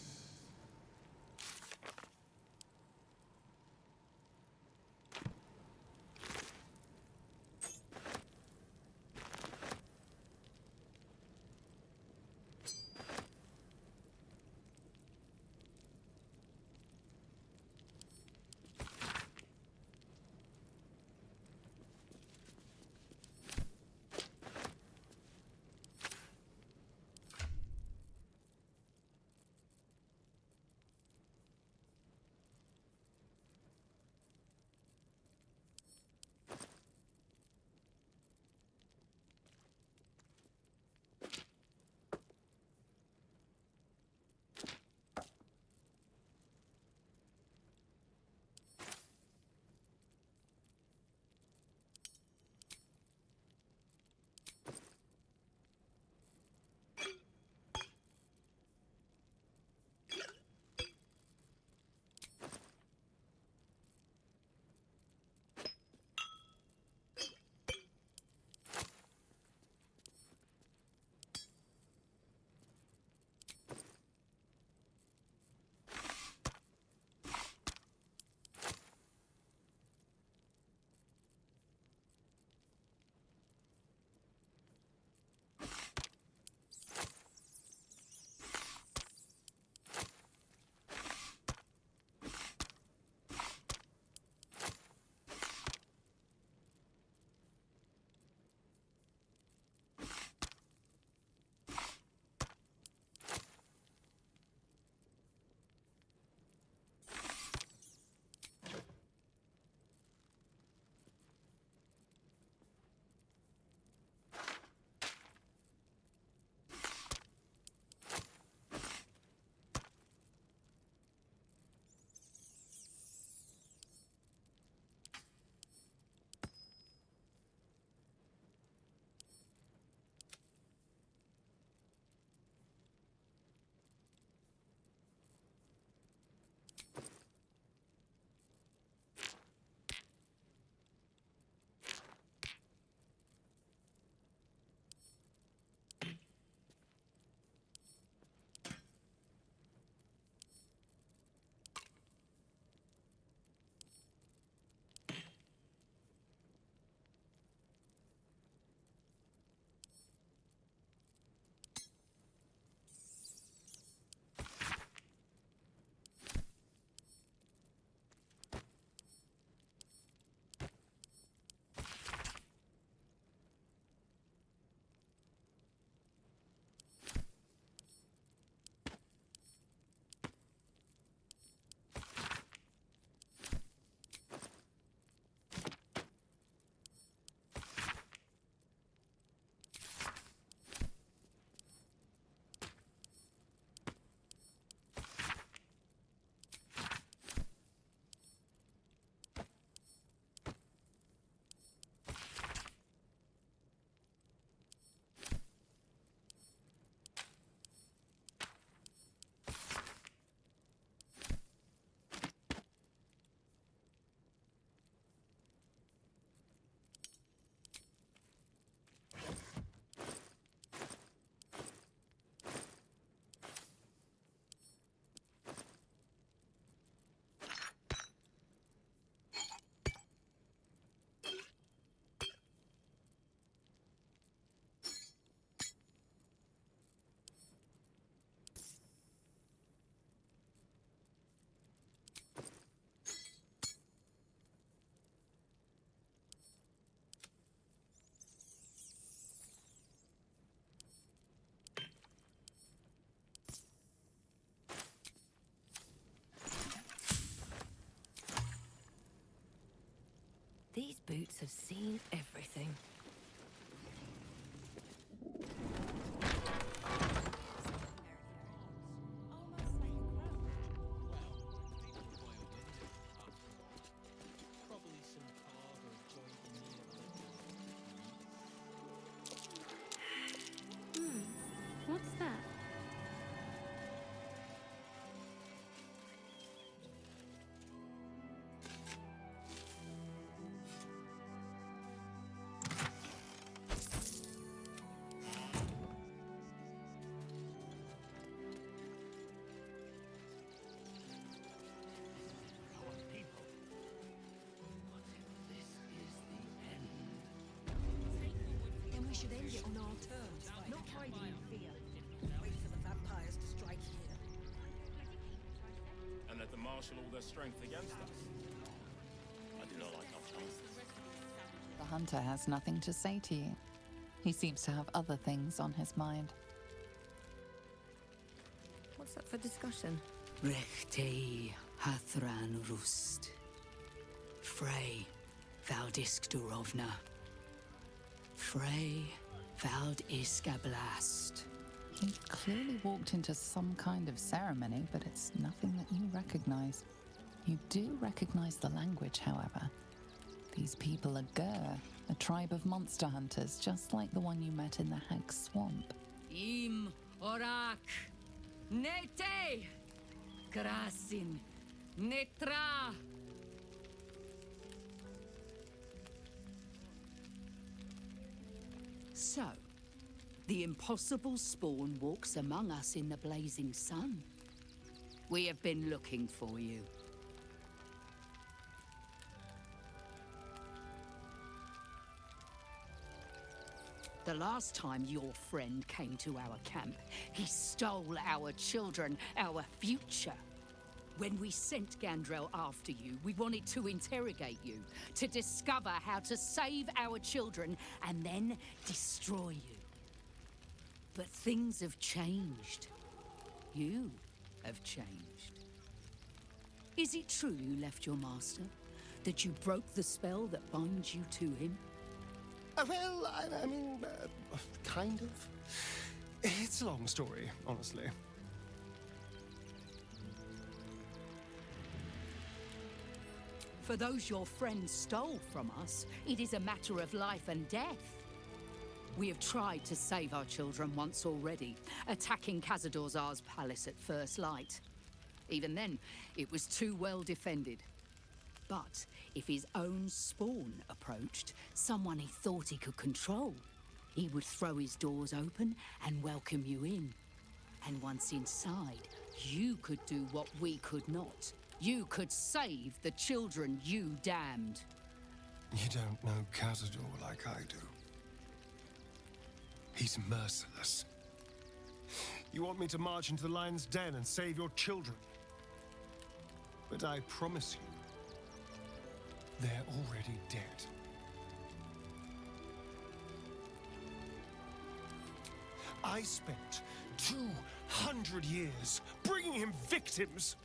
brutes have seen everything. What's that? Then we should end it on our terms, not hiding in fear. Wait for the vampires to strike here. And let them marshal all their strength against us. I do not like our chances. The hunter has nothing to say to you. He seems to have other things on his mind. What's up for discussion? Rechtei Hathran Rust. Frey Valdisk Durovna. Frey Valdisk Ablast. He clearly walked into some kind of ceremony, but it's nothing that you recognize. You do recognize the language, however. These people are Gur, a tribe of monster hunters, just like the one you met in the Hag's Swamp. Im Orak. Nete. Krasin. Netra. So, the impossible spawn walks among us in the blazing sun. We have been looking for you. The last time your friend came to our camp, he stole our children, our future. When we sent Gandrel after you, we wanted to interrogate you, to discover how to save our children, and then destroy you. But things have changed. You have changed. Is it true you left your master? That you broke the spell that binds you to him? Well, I mean, kind of. It's a long story, honestly. For those your friend stole from us, it is a matter of life and death. We have tried to save our children once already, attacking Khazad-dûr's palace at first light. Even then, it was too well defended. But if his own spawn approached, someone he thought he could control, he would throw his doors open and welcome you in. And once inside, you could do what we could not. You could save the children you damned. You don't know Khazad-dûr like I do. He's merciless. You want me to march into the lion's den and save your children? But I promise you, they're already dead. I spent 200 years bringing him victims.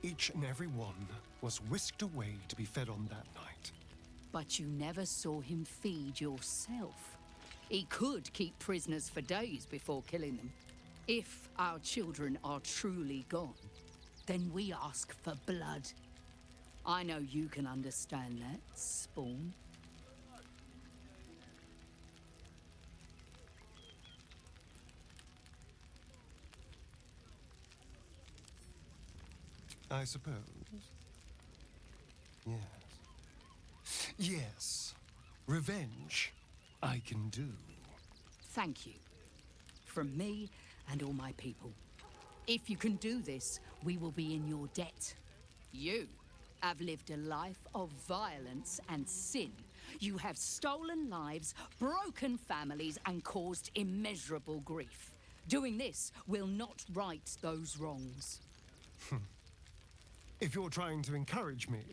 Each and every one was whisked away to be fed on that night. But you never saw him feed yourself. He could keep prisoners for days before killing them. If our children are truly gone, then we ask for blood. I know you can understand that, Spawn. I suppose. Yes. Yes. Revenge, I can do. Thank you. From me and all my people. If you can do this, we will be in your debt. You have lived a life of violence and sin. You have stolen lives, broken families, and caused immeasurable grief. Doing this will not right those wrongs. If you're trying to encourage me,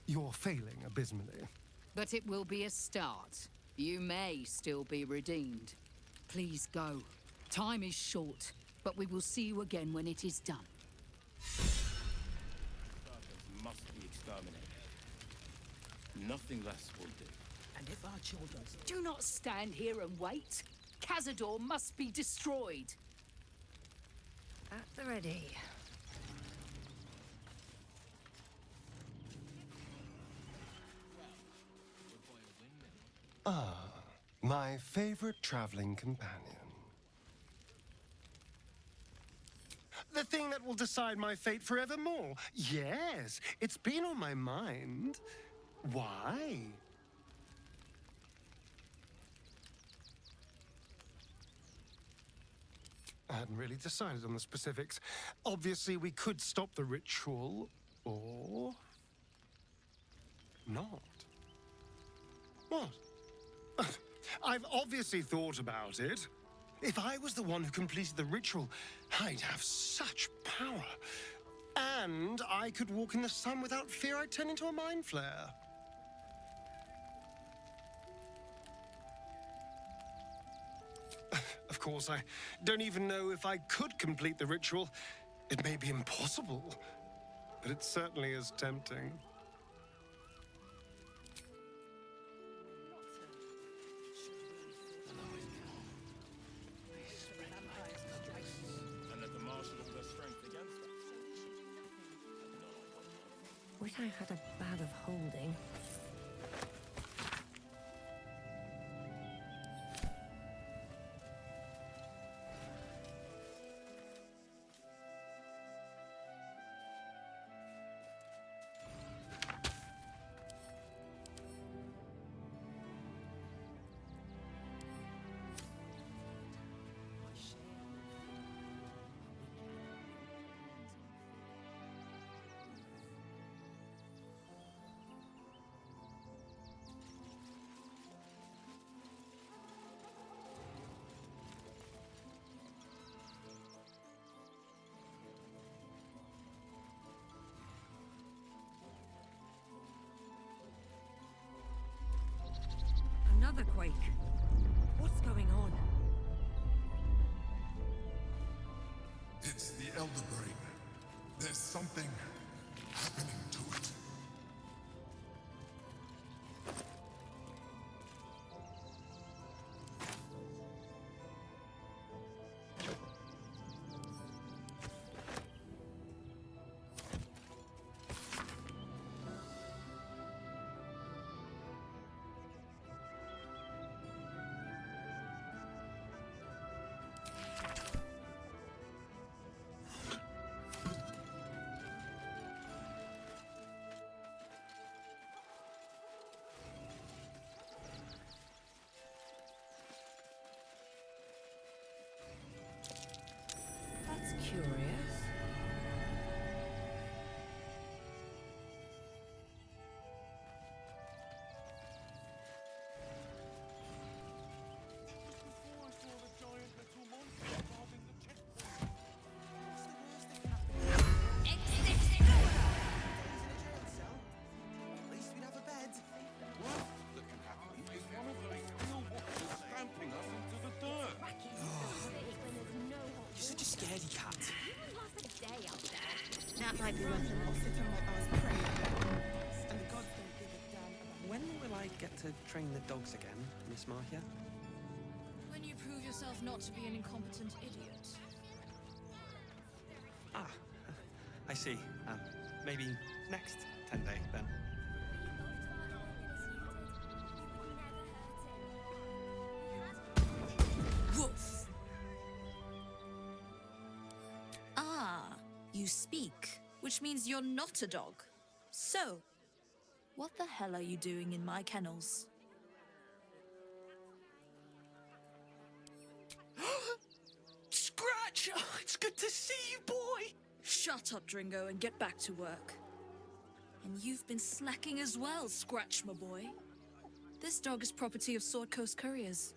you're failing abysmally. But it will be a start. You may still be redeemed. Please go. Time is short, but we will see you again when it is done. Must be exterminated. Nothing less will do. And if our children do not stand here and wait, Cazador must be destroyed. At the ready. Ah, my favorite traveling companion. The thing that will decide my fate forevermore. Yes, it's been on my mind. Why? I hadn't really decided on the specifics. Obviously, we could stop the ritual, or not. What? I've obviously thought about it. If I was the one who completed the ritual, I'd have such power. And I could walk in the sun without fear I'd turn into a mind flare. Of course, I don't even know if I could complete the ritual. It may be impossible, but it certainly is tempting. And that the marshal all their strength against us. Wish I had a bag of holding. Another quake. What's going on? It's the Elder Brain. There's something happening to it. That's curious. At least we'd have a bed. What? That can happen is one of those steel walkers stamping us into the dirt. You're such a scaredy cat. That might be worth I'll sit on my ass praying. And the gods don't give a damn about. When will I get to train the dogs again, Miss Marcia? When you prove yourself not to be an incompetent idiot. Ah, I see. Maybe next 10-day, then. Woof! Ah, you speak, which means you're not a dog. So, what the hell are you doing in my kennels? Scratch! Oh, it's good to see you, boy! Shut up, Dringo, and get back to work. And you've been slacking as well, Scratch, my boy. This dog is property of Sword Coast Couriers.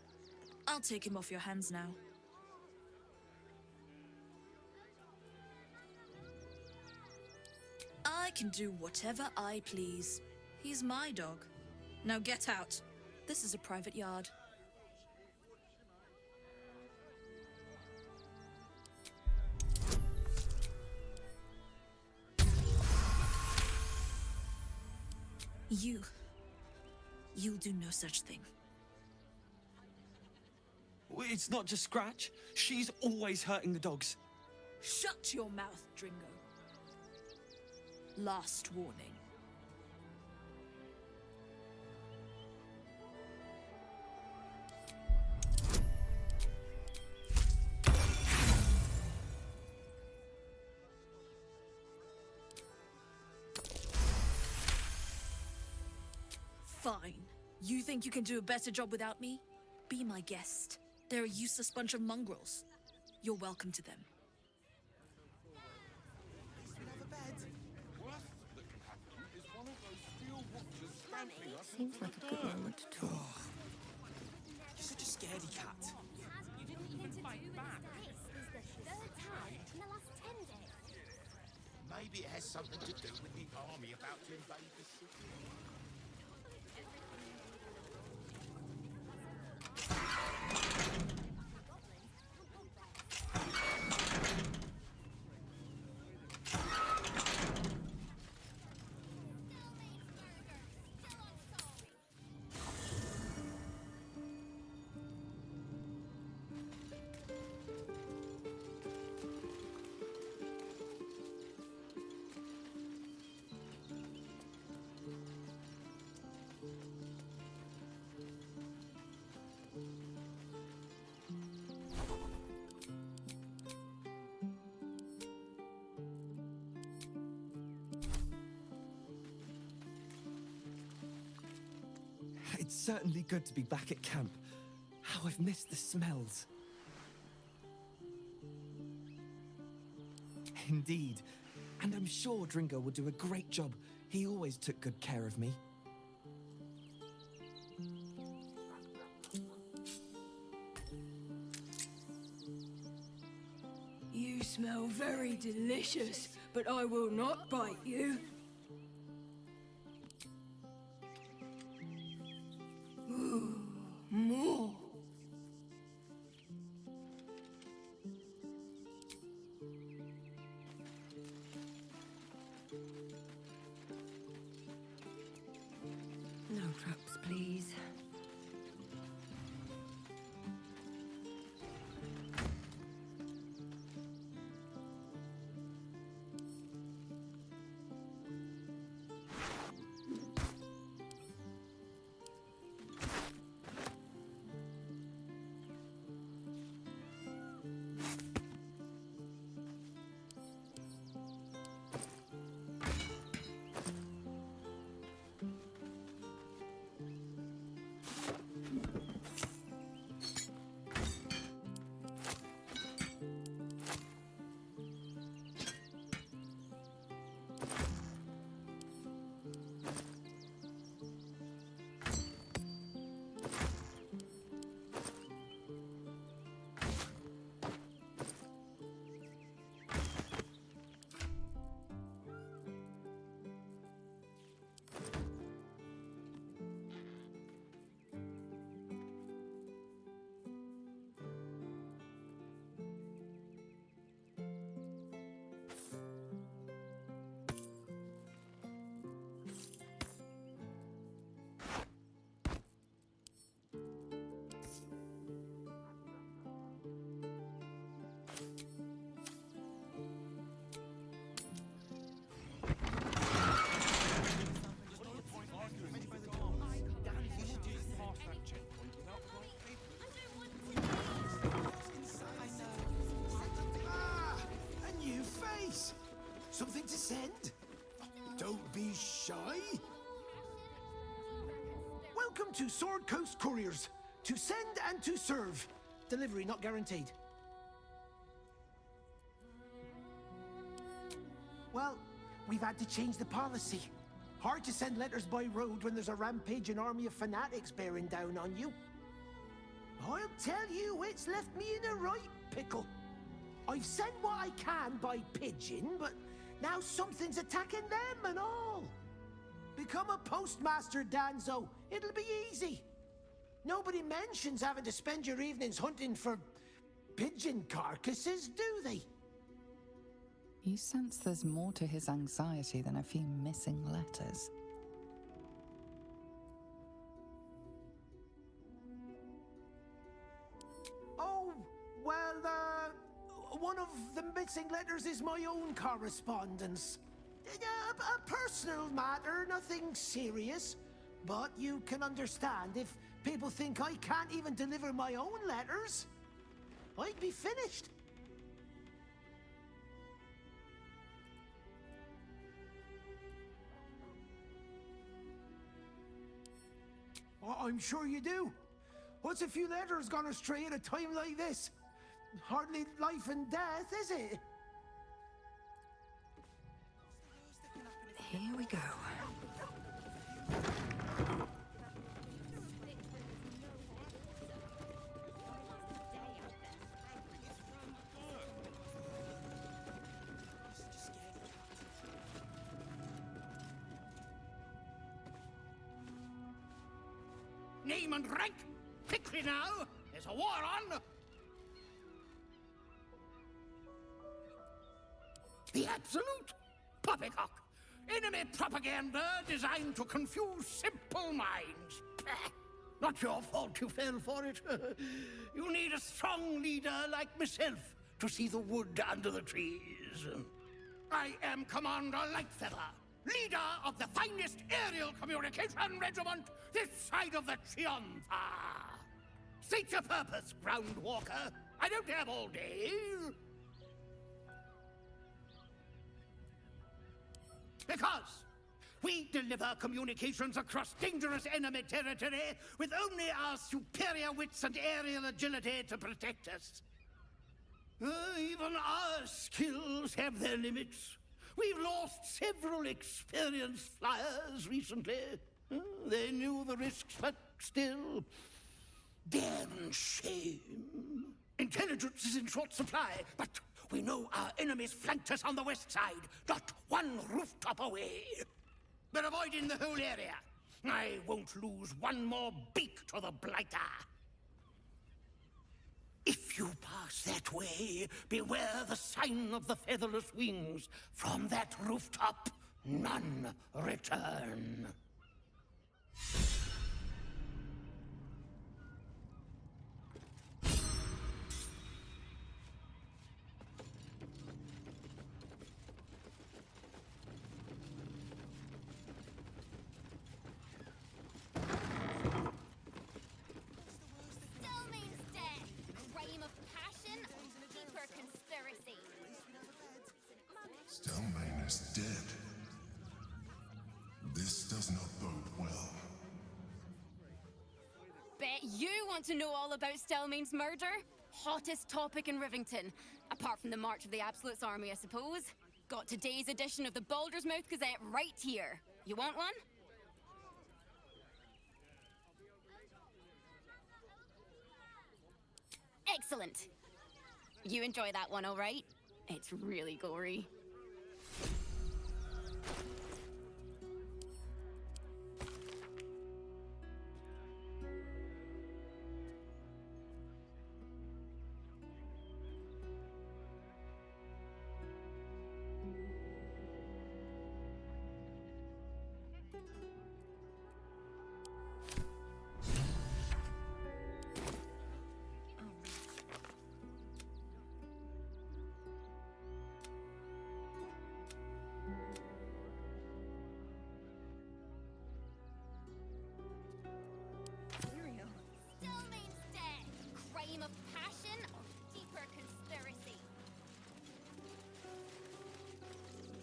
I'll take him off your hands now. I can do whatever I please. He's my dog. Now get out. This is a private yard. You'll do no such thing. It's not just Scratch. She's always hurting the dogs. Shut your mouth, Dringo. Last warning. Fine. You think you can do a better job without me? Be my guest. They're a useless bunch of mongrels. You're welcome to them. Seems like a good moment to talk. You're such a scaredy cat. You didn't even fight back. This is the third time in the last 10 days. Maybe it has something to do with the army about to invade the city. It's certainly good to be back at camp. How I've missed the smells. Indeed. And I'm sure Dringo will do a great job. He always took good care of me. You smell very delicious, but I will not bite you. Ooh, more. No traps, please. Something to send? Don't be shy. Welcome to Sword Coast Couriers. To send and to serve. Delivery not guaranteed. Well, we've had to change the policy. Hard to send letters by road when there's a rampaging army of fanatics bearing down on you. I'll tell you, it's left me in a right pickle. I've sent what I can by pigeon, but now something's attacking them and all. Become a postmaster, Danzo. It'll be easy. Nobody mentions having to spend your evenings hunting for pigeon carcasses, do they? You sense there's more to his anxiety than a few missing letters. one of the missing letters is my own correspondence. A personal matter, nothing serious. But you can understand if people think I can't even deliver my own letters, I'd be finished. I'm sure you do. What's a few letters gone astray at a time like this? Hardly life and death, is it? Here we go. Name and rank! Quickly now! There's a war on! The absolute poppycock! Enemy propaganda designed to confuse simple minds. Not your fault you fell for it. You need a strong leader like myself to see the wood under the trees. I am Commander Lightfeather, leader of the finest aerial communication regiment this side of the Triumpha. State your purpose, Groundwalker. I don't have all day. Because we deliver communications across dangerous enemy territory with only our superior wits and aerial agility to protect us. Even our skills have their limits. We've lost several experienced flyers recently. They knew the risks, but still, damn shame. Intelligence is in short supply, but we know our enemies flanked us on the west side, not one rooftop away. They're avoiding the whole area. I won't lose one more beak to the Blighter. If you pass that way, beware the sign of the featherless wings. From that rooftop, none return. Stelmane is dead. This does not bode well. Bet you want to know all about Stelmane's murder? Hottest topic in Rivington. Apart from the March of the Absolute's army, I suppose. Got today's edition of the Baldur's Mouth Gazette right here. You want one? Excellent. You enjoy that one, all right? It's really gory.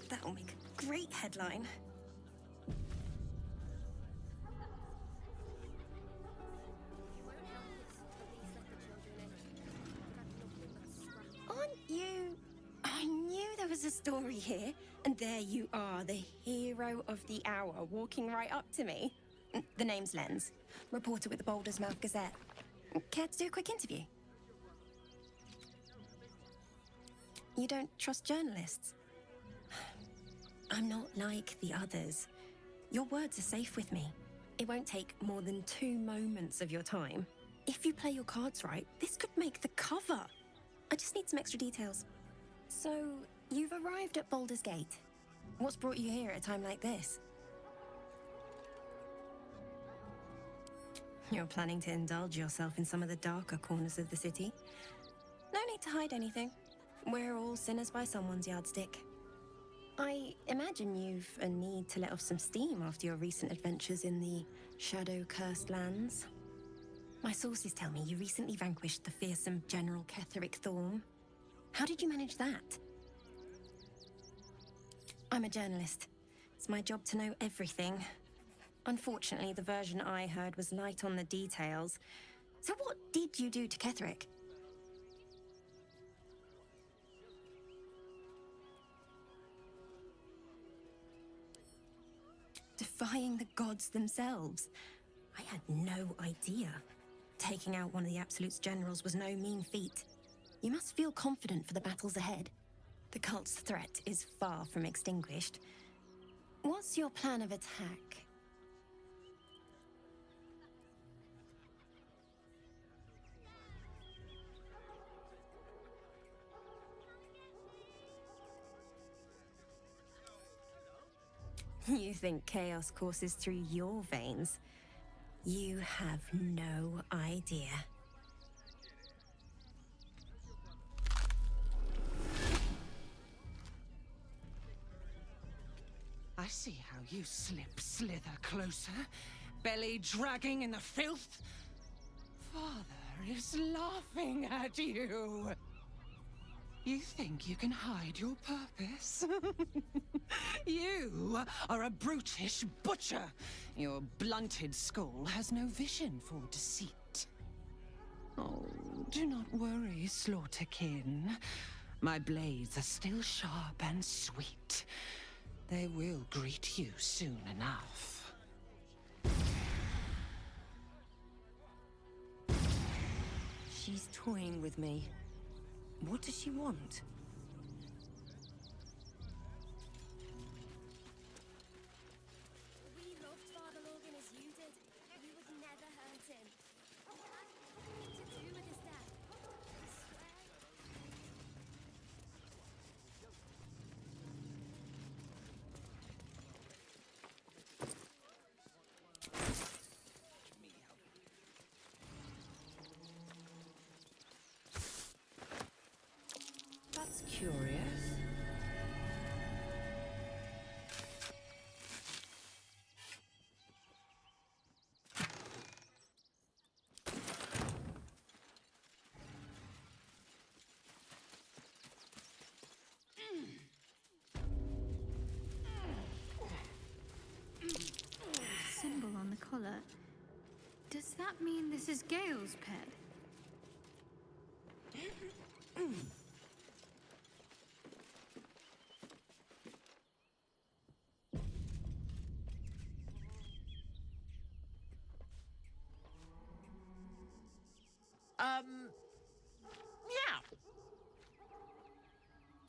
That'll make a great headline. Aren't you... I knew there was a story here, and there you are, the hero of the hour, walking right up to me. The name's Lens, reporter with the Baldur's Mouth Gazette. Care to do a quick interview? You don't trust journalists? I'm not like the others. Your words are safe with me. It won't take more than 2 moments of your time. If you play your cards right, this could make the cover. I just need some extra details. So, you've arrived at Baldur's Gate. What's brought you here at a time like this? You're planning to indulge yourself in some of the darker corners of the city. No need to hide anything. We're all sinners by someone's yardstick. I imagine you've a need to let off some steam after your recent adventures in the shadow-cursed lands. My sources tell me you recently vanquished the fearsome General Ketheric Thorm. How did you manage that? I'm a journalist. It's my job to know everything. Unfortunately, the version I heard was light on the details. So what did you do to Ketheric? Defying the gods themselves. I had no idea. Taking out one of the Absolute's generals was no mean feat. You must feel confident for the battles ahead. The cult's threat is far from extinguished. What's your plan of attack? You think chaos courses through your veins? You have no idea. I see how you slither closer, belly dragging in the filth. Father is laughing at you. You think you can hide your purpose? You are a brutish butcher. Your blunted skull has no vision for deceit. Oh, do not worry, Slaughterkin. My blades are still sharp and sweet. They will greet you soon enough. She's toying with me. What does she want? We loved Father Logan as you did. We would never hurt him. Nothing to do with his death. I swear. That's curious. Symbol on the collar. Does that mean this is Gale's pet? Yeah.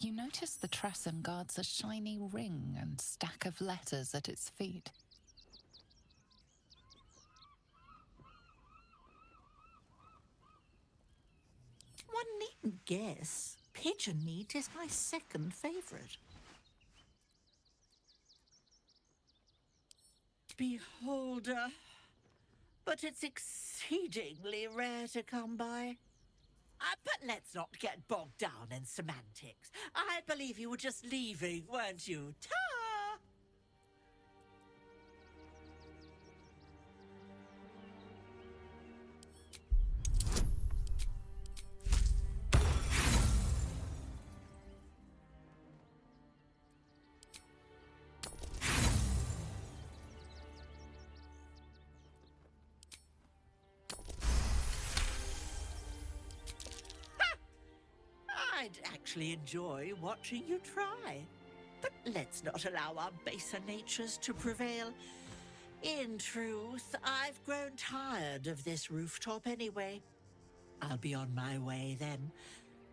You notice the Tressum guards a shiny ring and stack of letters at its feet. One needn't guess. Pigeon meat is my second favorite. Beholder. But it's exceedingly rare to come by. But let's not get bogged down in semantics. I believe you were just leaving, weren't you? Ta! I'd actually enjoy watching you try. But let's not allow our baser natures to prevail. In truth, I've grown tired of this rooftop anyway. I'll be on my way then.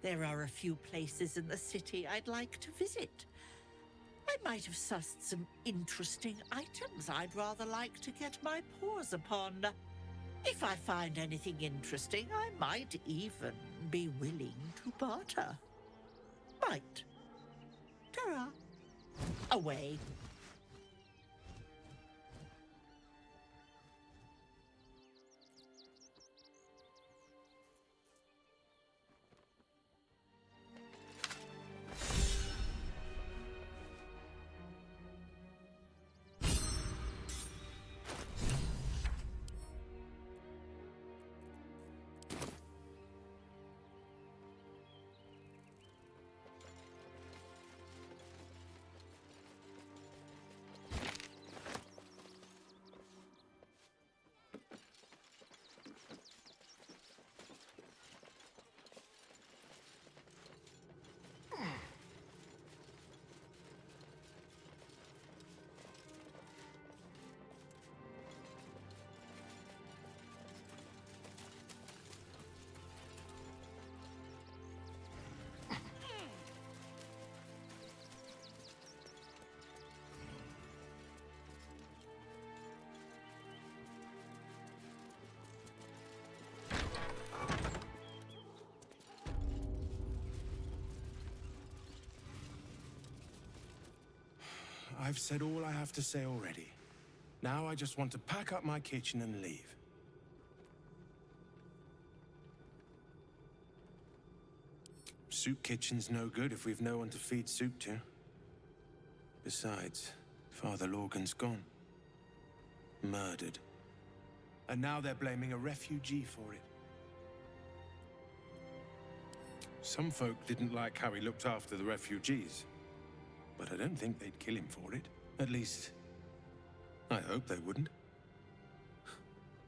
There are a few places in the city I'd like to visit. I might have sussed some interesting items I'd rather like to get my paws upon. If I find anything interesting, I might even be willing to barter. Right. Ta-ra. Away. I've said all I have to say already. Now I just want to pack up my kitchen and leave. Soup kitchen's no good if we've no one to feed soup to. Besides, Father Lorgan's gone. Murdered. And now they're blaming a refugee for it. Some folk didn't like how he looked after the refugees. But I don't think they'd kill him for it. At least, I hope they wouldn't.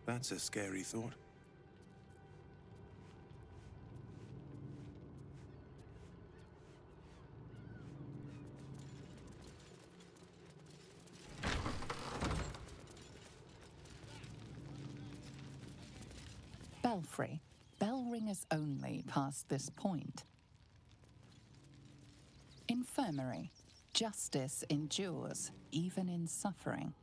That's a scary thought. Belfry. Bell ringers only past this point. Infirmary. Justice endures, even in suffering.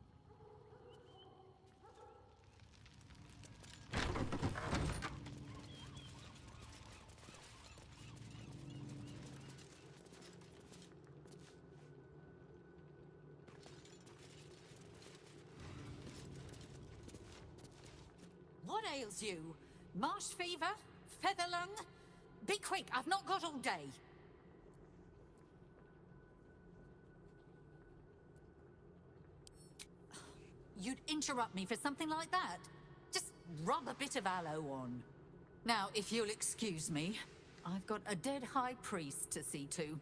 What ails you? Marsh fever? Feather lung? Be quick, I've not got all day. You'd interrupt me for something like that? Just rub a bit of aloe on. Now, if you'll excuse me, I've got a dead high priest to see to.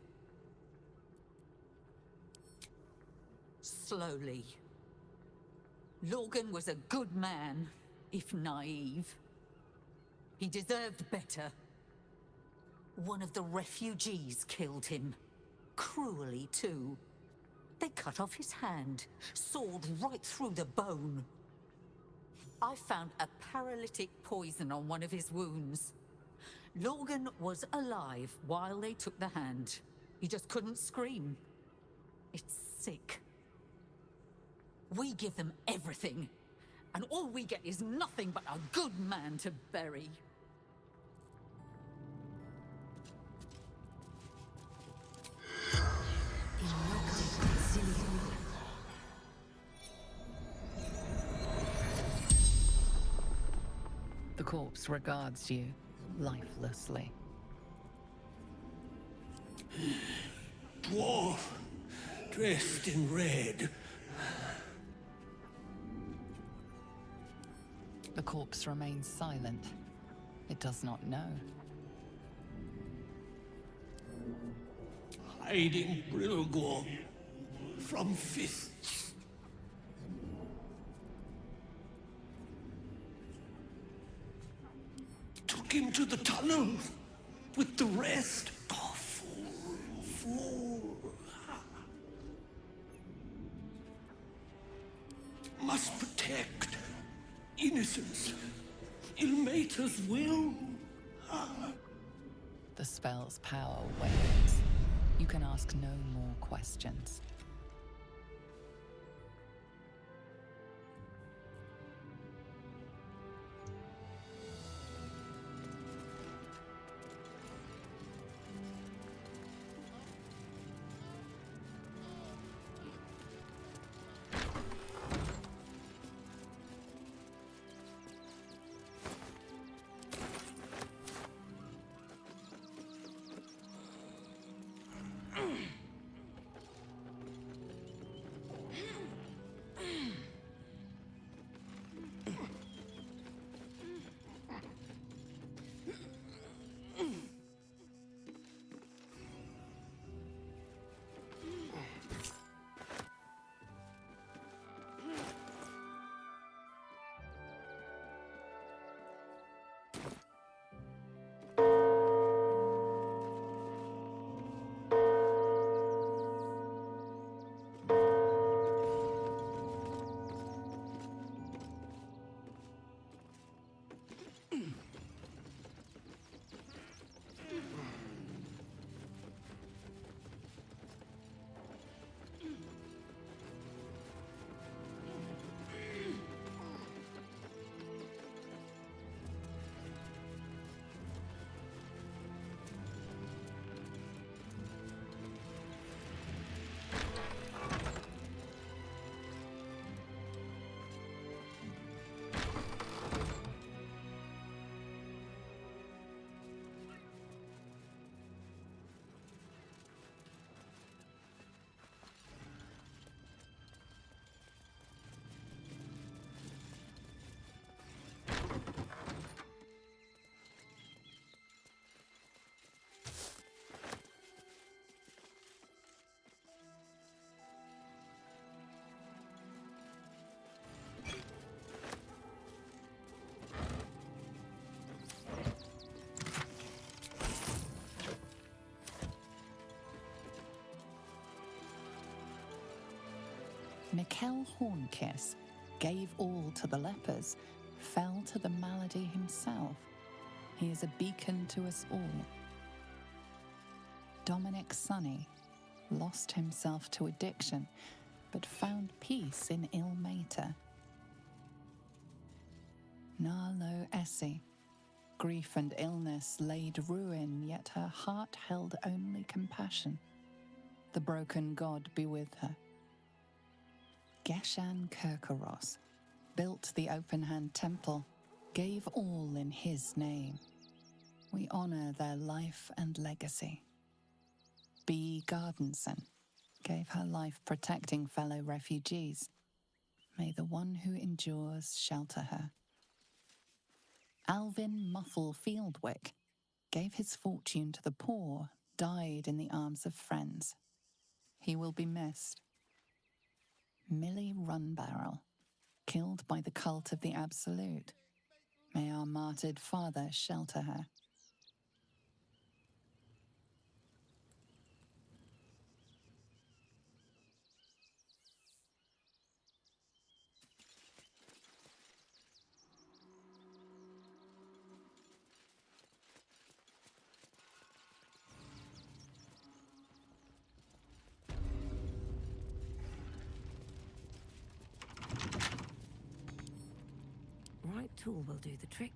Slowly. Lorgan was a good man, if naive. He deserved better. One of the refugees killed him. Cruelly, too. They cut off his hand, sawed right through the bone. I found a paralytic poison on one of his wounds. Lorgan was alive while they took the hand. He just couldn't scream. It's sick. We give them everything, and all we get is nothing but a good man to bury. The corpse regards you lifelessly. Dwarf, dressed in red. The corpse remains silent. It does not know. Hiding Brilgor from fists. Took him to the tunnel with the rest. Oh, fool, fool. Must protect innocence. Ilmater's will. The spell's power wanes. You can ask no more questions. Mikkel Hornkiss gave all to the lepers, fell to the malady himself. He is a beacon to us all. Dominic Sonny lost himself to addiction, but found peace in Ilmater. Narlo Essie, grief and illness laid ruin, yet her heart held only compassion. The broken god be with her. Geshan Kirkaros built the open-hand temple, gave all in his name. We honor their life and legacy. B. Gardenson gave her life protecting fellow refugees. May the one who endures shelter her. Alvin Muffle Fieldwick gave his fortune to the poor, died in the arms of friends. He will be missed. Millie Runbarrel, killed by the cult of the Absolute. May our martyred father shelter her. Right tool will do the trick.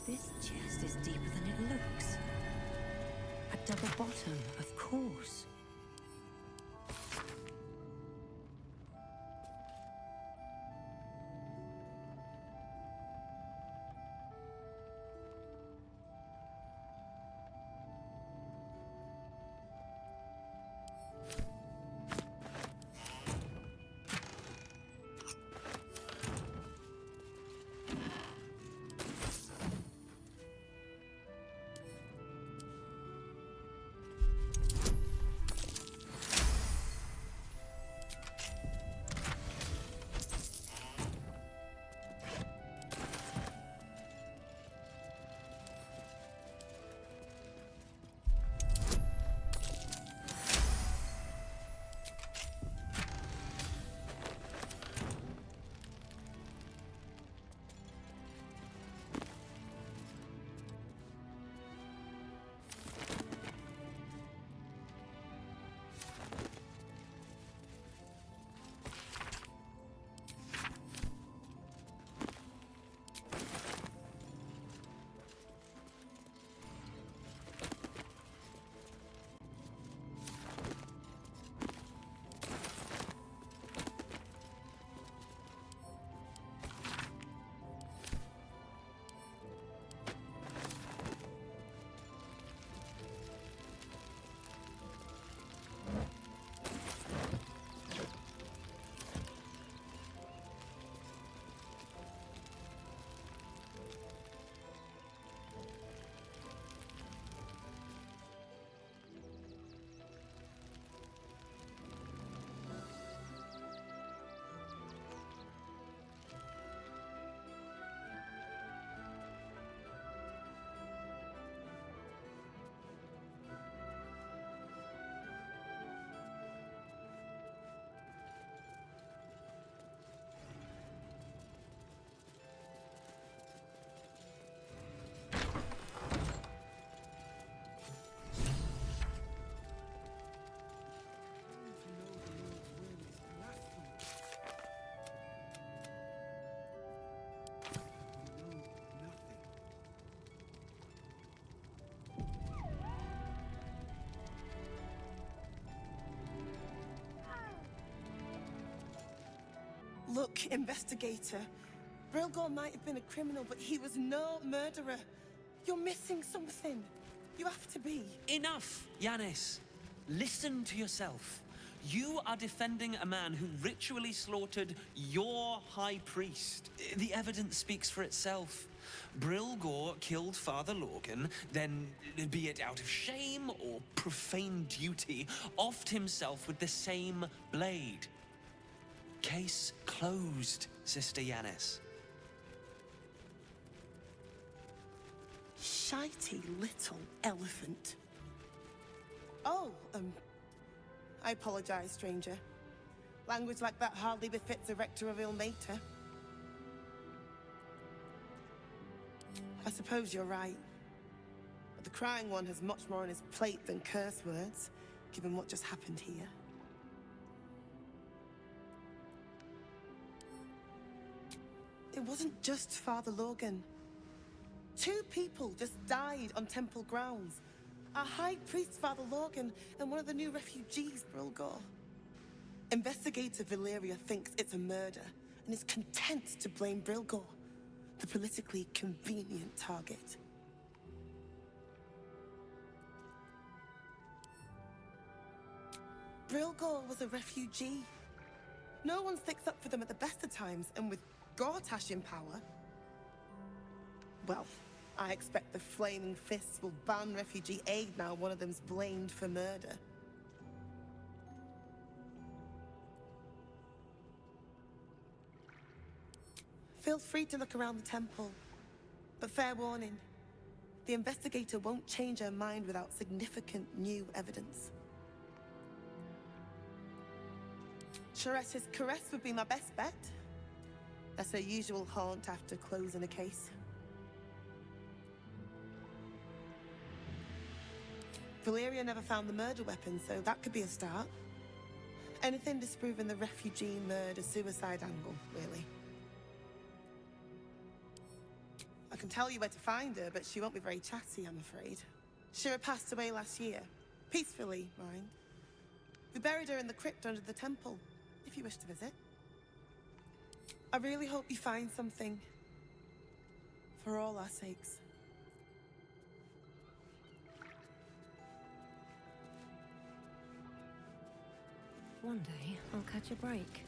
This chest is deeper than it looks. A double bottom, of course. Look, investigator. Brilgor might have been a criminal, but he was no murderer. You're missing something. You have to be. Enough, Yanis. Listen to yourself. You are defending a man who ritually slaughtered your high priest. The evidence speaks for itself. Brilgor killed Father Lorgan, then, be it out of shame or profane duty, offed himself with the same blade. Case closed, Sister Yanis. Shitey little elephant. Oh, I apologize, stranger. Language like that hardly befits a rector of Ilmater. I suppose you're right. But the Crying One has much more on his plate than curse words, given what just happened here. It wasn't just Father Lorgan. 2 people just died on temple grounds. Our High Priest, Father Lorgan, and one of the new refugees, Brilgor. Investigator Valeria thinks it's a murder, and is content to blame Brilgor, the politically convenient target. Brilgor was a refugee. No one sticks up for them at the best of times, and with Gortash in power, well, I expect the Flaming Fists will ban refugee aid now one of them's blamed for murder. Feel free to look around the temple, but fair warning, the investigator won't change her mind without significant new evidence. Charetta's caress would be my best bet. That's her usual haunt after closing a case. Valeria never found the murder weapon, so that could be a start. Anything disproving the refugee murder-suicide angle, really. I can tell you where to find her, but she won't be very chatty, I'm afraid. Shira passed away last year. Peacefully, mind. We buried her in the crypt under the temple, if you wish to visit. I really hope you find something. For all our sakes. One day, I'll catch a break.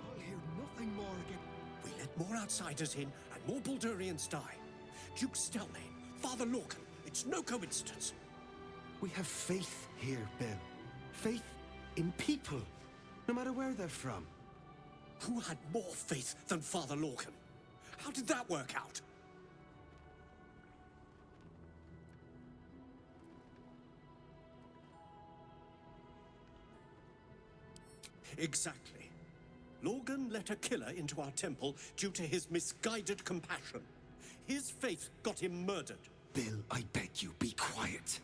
I'll hear nothing more again. We let more outsiders in, and more Baldurians die. Duke Stelmane, Father Lorcan, it's no coincidence. We have faith here, Bill. Faith in people, no matter where they're from. Who had more faith than Father Lorcan? How did that work out? Exactly. Lorgan let a killer into our temple due to his misguided compassion. His faith got him murdered. Bill, I beg you, be quiet.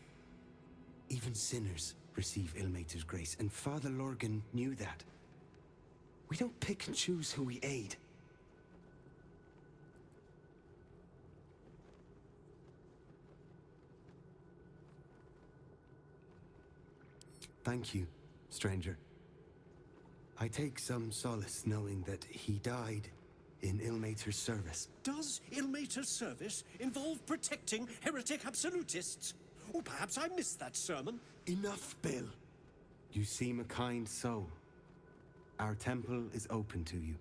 Even sinners receive Ilmater's grace, and Father Lorgan knew that. We don't pick and choose who we aid. Thank you, stranger. I take some solace knowing that he died in Ilmater's service. Does Ilmater's service involve protecting heretic absolutists? Or perhaps I missed that sermon. Enough, Bill. You seem a kind soul. Our temple is open to you.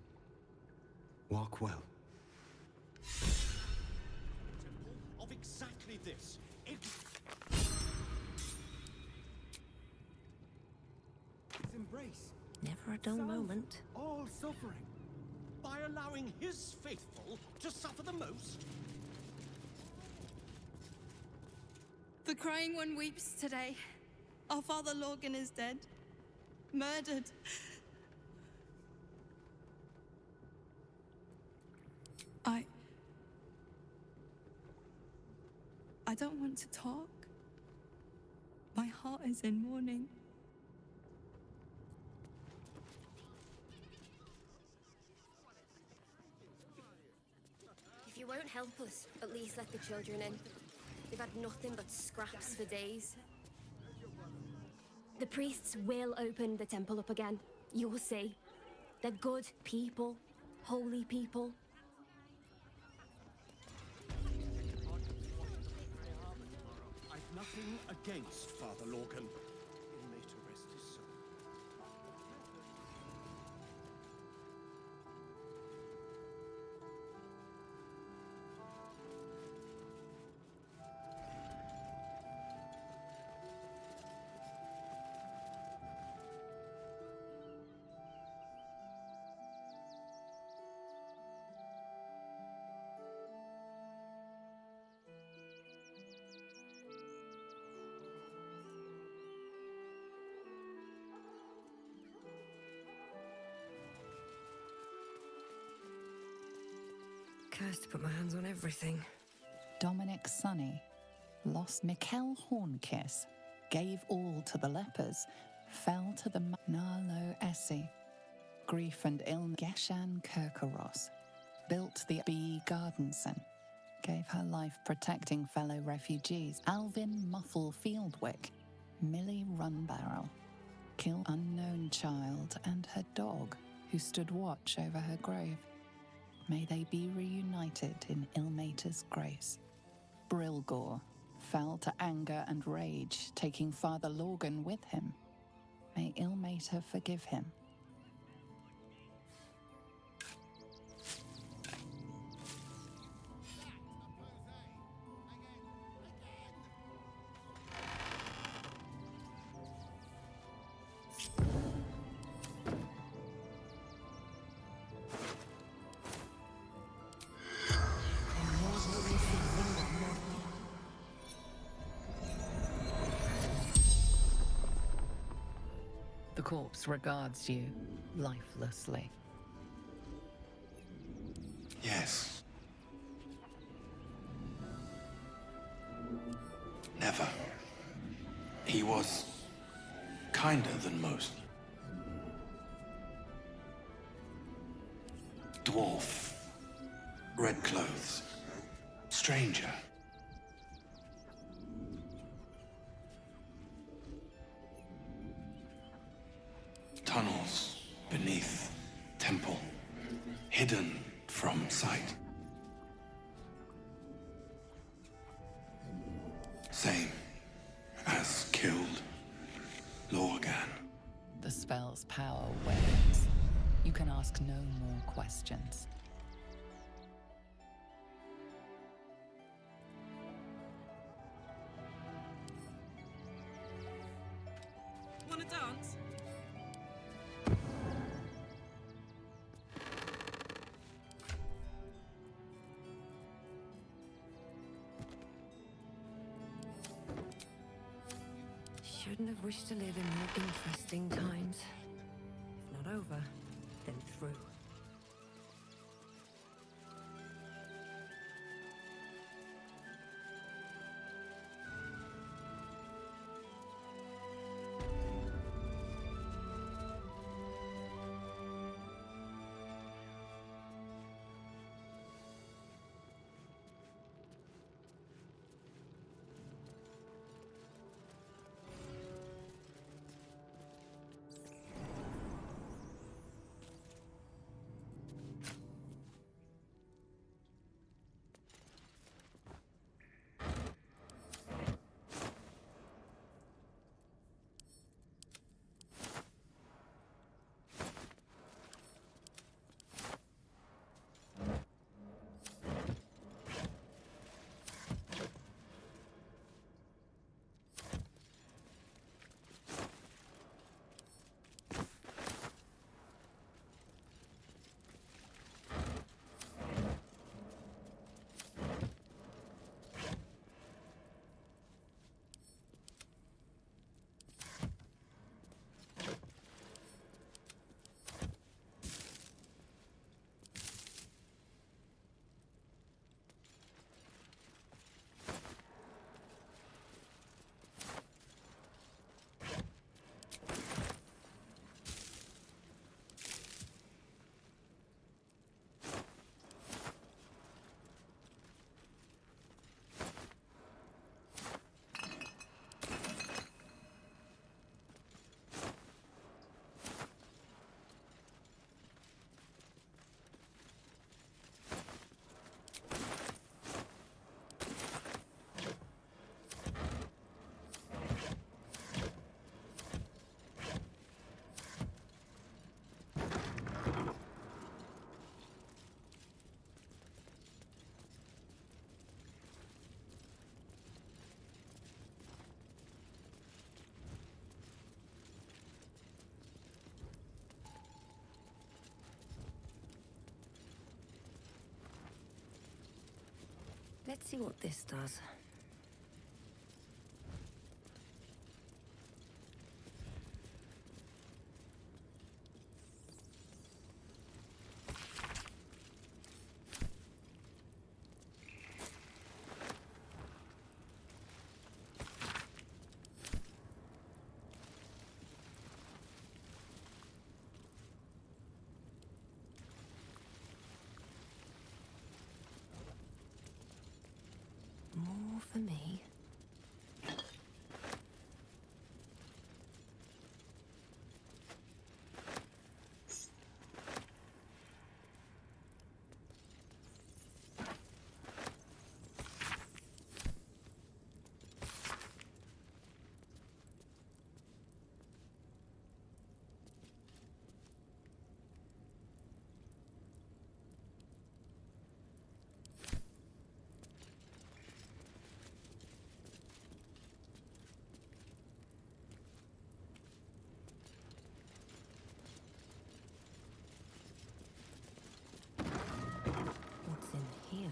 Walk well. Temple of exactly this. His embrace. Never a dull moment. All suffering. By allowing his faithful to suffer the most? The Crying One weeps today. Our Father Lorgan is dead. Murdered. I don't want to talk. My heart is in mourning. If you won't help us, at least let the children in. They've had nothing but scraps for days. The priests will open the temple up again. You'll see. They're good people. Holy people. I've nothing against Father Lorcan. May to rest his soul. Cursed to put my hands on everything. Dominic Sonny lost Mikkel Hornkiss, gave all to the lepers, fell to the Narlo Essie, grief and illness. Geshan Kirkaros built the B. Gardenson, gave her life protecting fellow refugees. Alvin Muffle Fieldwick, Millie Runbarrel, killed unknown child and her dog, who stood watch over her grave. May they be reunited in Ilmater's grace. Brilgor fell to anger and rage, taking Father Lorgan with him. May Ilmater forgive him. The corpse regards you lifelessly. Yes. Never. He was kinder than most. Dwarf. Red clothes. Stranger. Tunnels beneath temple, hidden from sight. Same as killed Lorgan. The spell's power wanes. You can ask no more questions. Wanna dance? Shouldn't have wished to live in more interesting times. If not over, then through. Let's see what this does. More for me. What's in here?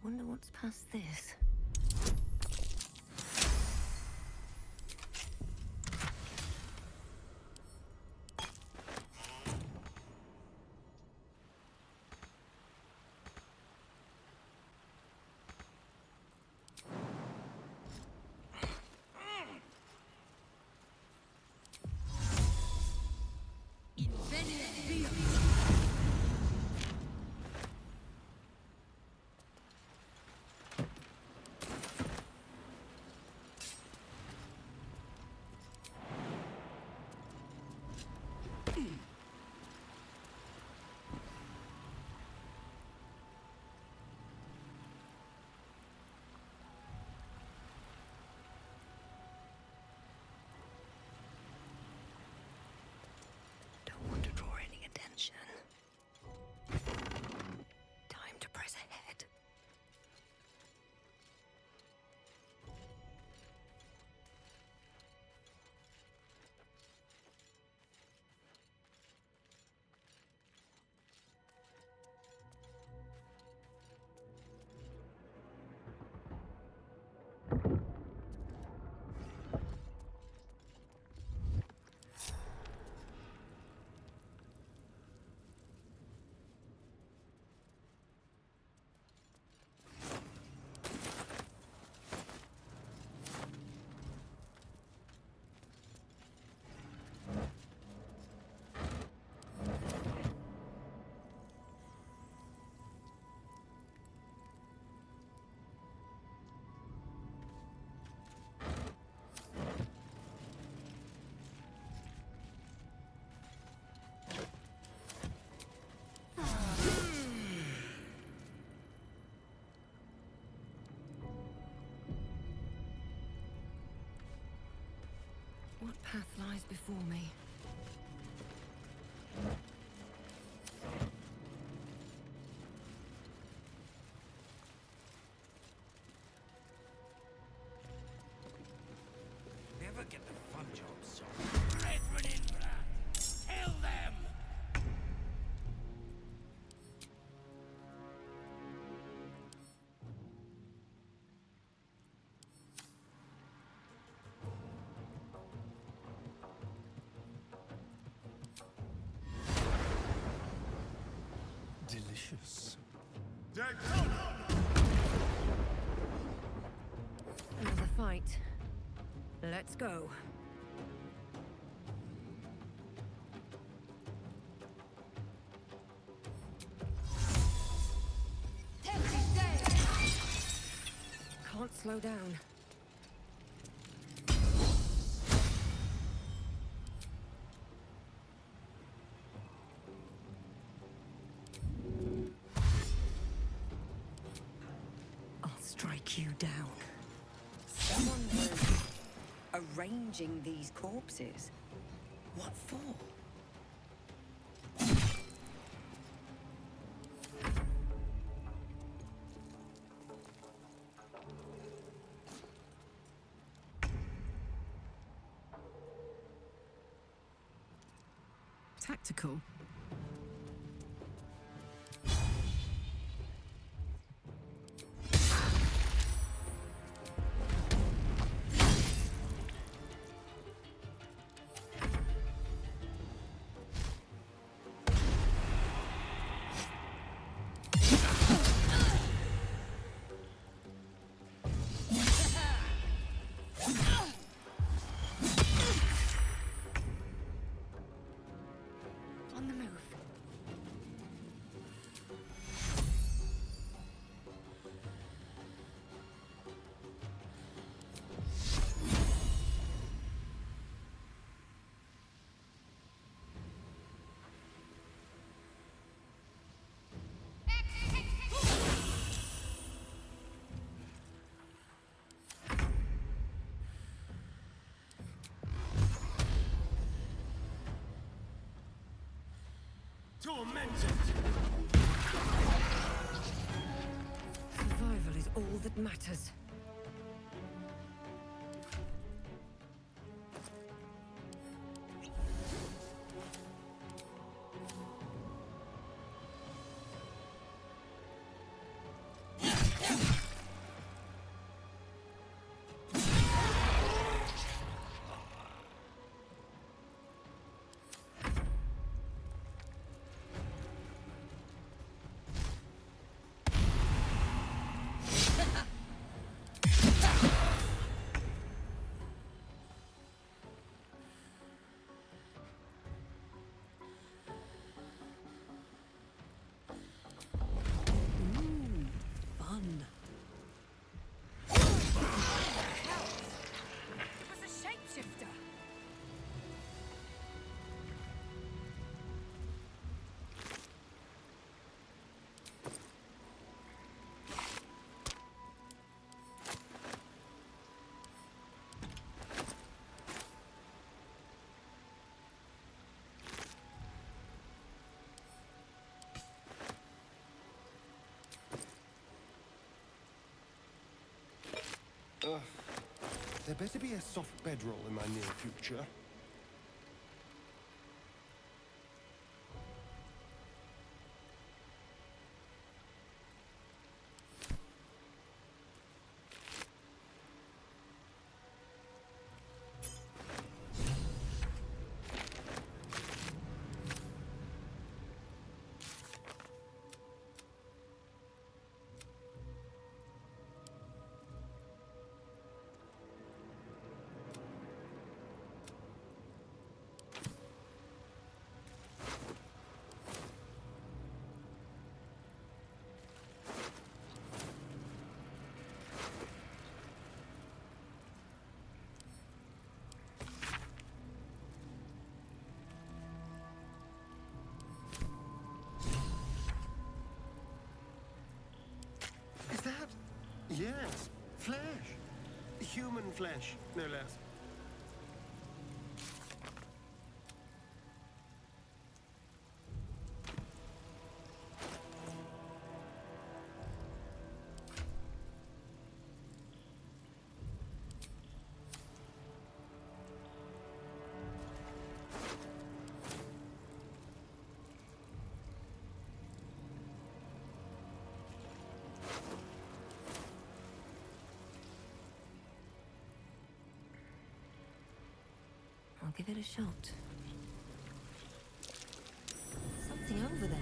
Wonder what's past this. Don't want to draw any attention. Time to press ahead. What path lies before me? Never get the fun jobs, so Brethren in blood, tell them! delicious. Another fight. Let's go. Can't slow down. I'll strike you down. Someone was arranging these corpses. What for? Tactical. On the move. Tormented! Survival is all that matters. Fun. It was a shapeshifter. There better be a soft bedroll in my near future. Is that? Yes, flesh. Human flesh, no less. I'll give it a shot. Something over there.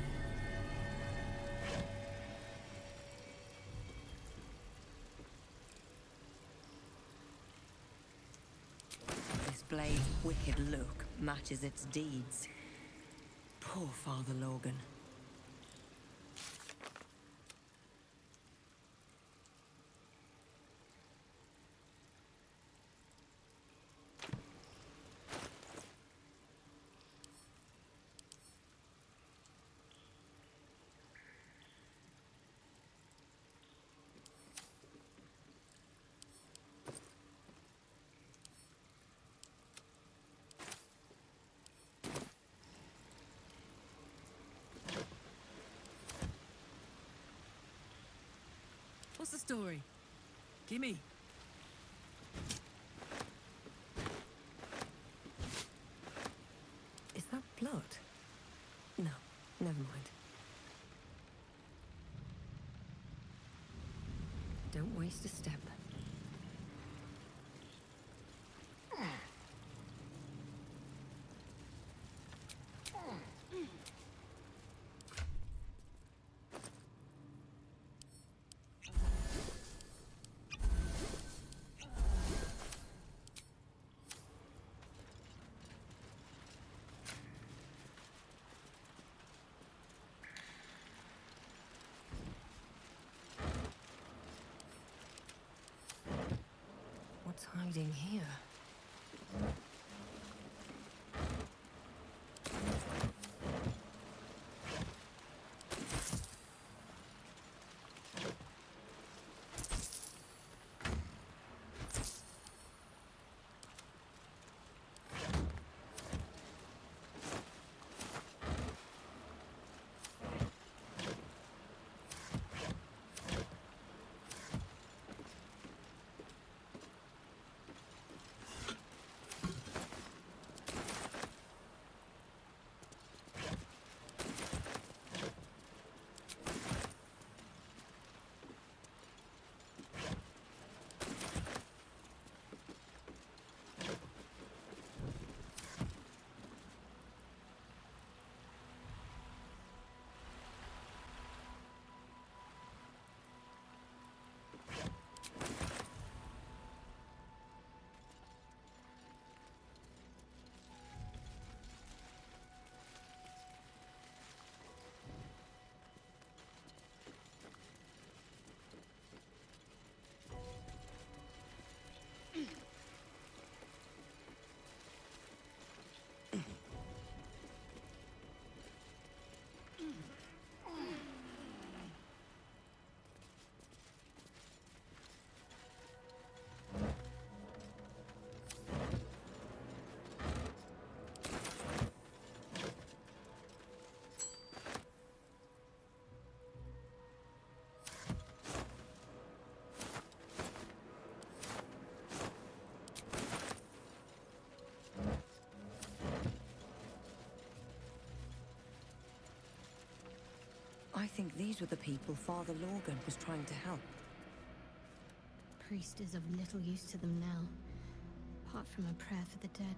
blade's wicked look matches its deeds. Poor Father Logan. What's the story? Gimme. Is that blood? No, never mind. Don't waste a step. What's hiding here? I think these were the people Father Logan was trying to help. Priest is of little use to them now, apart from a prayer for the dead.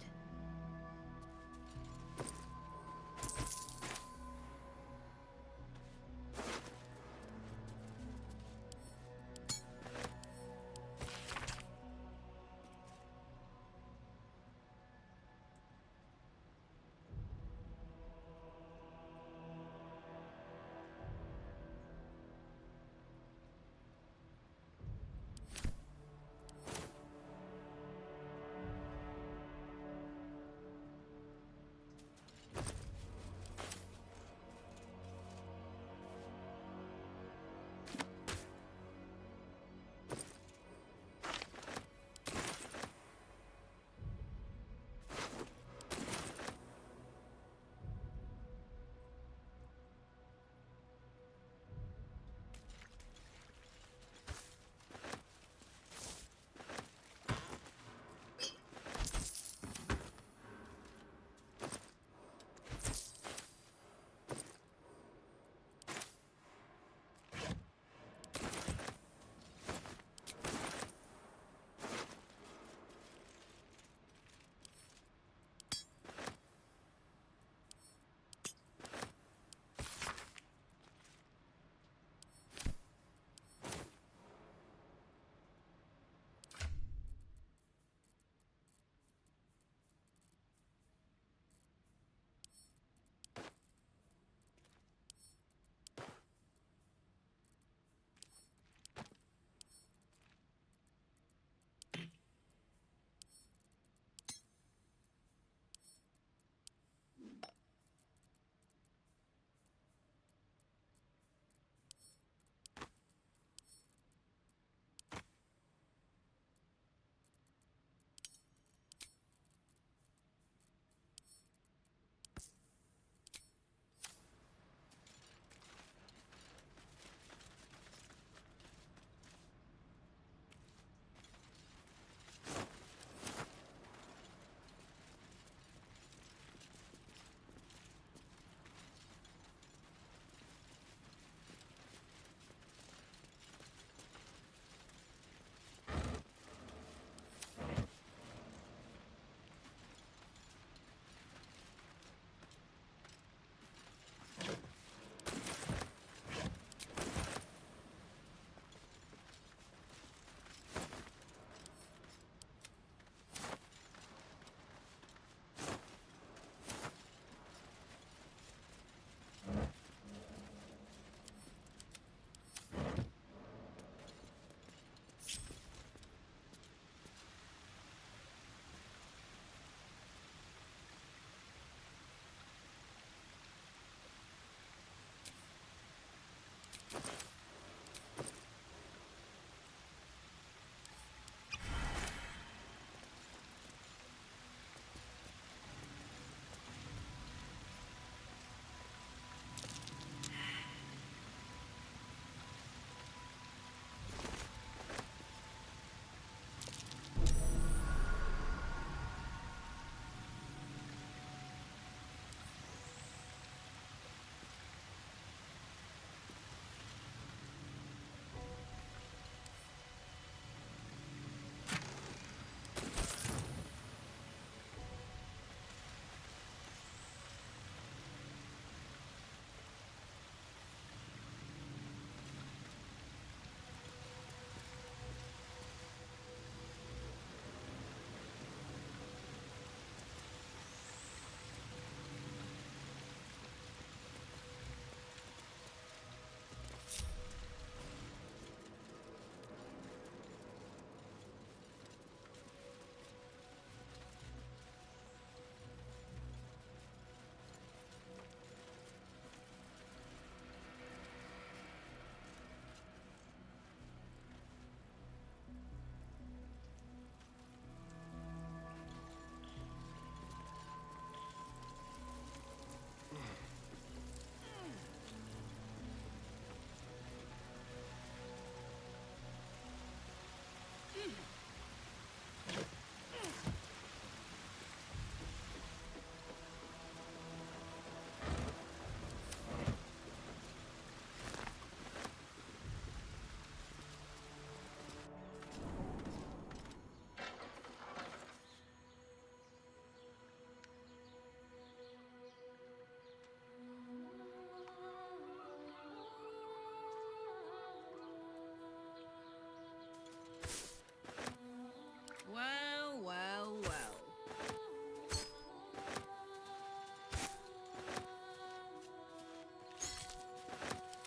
Well, well, well.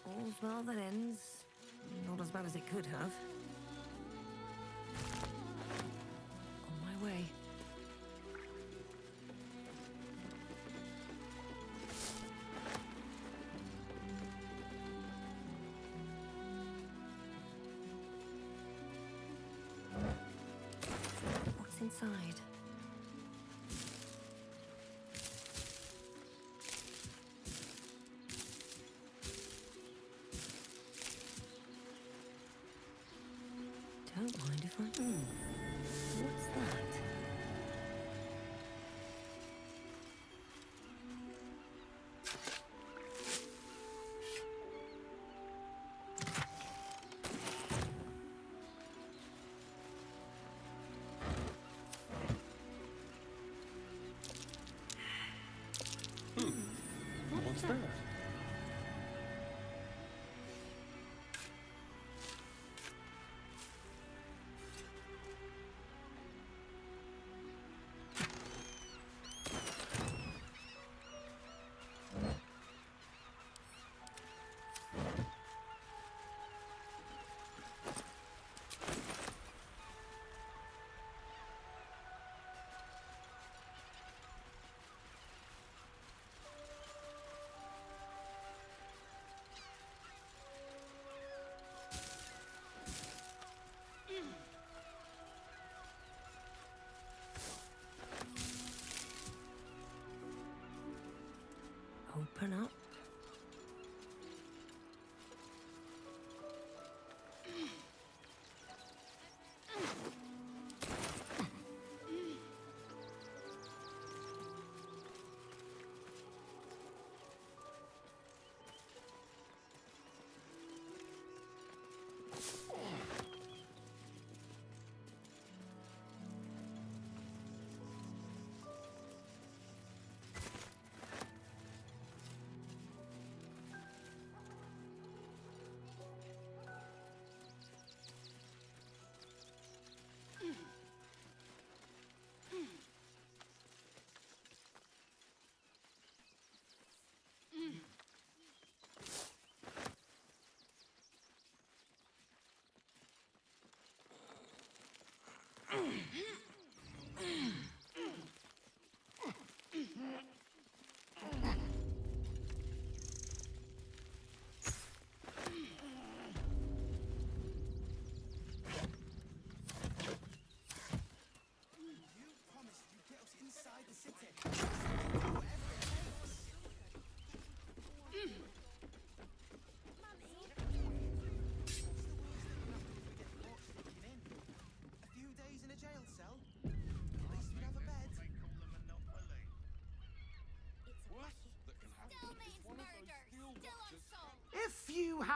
All's well that ends. Not as bad as it could have. On my way. What's inside? Don't mind if I do. What's that? What's that? Open up.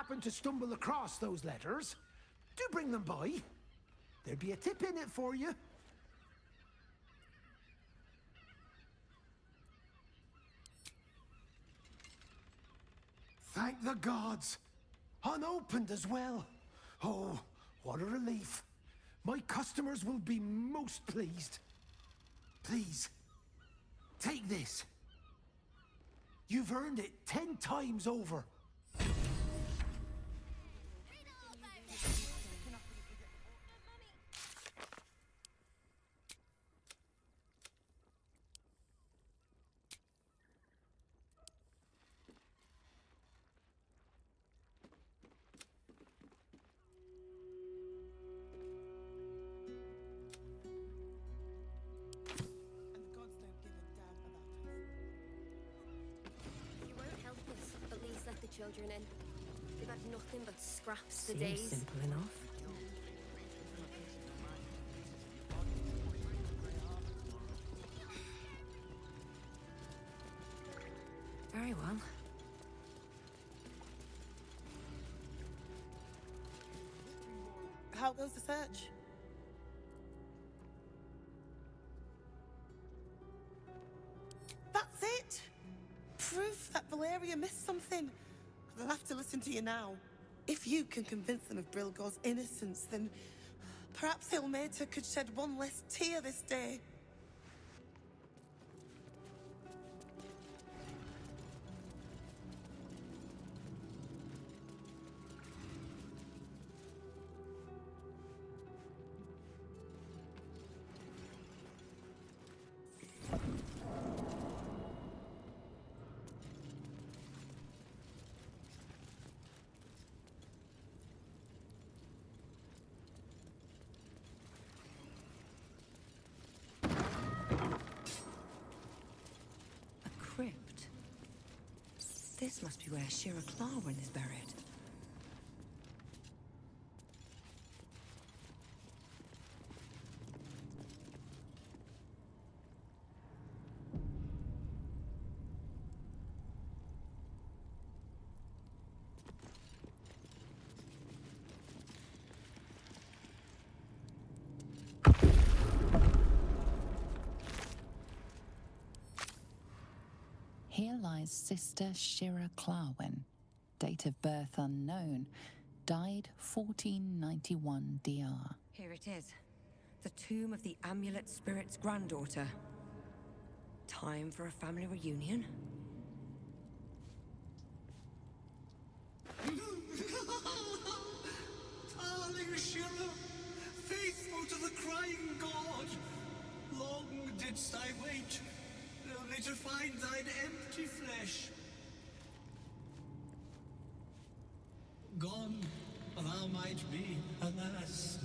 happen to stumble across those letters, do bring them by. There'd be a tip in it for you. Thank the gods! Unopened as well. Oh, what a relief. My customers will be most pleased. Please, take this. You've earned it 10 times over. You won't help us. At least let the children in. They've had nothing but scraps for Seems days. simple enough. Very well. How goes the search? That's it! Proof that Valeria missed something. They'll have to listen to you now. If you can convince them of Brilgor's innocence, then perhaps Ilmater could shed one less tear this day. Crypt. This must be where Shira Clarwin is buried. Here lies Sister Shira Clarwin, date of birth unknown, died 1491 DR. Here it is. The tomb of the Amulet Spirit's granddaughter. Time for a family reunion? Darling Shira, faithful to the crying god, long didst I wait, only to find thine empty flesh. Gone thou might be, alas.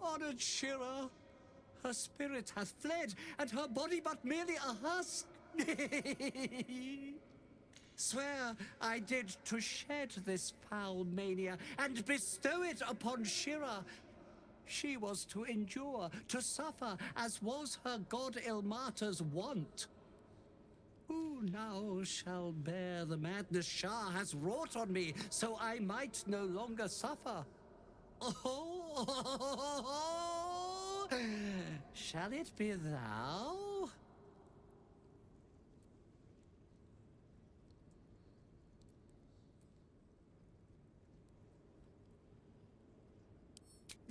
Honored Shira, her spirit hath fled, and her body but merely a husk. Swear I did to shed this foul mania and bestow it upon Shira. She was to endure, to suffer, as was her god Ilmater's wont. Who now shall bear the madness Shah has wrought on me, so I might no longer suffer? Oh, shall it be thou?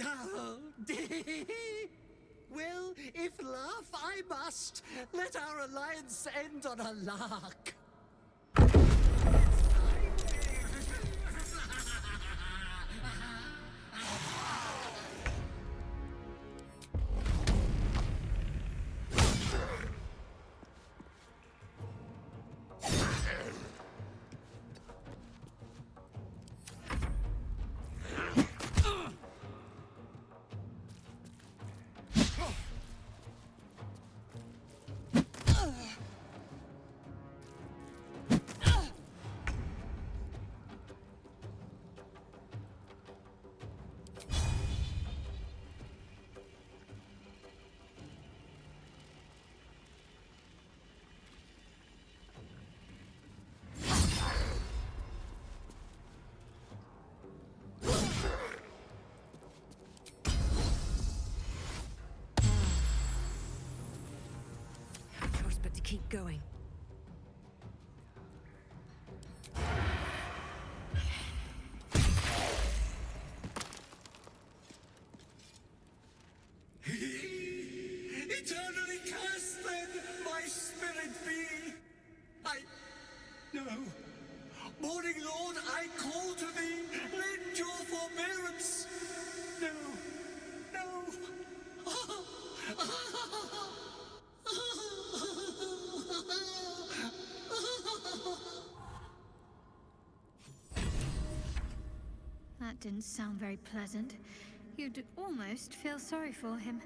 Oh, well, if laugh I must, let our alliance end on a lark. going. Eternally cast then, my spirit be. No. Morning Lord, I call to thee. Lend your forbearance. No. That didn't sound very pleasant. You'd almost feel sorry for him.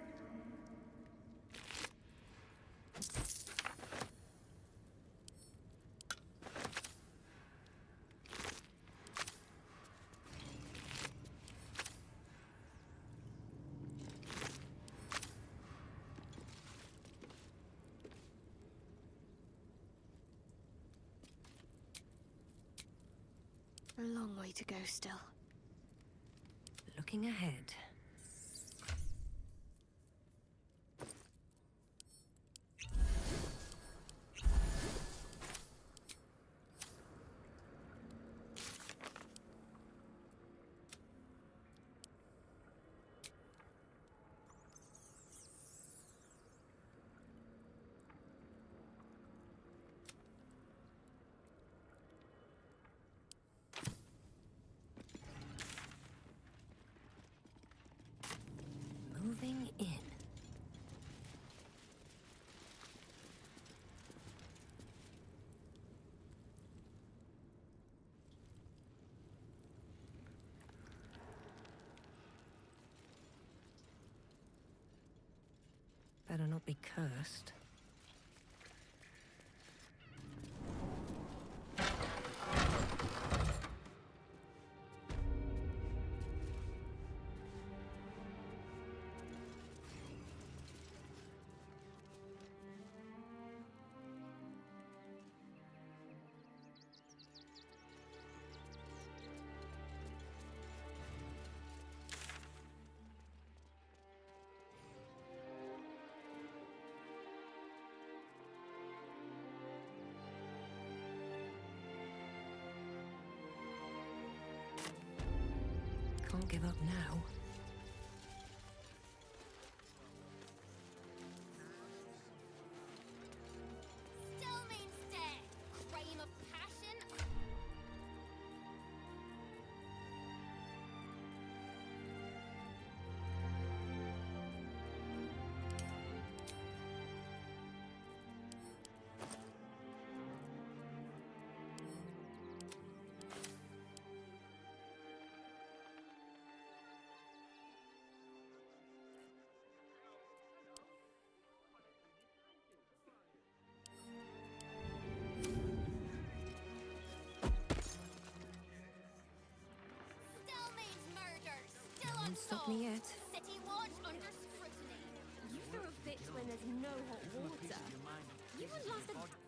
A long way to go still. Looking ahead. Moving in. Better not be cursed. Can't give up now. Still means death. Crime of passion. Still means murder. Still Won't stop me yet. City watch under scrutiny. You throw a fit when there's no hot water. You wouldn't last a...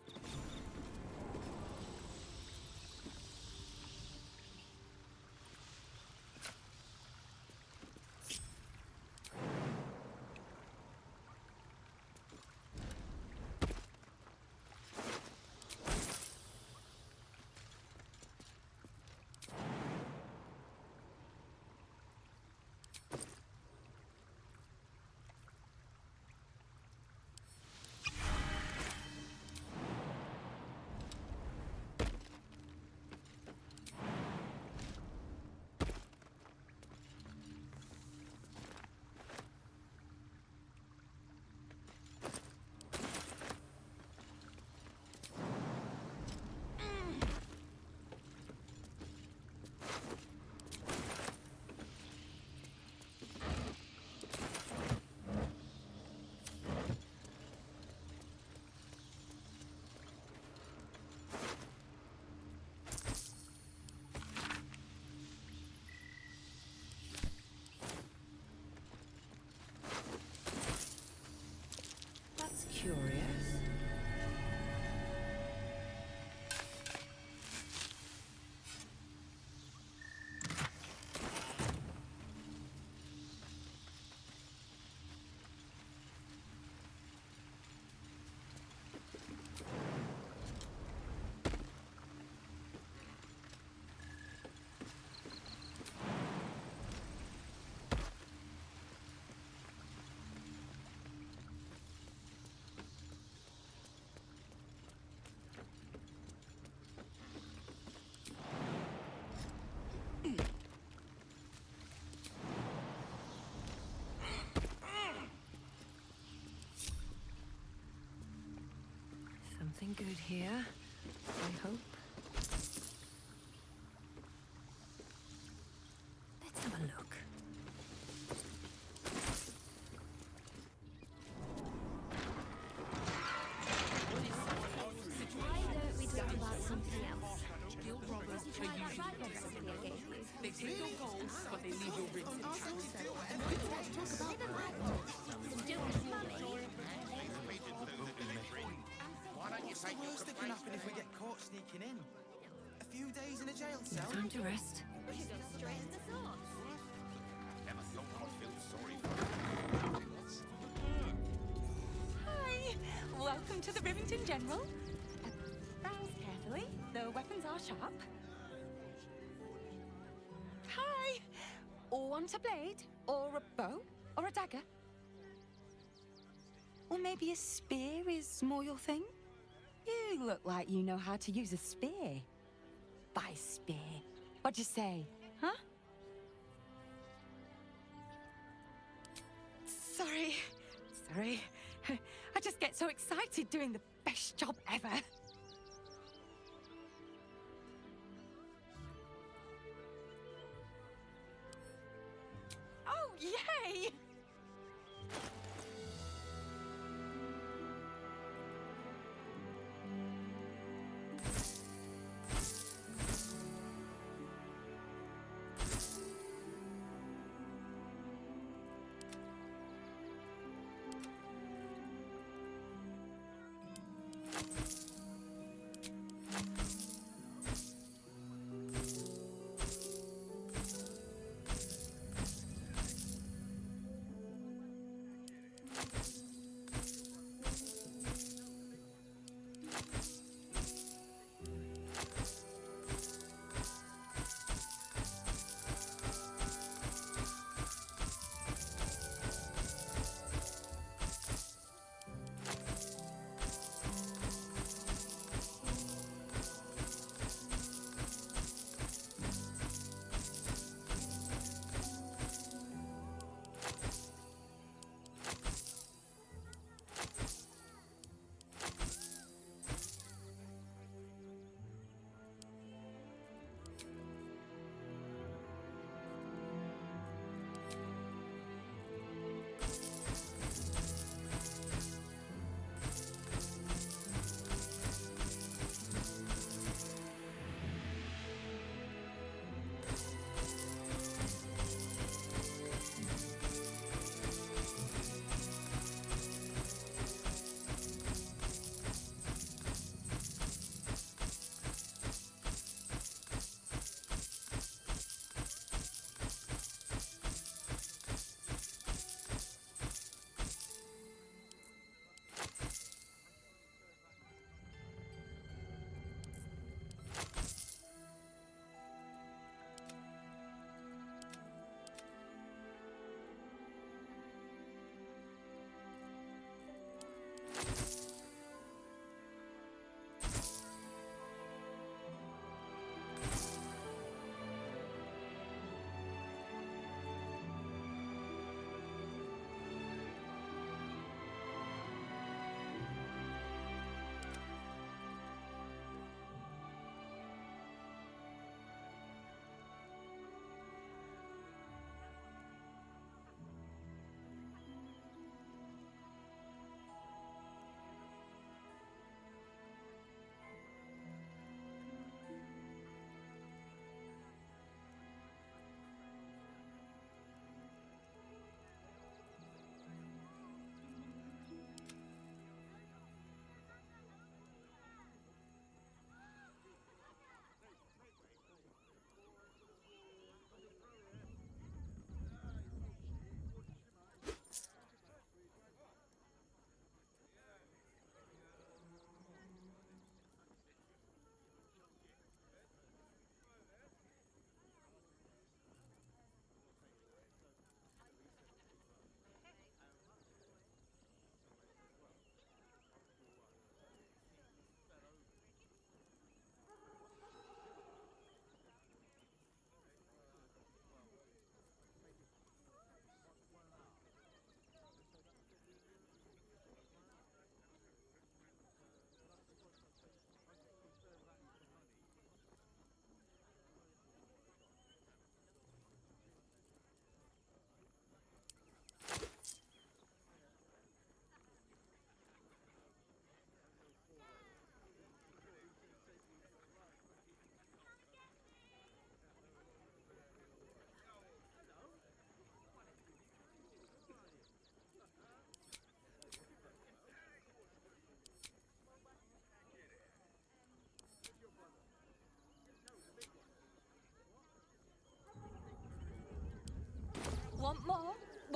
Nothing good here, I hope. Let's have a look. Why don't we talk about something else? Did you try that tripod recipe I gave you? They take your goals, but they leave your ribs intact. Let's talk about What's the worst that can happen if we get caught sneaking in? A few days in a jail cell? Time to rest. We should go straight to the source. Never thought I'd feel sorry for Hi! Welcome to the Rivington General. Browse carefully. The weapons are sharp. Hi! Want a blade? Or a bow? Or a dagger? Or maybe a spear is more your thing? You look like you know how to use a spear. By spear. What'd you say, huh? Sorry. I just get so excited doing the best job ever. Oh, yay!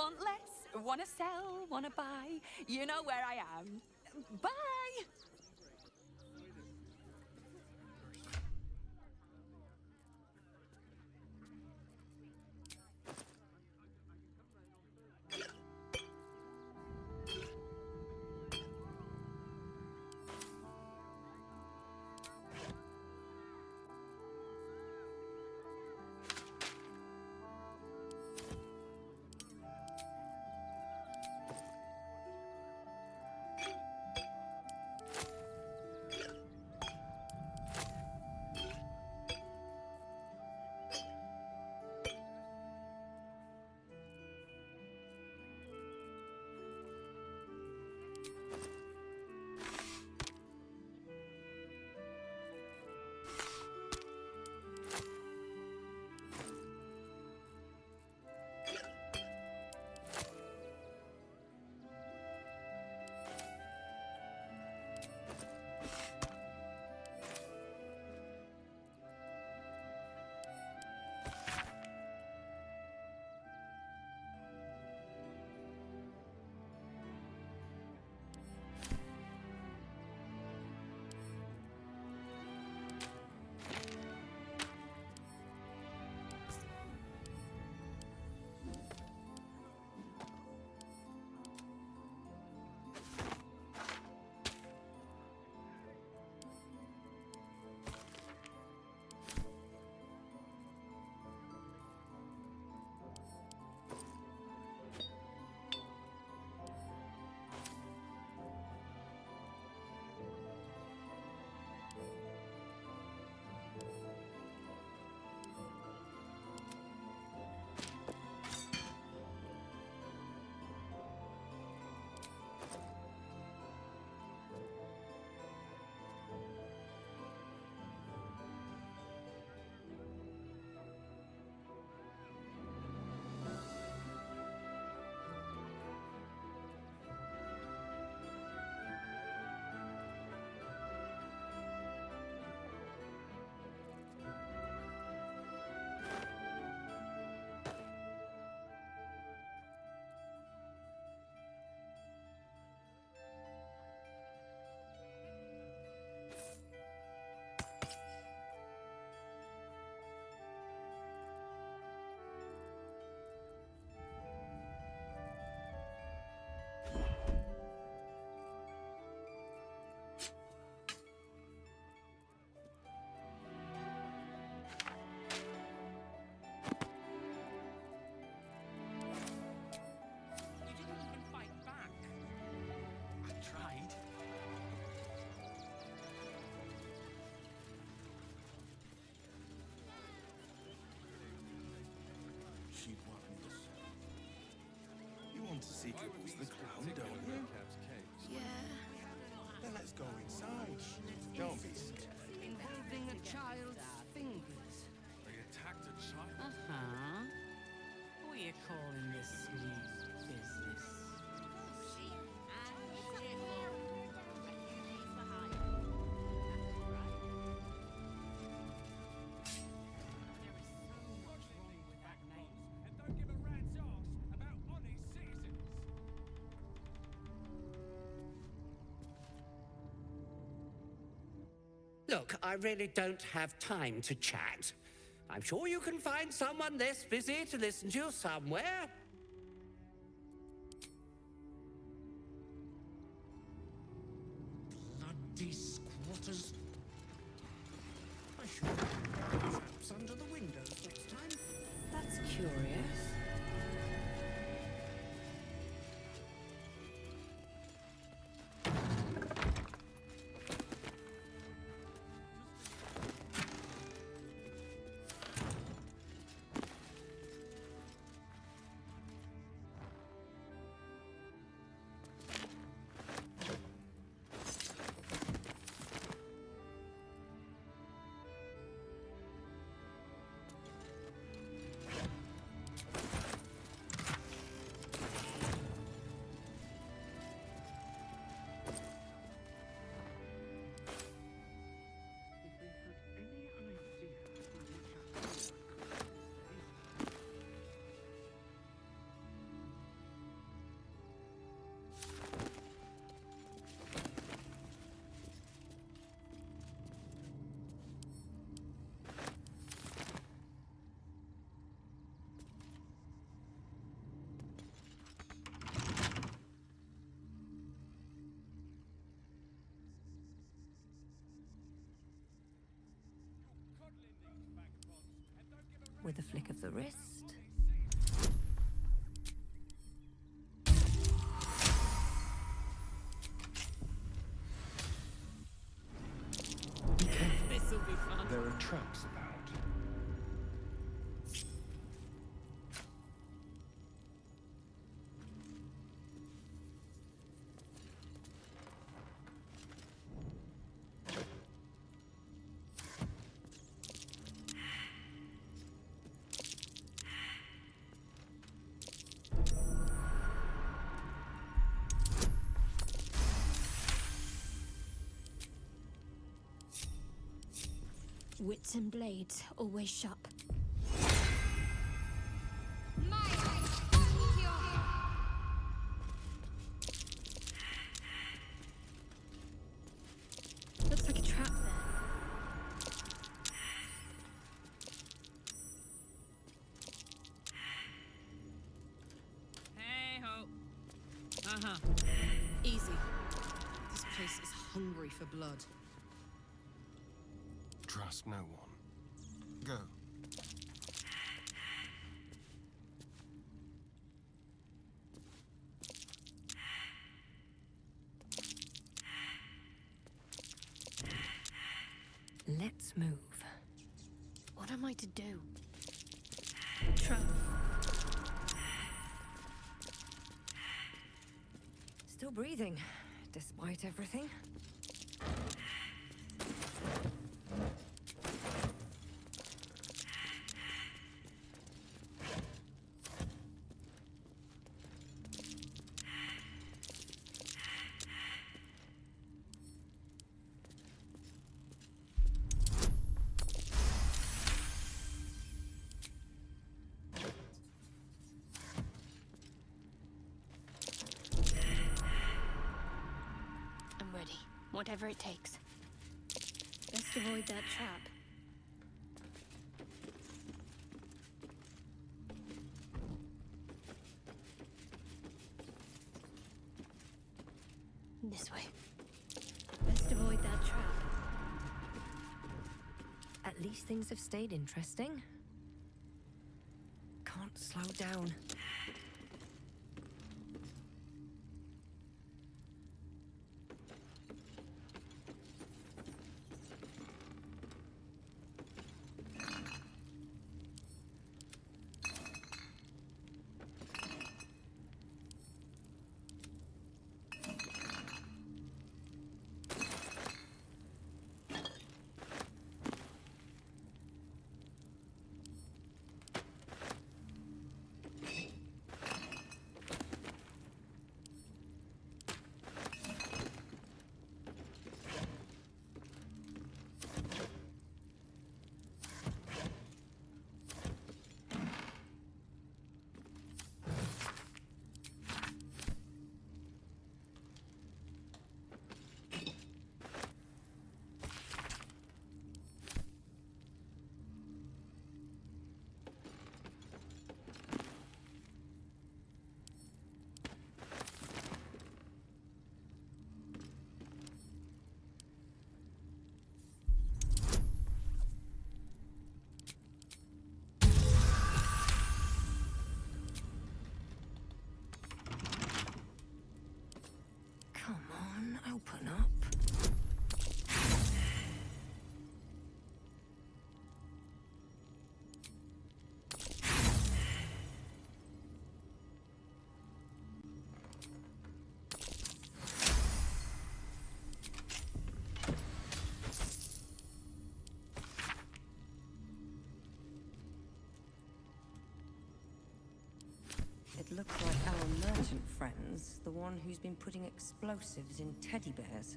Want less? Want to sell? Want to buy? You know where I am. Bye! To secrets the crown, don't you? Yeah. Then let's go inside. Don't be scared. Involving a child's fingers. They attacked a child? Uh-huh. What are you calling this sweet business? Look, I really don't have time to chat. I'm sure you can find someone less busy to listen to you somewhere. Bloody squatters. I should put traps under the windows next time. That's curious. with a flick of the wrist. This'll be fun. There are traps about. Wits and blades, always sharp. Looks like a trap there. Hey ho. Uh-huh. Easy. This place is hungry for blood. Trust no one. Go. Let's move. What am I to do? Trap. Still breathing, despite everything. I'm ready. Whatever it takes. Best avoid that trap. This way. Best avoid that trap. At least things have stayed interesting. Can't slow down. Come on, open up. It looks like our merchant friend's the one who's been putting explosives in teddy bears.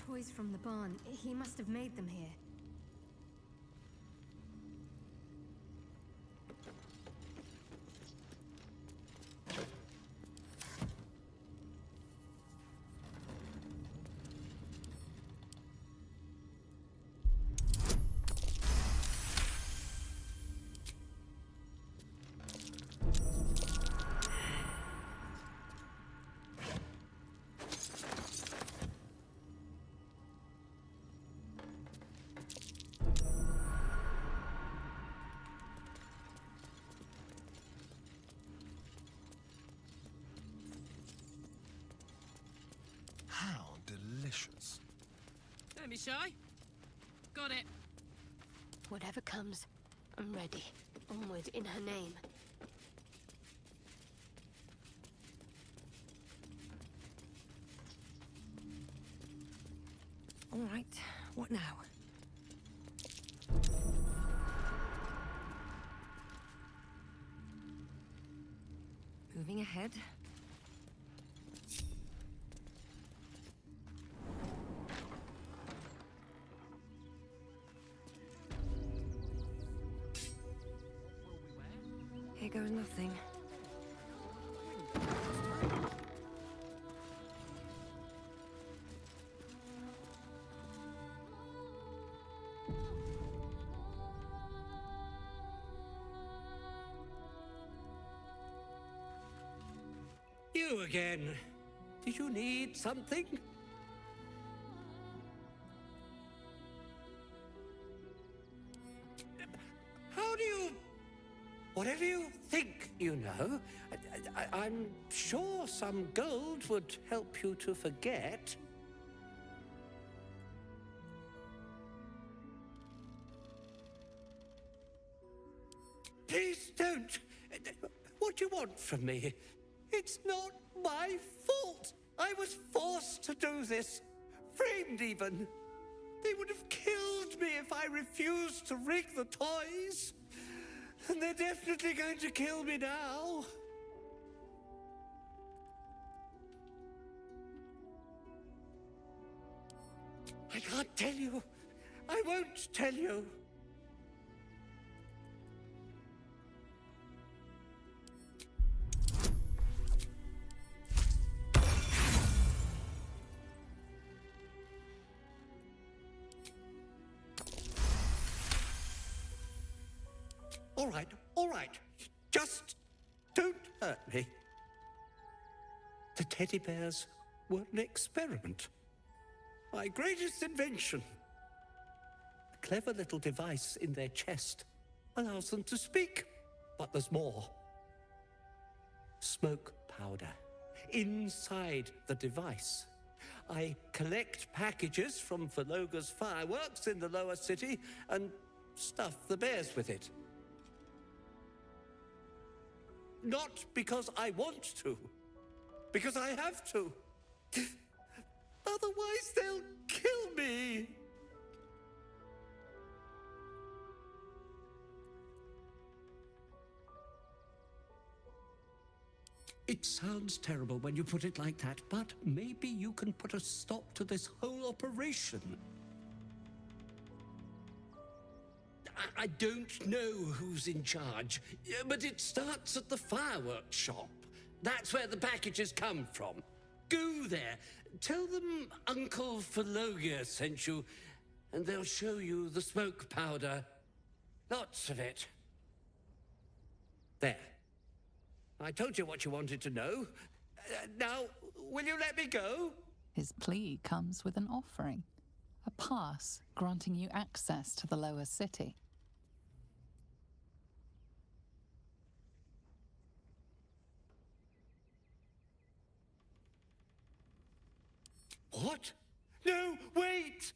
Toys from the barn. He must have made them here. delicious. Don't be shy. Got it. Whatever comes, I'm ready. Onward in her name. All right, what now? Moving ahead. Here goes nothing. You again. Did you need something? How do you... Whatever you think you know, I'm sure some gold would help you to forget. Please don't. What do you want from me? It's not my fault. I was forced to do this. Framed even. They would have killed me if I refused to rig the toys. And they're definitely going to kill me now. I can't tell you. I won't tell you. All right. Just don't hurt me. The teddy bears were an experiment. My greatest invention. A clever little device in their chest allows them to speak. But there's more. Smoke powder inside the device. I collect packages from Valoga's fireworks in the lower city and stuff the bears with it. Not because I want to, because I have to. Otherwise, they'll kill me. It sounds terrible when you put it like that, but maybe you can put a stop to this whole operation. I don't know who's in charge, but it starts at the fireworks shop. That's where the packages come from. Go there, tell them Uncle Valoga sent you, and they'll show you the smoke powder. Lots of it. There. I told you what you wanted to know. Now, will you let me go? His plea comes with an offering, a pass granting you access to the lower city. What? No, wait!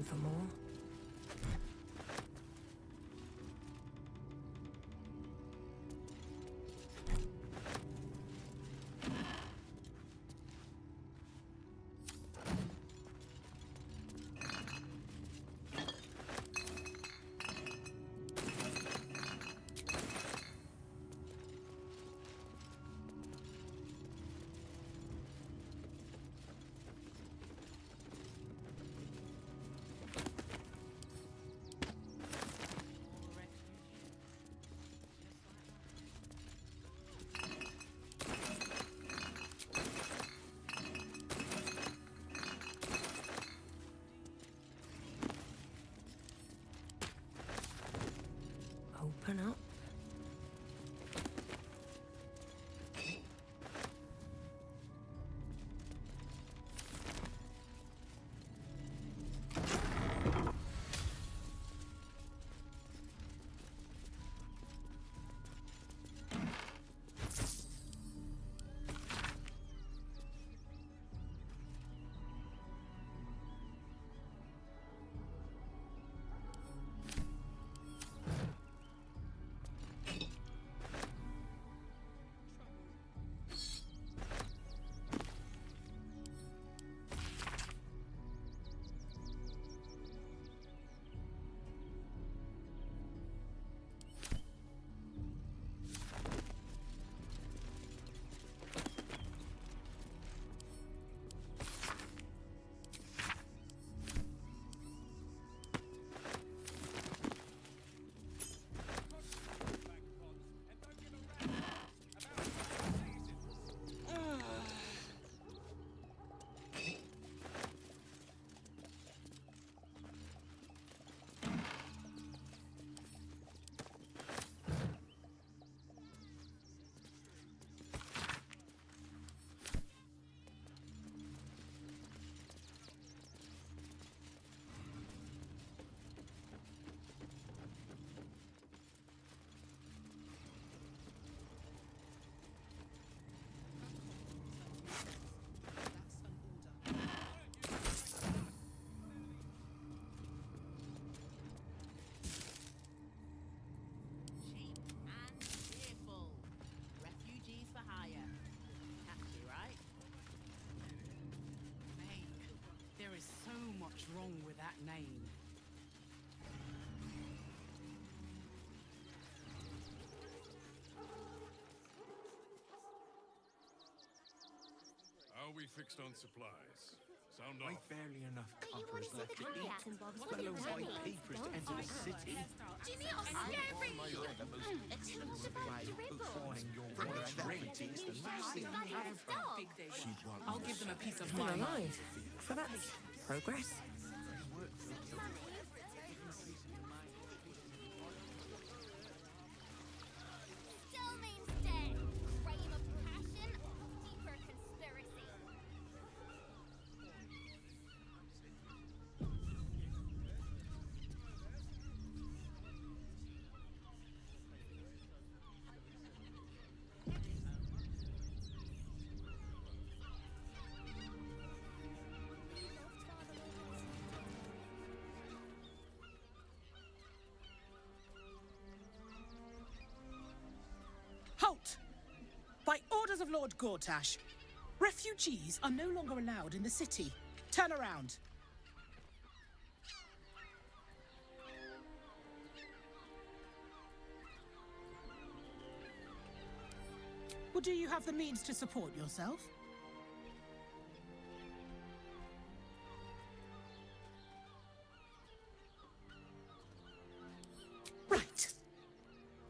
clamoring for more. Open up. What's wrong with that name? How are we fixed on supplies? Sound off. I've barely enough coppers see left the to eat. kayak and Bob's Fellow Burgers. white papers to enter the city. Jimmy, I'm scary! The most excellent supply of books your British rarities, the last thing you have from she'd want. I'll give them a piece of You're mind. alive. So that's progress. Still means dead. Crime of passion, deeper conspiracy. Halt! By orders of Lord Gortash, refugees are no longer allowed in the city. Turn around. Well, do you have the means to support yourself? Right.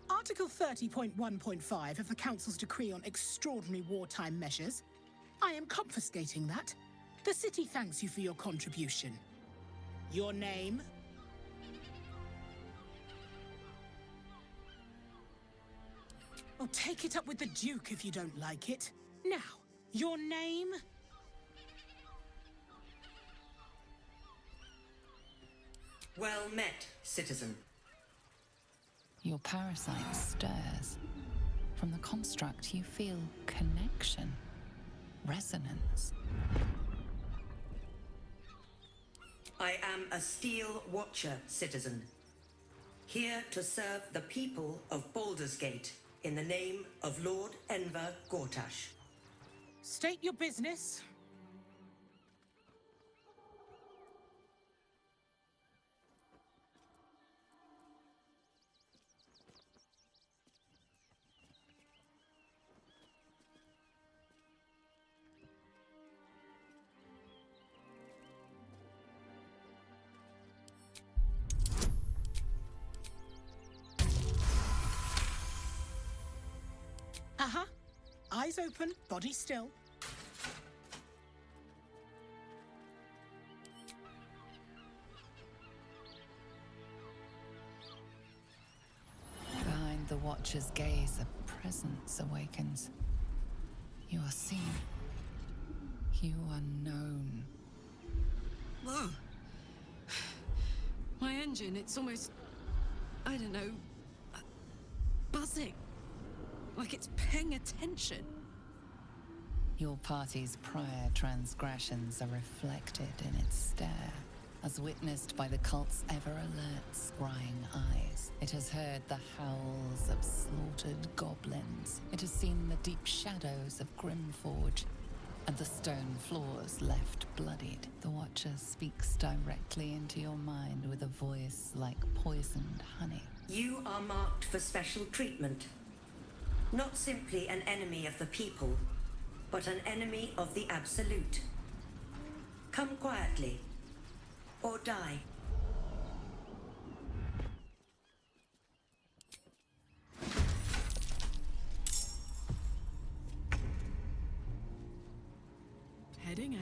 Article 30.1.5 of the Council's Decree on Extraordinary Wartime Measures. I am confiscating that. The city thanks you for your contribution. Your name? Oh, take it up with the Duke if you don't like it. Now, your name? Well met, citizen. Your parasite stirs. From the construct, you feel connection, resonance. I am a Steel Watcher, citizen. Here to serve the people of Baldur's Gate in the name of Lord Enver Gortash. State your business. Eyes open, body still. Behind the Watcher's gaze, a presence awakens. You are seen. You are known. Whoa. My engine, it's almost... I don't know... buzzing. Like it's paying attention. Your party's prior transgressions are reflected in its stare, as witnessed by the cult's ever-alert, scrying eyes. It has heard the howls of slaughtered goblins. It has seen the deep shadows of Grimforge, and the stone floors left bloodied. The Watcher speaks directly into your mind with a voice like poisoned honey. You are marked for special treatment. Not simply an enemy of the people, but an enemy of the Absolute. Come quietly, or die. Heading out.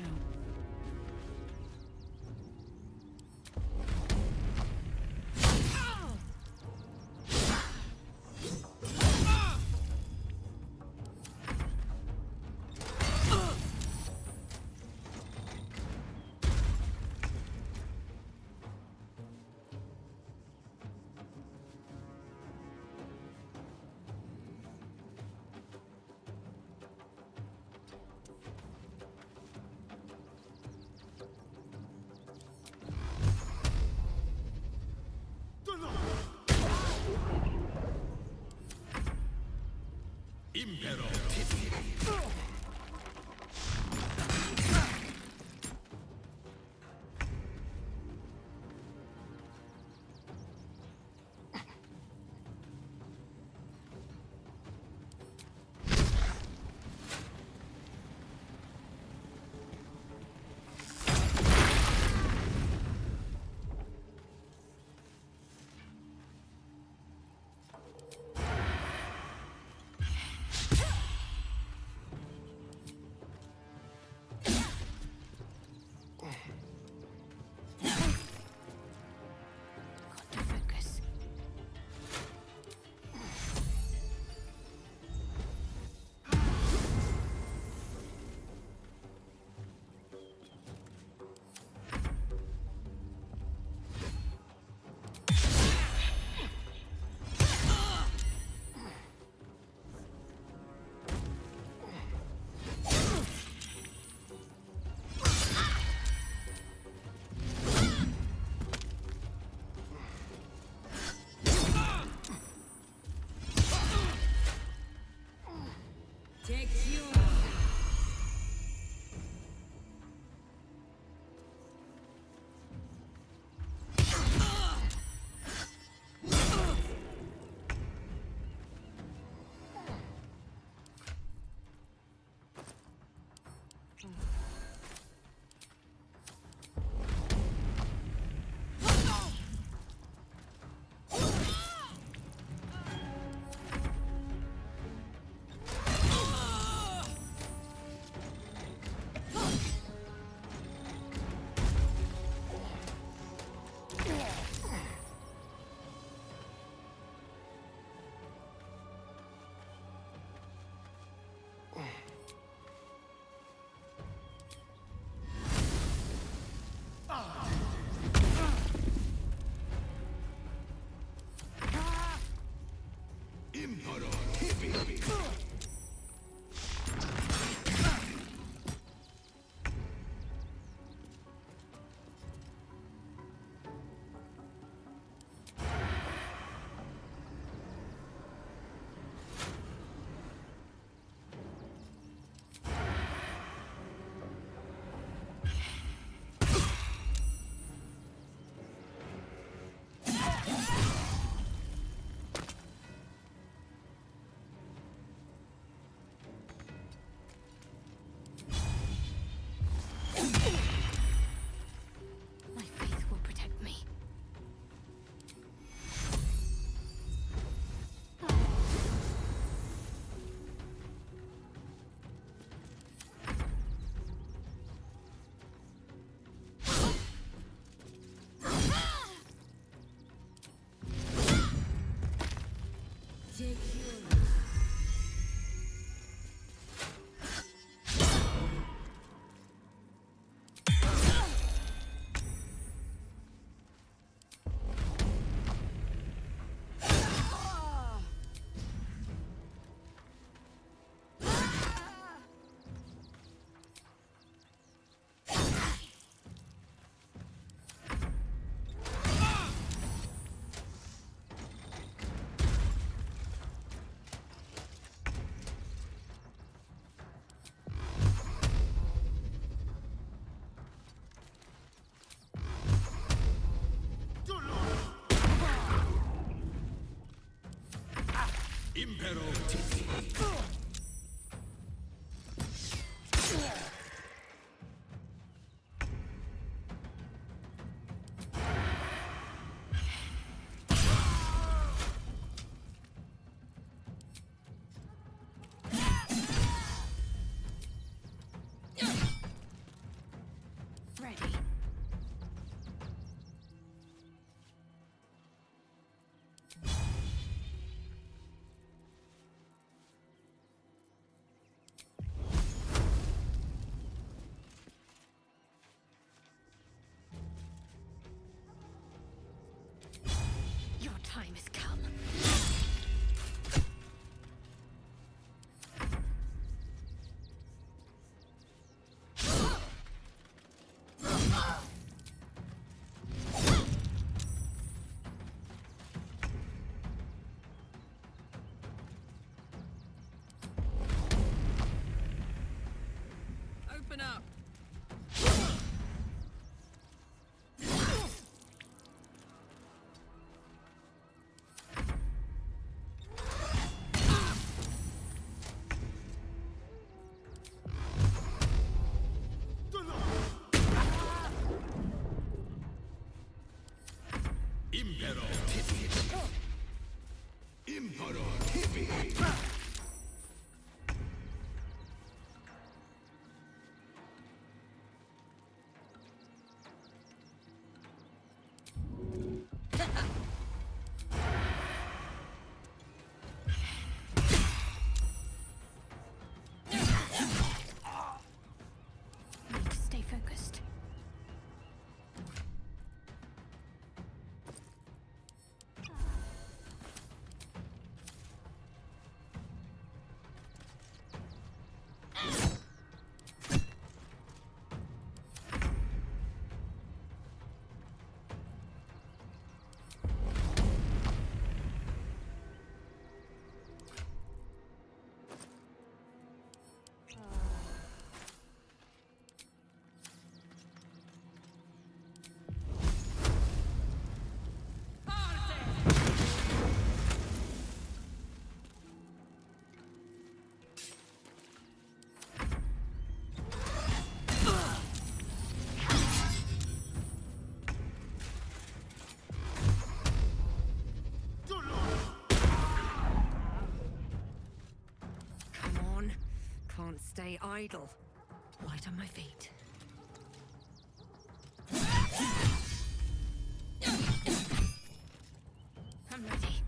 Impero. Ready. Your time has come. Open up. Impero. Impero. Tibi. Need to stay focused. Come on. Can't stay idle. Light on my feet. I'm ready.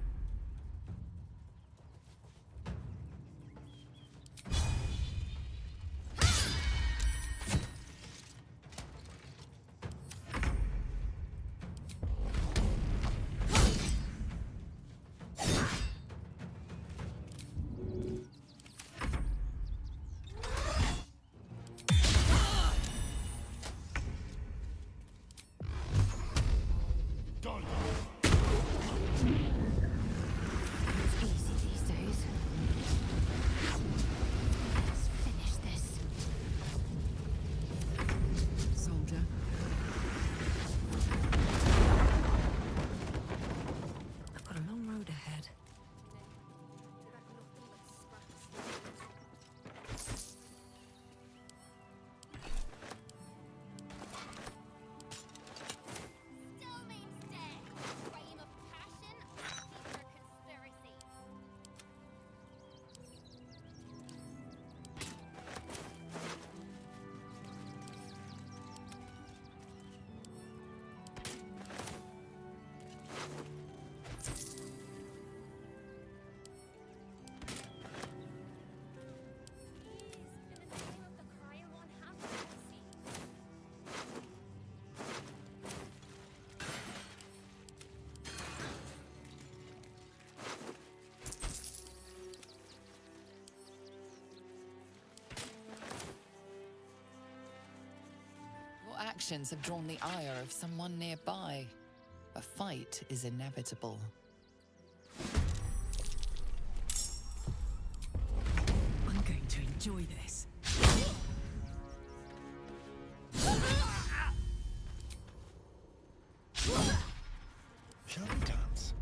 It's easy these days. Let's finish this. Soldier. I've got a long road ahead. Still means death. Reign of passion, secret conspiracy. Your actions have drawn the ire of someone nearby. A fight is inevitable. I'm going to enjoy this. Shall we dance?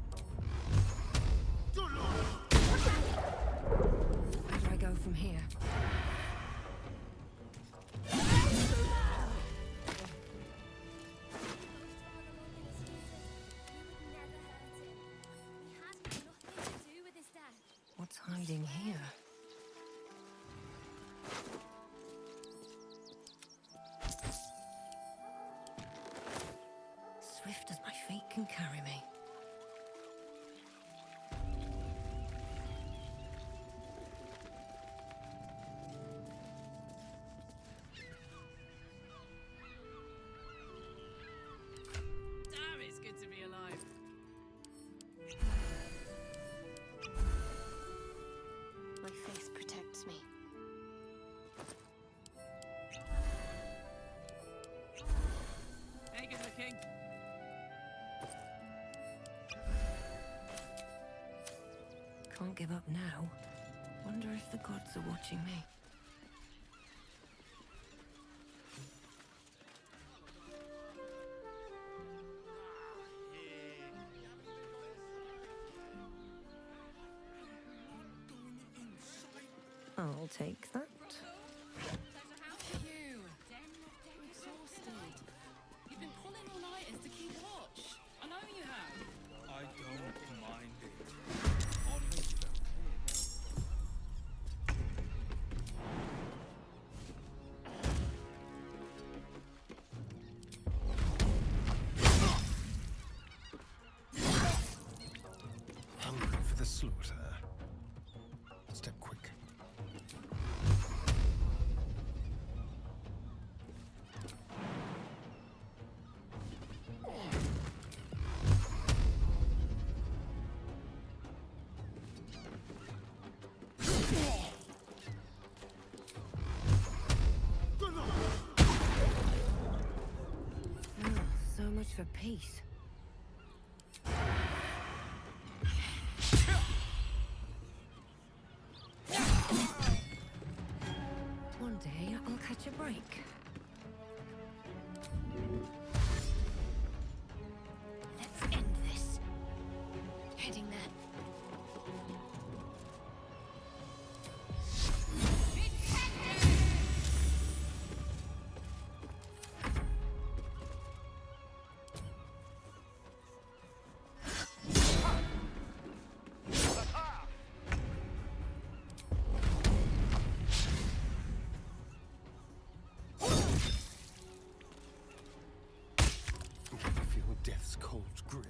can carry me. Damn, it's good to be alive. My face protects me. Hey, good looking. Can't give up now. Wonder if the gods are watching me. I'll take that. You. I'm exhausted. You've been pulling all-nighters to keep watch. I know you have. I don't mind it. Honest. Hungry for the slaughter. Step quick. So much for peace. One day I'll catch a break. Let's end this. Heading there. Feel death's cold grip.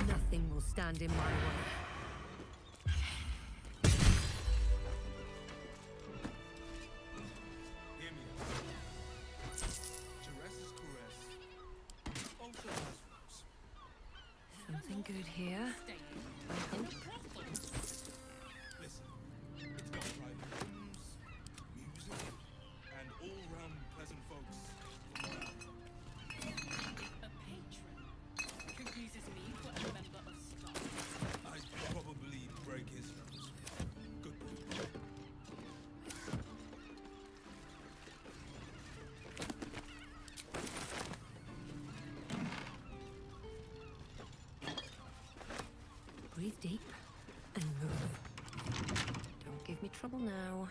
Nothing will stand in my way. Hear me out. Teresa's caress also has roots. Something good here. I hope. Listen, it's got private rooms, music, and all-round pleasant folks. A patron confuses me for a member of staff. I'd probably break his nose. Good people. Breathe deep and move. Don't give me trouble now.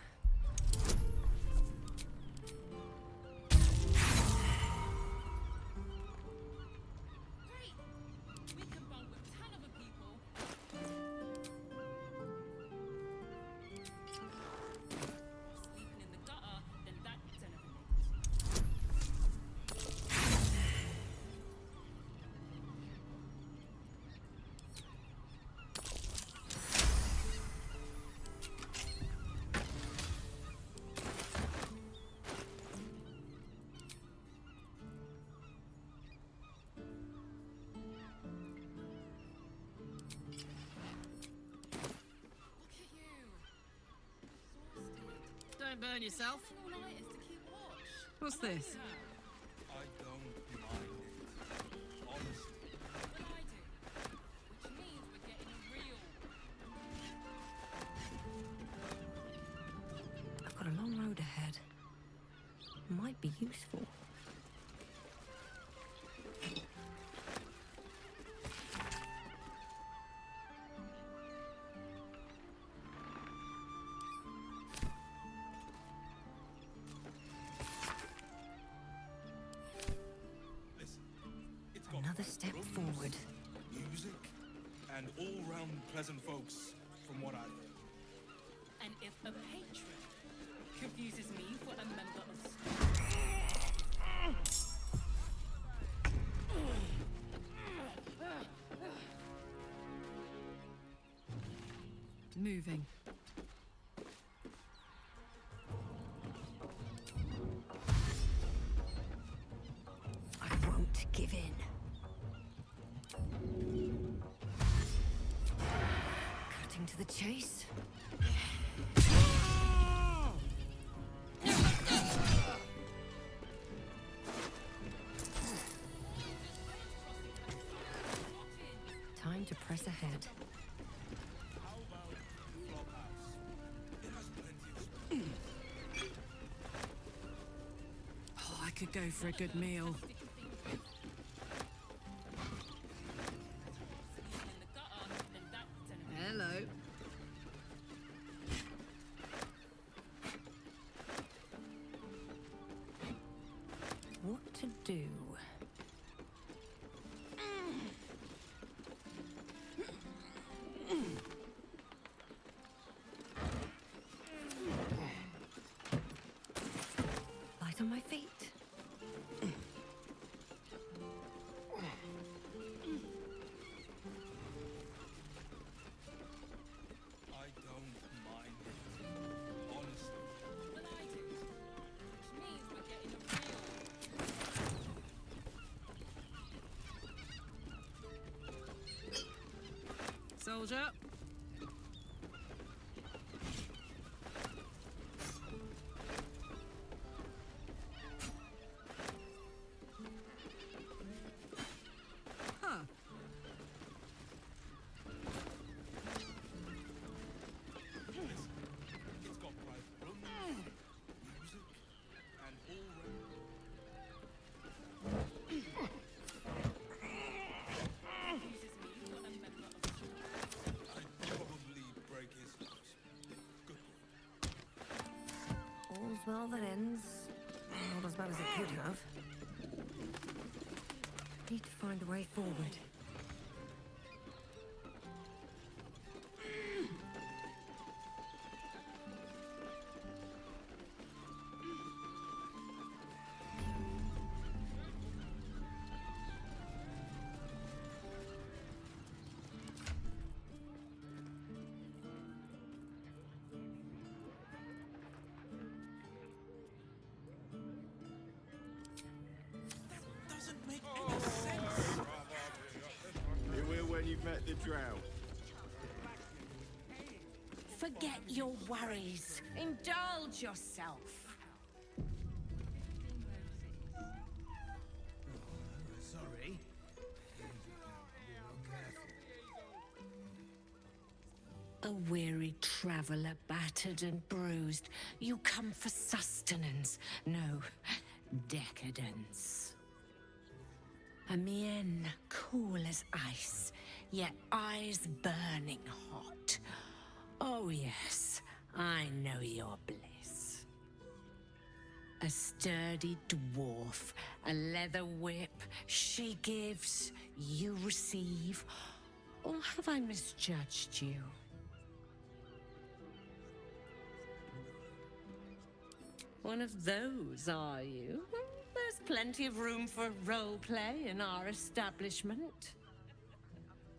Great! We can bond with 10 other people. Sleeping in the gutter, then that's another thing. Don't burn yourself. What's this? I don't mind it. Honestly. But I do. Which means we're getting real. I've got a long road ahead. Might be useful. Another step forward. Music and all-round pleasant folks, from what I've heard. And if a patron confuses me for a member moving. I won't give in. Cutting to the chase. Time to press ahead. Oh, I could go for a good meal. Hello. What to do? Light on my feet. I don't mind it, honestly. But I do. Which means we're getting a real... Soldier. Huh. It's got private rooms, music, and I'd probably break his nose. Good. All's well that ends. Not as bad as it could have. Need to find a way forward. Doesn't make any sense. You will when you've met the drought. Forget your worries. Indulge yourself. Sorry. A weary traveller, battered and bruised. You come for sustenance, no decadence. A mien cool as ice, yet eyes burning hot. Oh yes, I know your bliss. A sturdy dwarf, a leather whip, she gives, you receive. Or have I misjudged you? One of those, are you? There's plenty of room for role play in our establishment.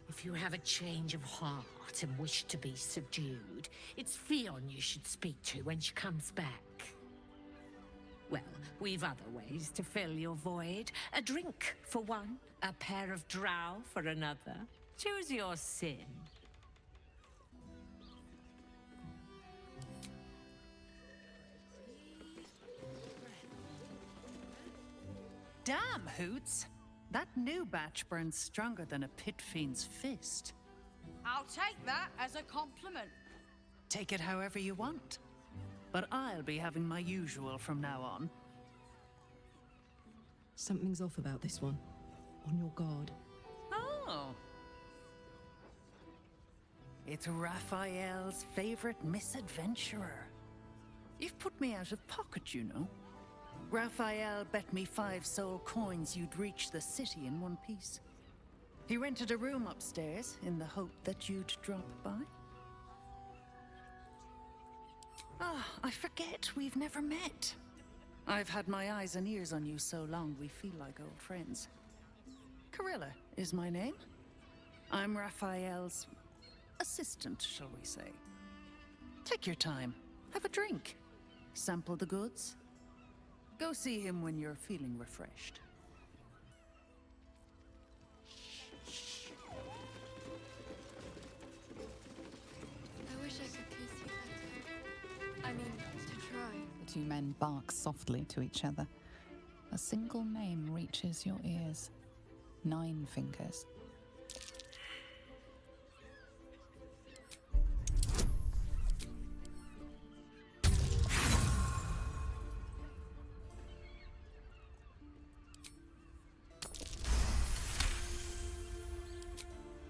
If you have a change of heart and wish to be subdued, it's Fionn you should speak to when she comes back. Well, we've other ways to fill your void. A drink for one, a pair of drow for another. Choose your sin. Damn, Hoots! That new batch burns stronger than a pit fiend's fist. I'll take that as a compliment. Take it however you want. But I'll be having my usual from now on. Something's off about this one. On your guard. Oh. It's Raphael's favorite misadventurer. You've put me out of pocket, you know. Raphael bet me 5 soul coins you'd reach the city in one piece. He rented a room upstairs in the hope that you'd drop by. Ah, I forget we've never met. I've had my eyes and ears on you so long we feel like old friends. Carilla is my name. I'm Raphael's assistant, shall we say. Take your time. Have a drink. Sample the goods. Go see him when you're feeling refreshed. I wish I could kiss you better. I mean, to try. The two men bark softly to each other. A single name reaches your ears. 9 Fingers.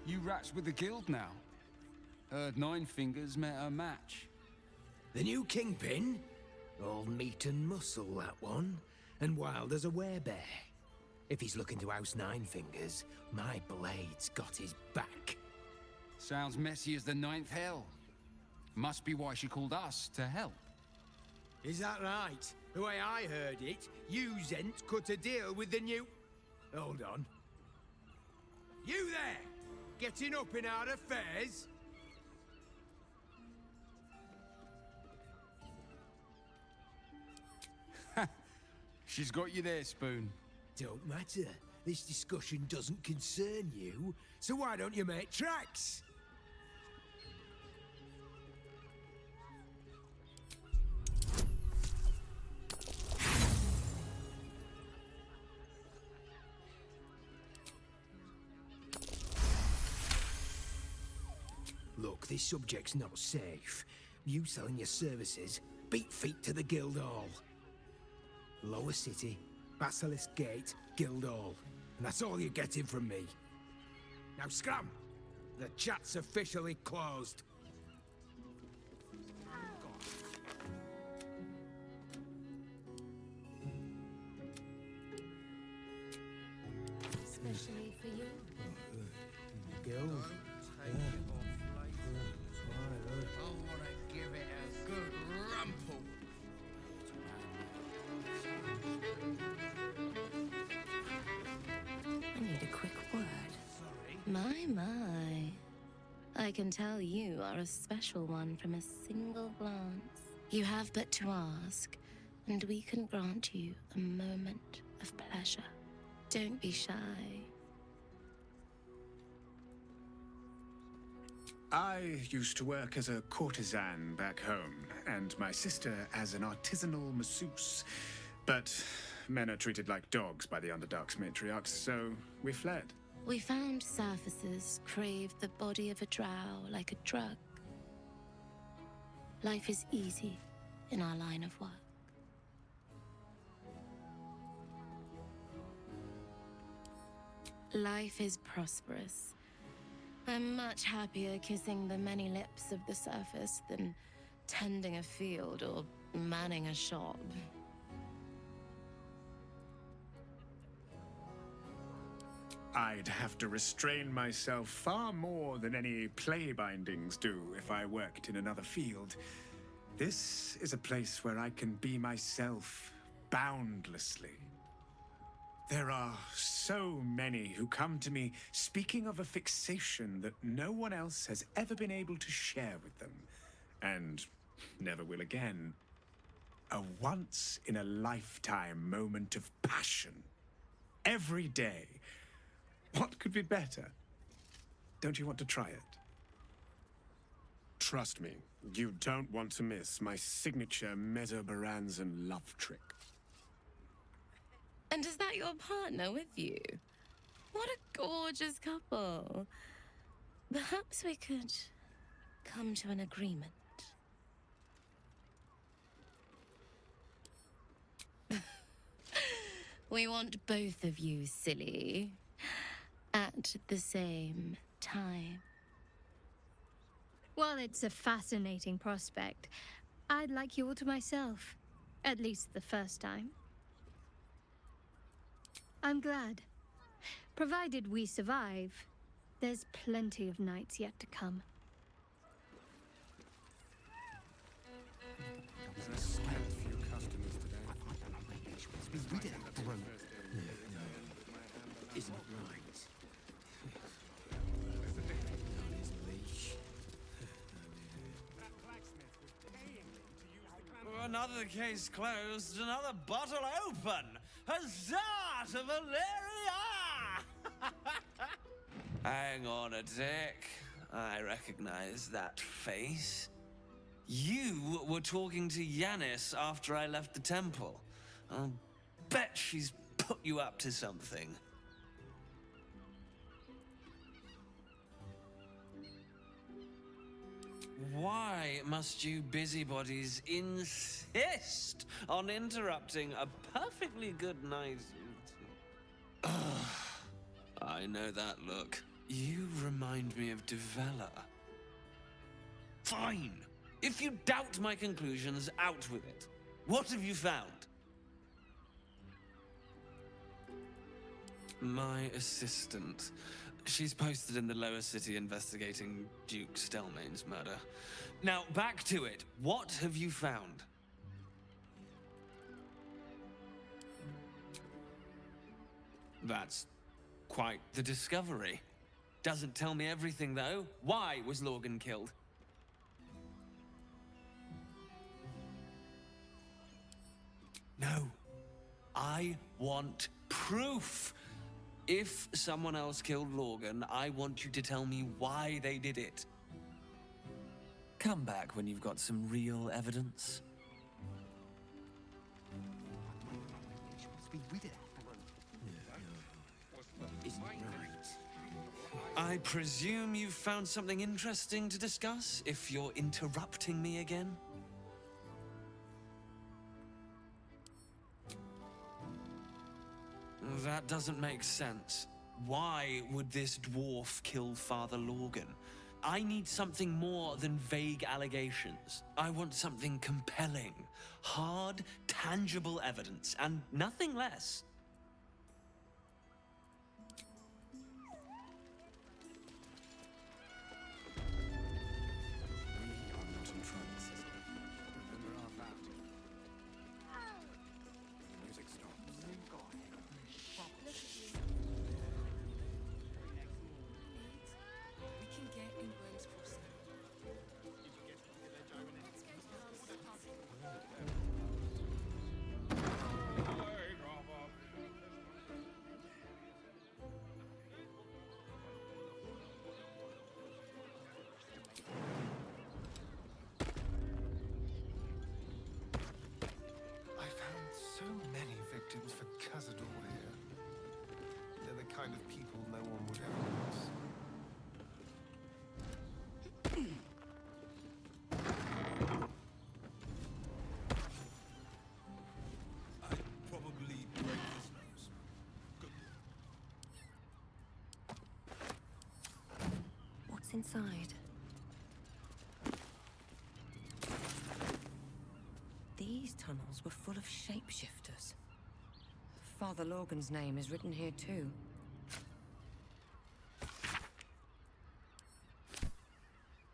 You rats with the guild now. Heard 9 Fingers met a match. The new kingpin? All meat and muscle, that one. And wild as a werebear. If he's looking to oust 9 Fingers, my blade's got his back. Sounds messy as the 9th hell. Must be why she called us to help. Is that right? The way I heard it, you Zent cut a deal with the new... Hold on. You there! Getting up in our affairs? She's got you there, Spoon. Don't matter. This discussion doesn't concern you, so why don't you make tracks? Look, this subject's not safe. You selling your services, beat feet to the Guildhall. Lower City, Basilisk Gate, Guildhall. And that's all you're getting from me. Now scram! The chat's officially closed. Especially for you. Guild? I want to give it a good rumple. I need a quick word. My. I can tell you are a special one from a single glance. You have but to ask, and we can grant you a moment of pleasure. Don't be shy. I used to work as a courtesan back home, and my sister as an artisanal masseuse. But men are treated like dogs by the Underdark's matriarchs, so we fled. We found surfacers crave the body of a drow like a drug. Life is easy in our line of work. Life is prosperous. I'm much happier kissing the many lips of the surface than tending a field or manning a shop. I'd have to restrain myself far more than any play bindings do if I worked in another field. This is a place where I can be myself boundlessly. There are so many who come to me speaking of a fixation that no one else has ever been able to share with them, and never will again. A once-in-a-lifetime moment of passion. Every day. What could be better? Don't you want to try it? Trust me, you don't want to miss my signature Mesobaranzan love trick. And is that your partner with you? What a gorgeous couple. Perhaps we could come to an agreement. We want both of you, silly, at the same time. Well, it's a fascinating prospect. I'd like you all to myself, at least the first time. I'm glad. Provided we survive, there's plenty of nights yet to come. There's a scant few customers today. We did have broke. No. Isn't right. another case closed, another bottle open. Huzzah to Valeria! Hang on a tick. I recognize that face. You were talking to Yanis after I left the temple. I'll bet she's put you up to something. Why must you busybodies insist on interrupting a perfectly good night? I know that look. You remind me of Devella. Fine. If you doubt my conclusions, out with it. What have you found? My assistant. She's posted in the lower city investigating Duke Stelmane's murder. Now, back to it. What have you found? That's quite the discovery. Doesn't tell me everything, though. Why was Lorgan killed? No. I want proof. If someone else killed Lorgan, I want you to tell me why they did it. Come back when you've got some real evidence. I presume you've found something interesting to discuss, if you're interrupting me again? That doesn't make sense. Why would this dwarf kill Father Lorgan? I need something more than vague allegations. I want something compelling, hard, tangible evidence, and nothing less. For Cazador here. They're the kind of people no one would ever miss. I'd probably break his nose. Good. What's inside? These tunnels were full of shapeshifters. Father Lorgan's name is written here too. Do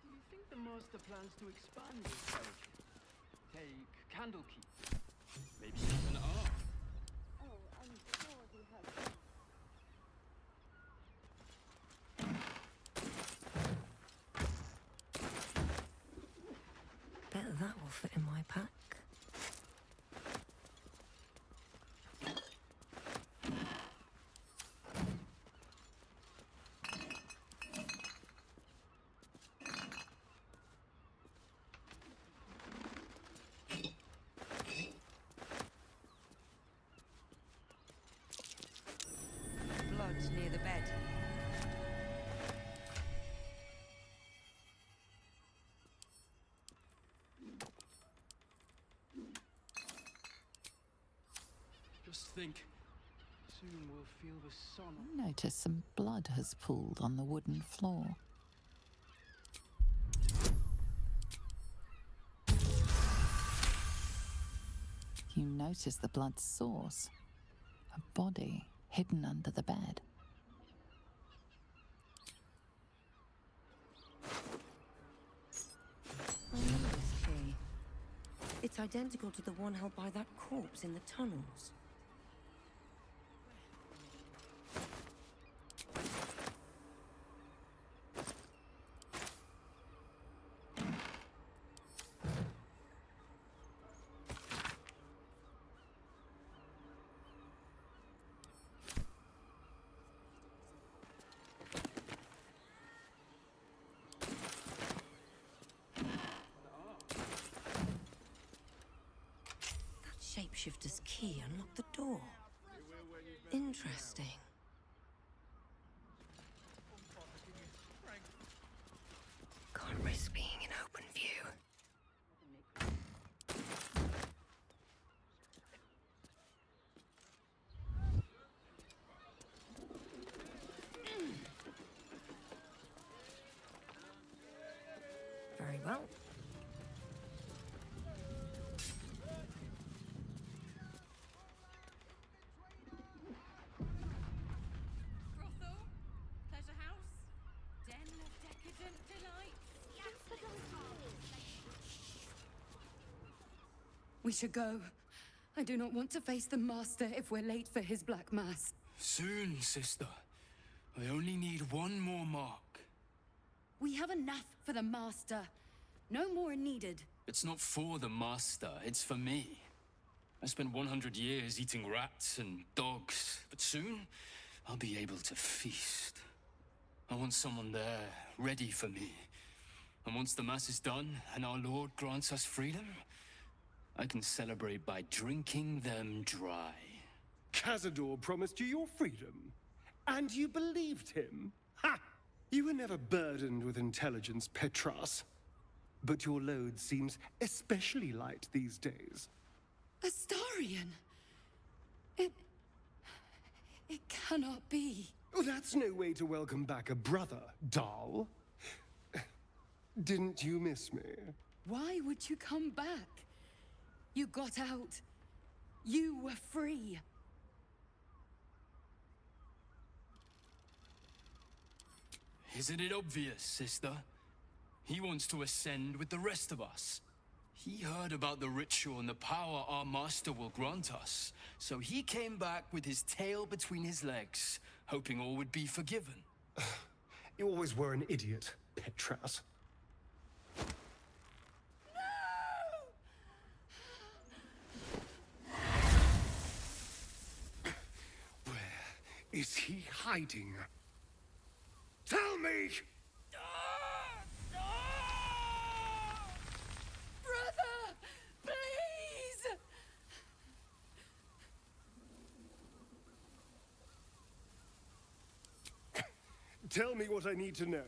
you think the master plans to expand this territory? Take Candlekeep? Maybe even R? Oh, I'm sure he has. Bet that will fit in my pack. Blood's near the bed. Just think. Soon we'll feel the sun. You notice some blood has pooled on the wooden floor. You notice the blood's source. A body hidden under the bed. I know this key. It's identical to the one held by that corpse in the tunnels. shapeshifter's key unlocked the door. Interesting. Can't risk being in open view. Very well. Brothel, pleasure house, den of decadent delights. We should go. I do not want to face the Master if we're late for his Black Mass. Soon, sister. I only need one more mark. We have enough for the Master. No more needed. It's not for the Master, it's for me. I spent 100 years eating rats and dogs, but soon I'll be able to feast. I want someone there, ready for me. And once the Mass is done and our Lord grants us freedom, I can celebrate by drinking them dry. Cazador promised you your freedom, and you believed him? Ha! You were never burdened with intelligence, Petras. But your load seems especially light these days. Astarion! It cannot be. Oh, that's no way to welcome back a brother, doll. Didn't you miss me? Why would you come back? You got out. You were free. Isn't it obvious, sister? He wants to ascend with the rest of us. He heard about the ritual and the power our master will grant us, so he came back with his tail between his legs, hoping all would be forgiven. You always were an idiot, Petras. Where is he hiding? Tell me! Brother! Please! Tell me what I need to know,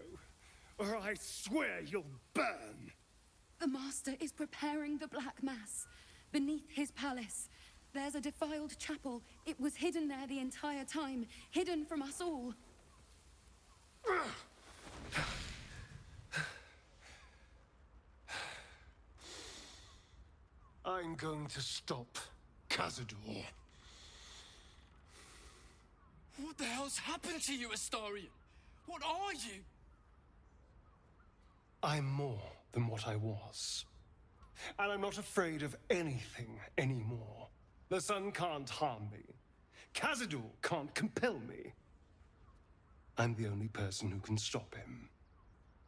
or I swear you'll burn! The Master is preparing the Black Mass. Beneath his palace, there's a defiled chapel. It was hidden there the entire time, hidden from us all. I'm going to stop Cazador. What the hell's happened to you, Astarion? What are you? I'm more than what I was. And I'm not afraid of anything anymore. The sun can't harm me. Cazador can't compel me. I'm the only person who can stop him.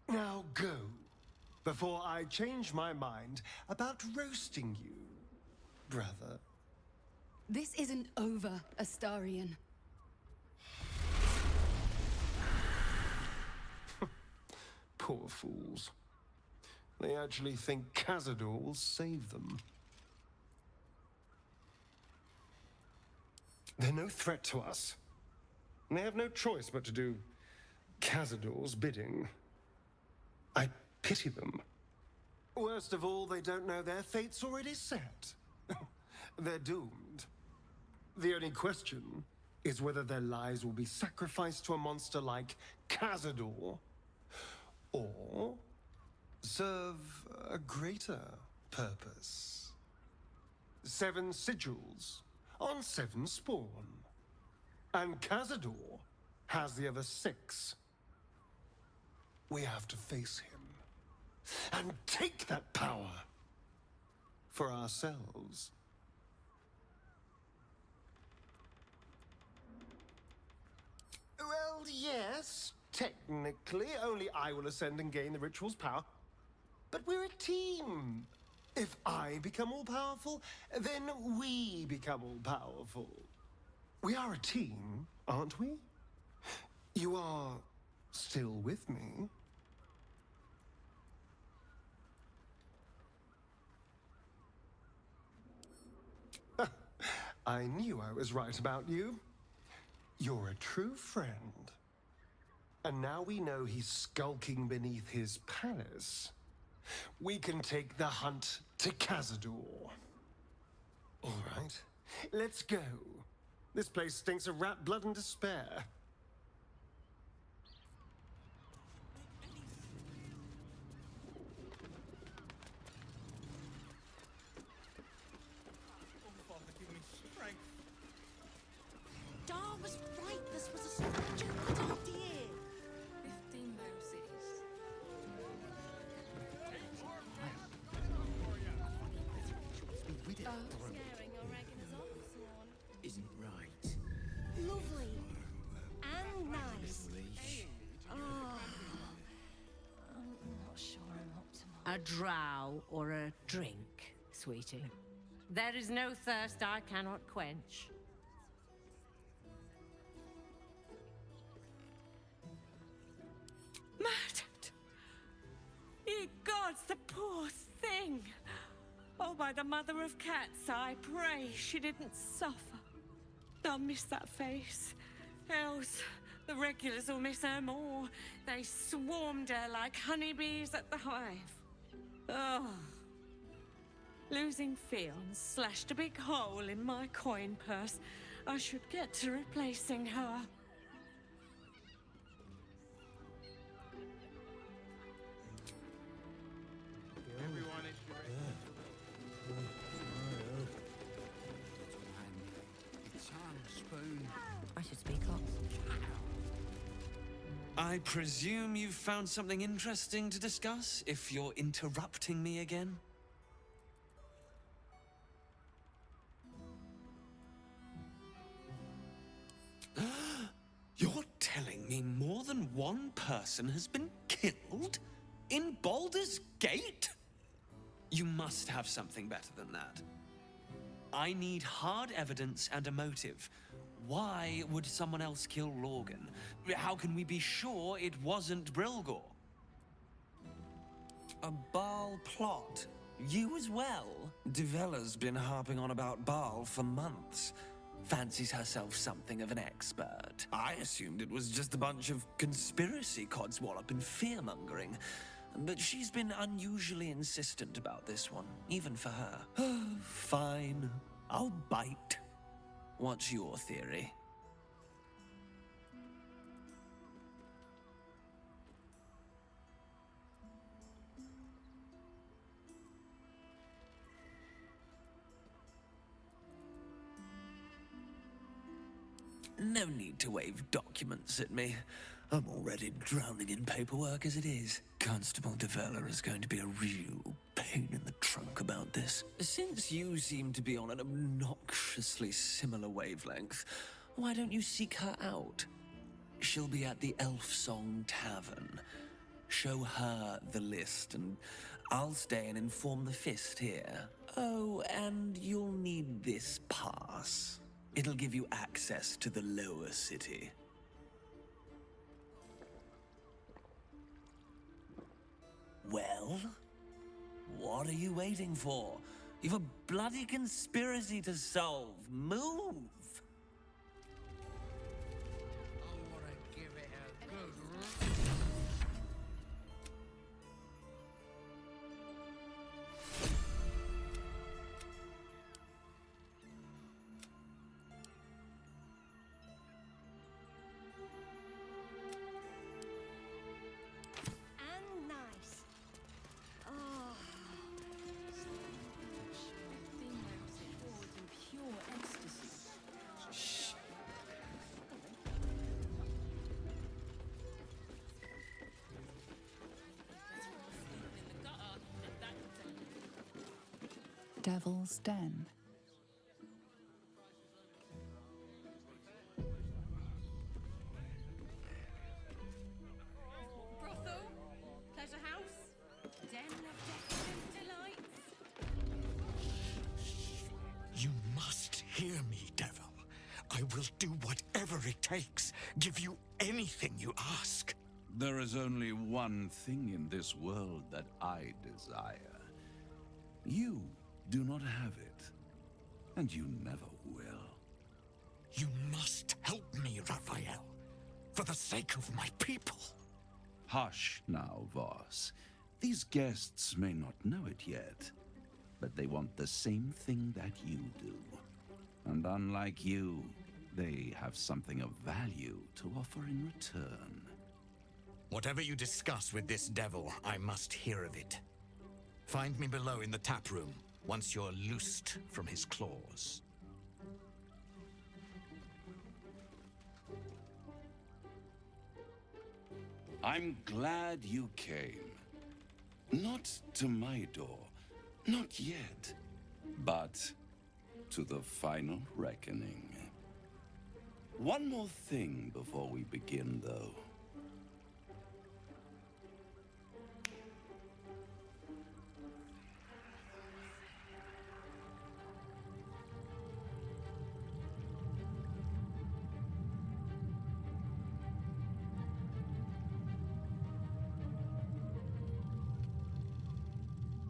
Now go, before I change my mind about roasting you, brother. This isn't over, Astarion. Poor fools. They actually think Cazador will save them. They're no threat to us. And they have no choice but to do Cazador's bidding. I pity them. Worst of all, they don't know their fate's already set. They're doomed. The only question is whether their lives will be sacrificed to a monster like Cazador, or serve a greater purpose. 7 sigils on 7 spawn. And Cazador has the other 6. We have to face him and take that power for ourselves. Well, yes, technically, only I will ascend and gain the ritual's power. But we're a team. If I become all-powerful, then we become all-powerful. We are a team, aren't we? You are still with me? I knew I was right about you. You're a true friend. And now we know he's skulking beneath his palace. We can take the hunt to Cazador. All right, let's go. This place stinks of rat blood and despair. Dar was right. This was a stupid idea. 15 roses. Scaring Oregon's own Isn't right. Lovely. And nice. Oh. I'm not sure I'm up to A drow or a drink, sweetie. There is no thirst I cannot quench. Murdered! Ye gods, the poor thing! Oh, by the mother of cats, I pray she didn't suffer. I'll miss that face. Else, the regulars will miss her more. They swarmed her like honeybees at the hive. Oh. Losing Fionn slashed a big hole in my coin purse. I should get to replacing her. Everyone is I should speak up. I presume you've found something interesting to discuss, if you're interrupting me again? You're telling me more than one person has been killed? In Baldur's Gate? You must have something better than that. I need hard evidence and a motive. Why would someone else kill Lorgan? How can we be sure it wasn't Brilgor? A Baal plot? You as well? Devella's been harping on about Baal for months. Fancies herself something of an expert. I assumed it was just a bunch of conspiracy codswallop and fear-mongering. But she's been unusually insistent about this one, even for her. Fine, I'll bite. What's your theory? No need to wave documents at me. I'm already drowning in paperwork as it is. Constable Devella is going to be a real pain in the trunk about this. Since you seem to be on an obnoxiously similar wavelength, why don't you seek her out? She'll be at the Elf Song Tavern. Show her the list, and I'll stay and inform the Fist here. Oh, and you'll need this pass. It'll give you access to the lower city. Well? What are you waiting for? You've a bloody conspiracy to solve. Move! And nice. Oh. 15 roses poured in pure ecstasy. Shh. Devil's Den. Brothel, pleasure house, den of decadent delights. You must hear me, Devil. I will do whatever it takes, give you anything you ask. There is only one thing in this world that I desire. You do not have it, and you never will. You must help me, Raphael. For the sake of my people. Hush now, Voss. These guests may not know it yet, but they want the same thing that you do. And unlike you, they have something of value to offer in return. Whatever you discuss with this devil, I must hear of it. Find me below in the tap room, once you're loosed from his claws. I'm glad you came. Not to my door, not yet, but to the final reckoning. One more thing before we begin, though.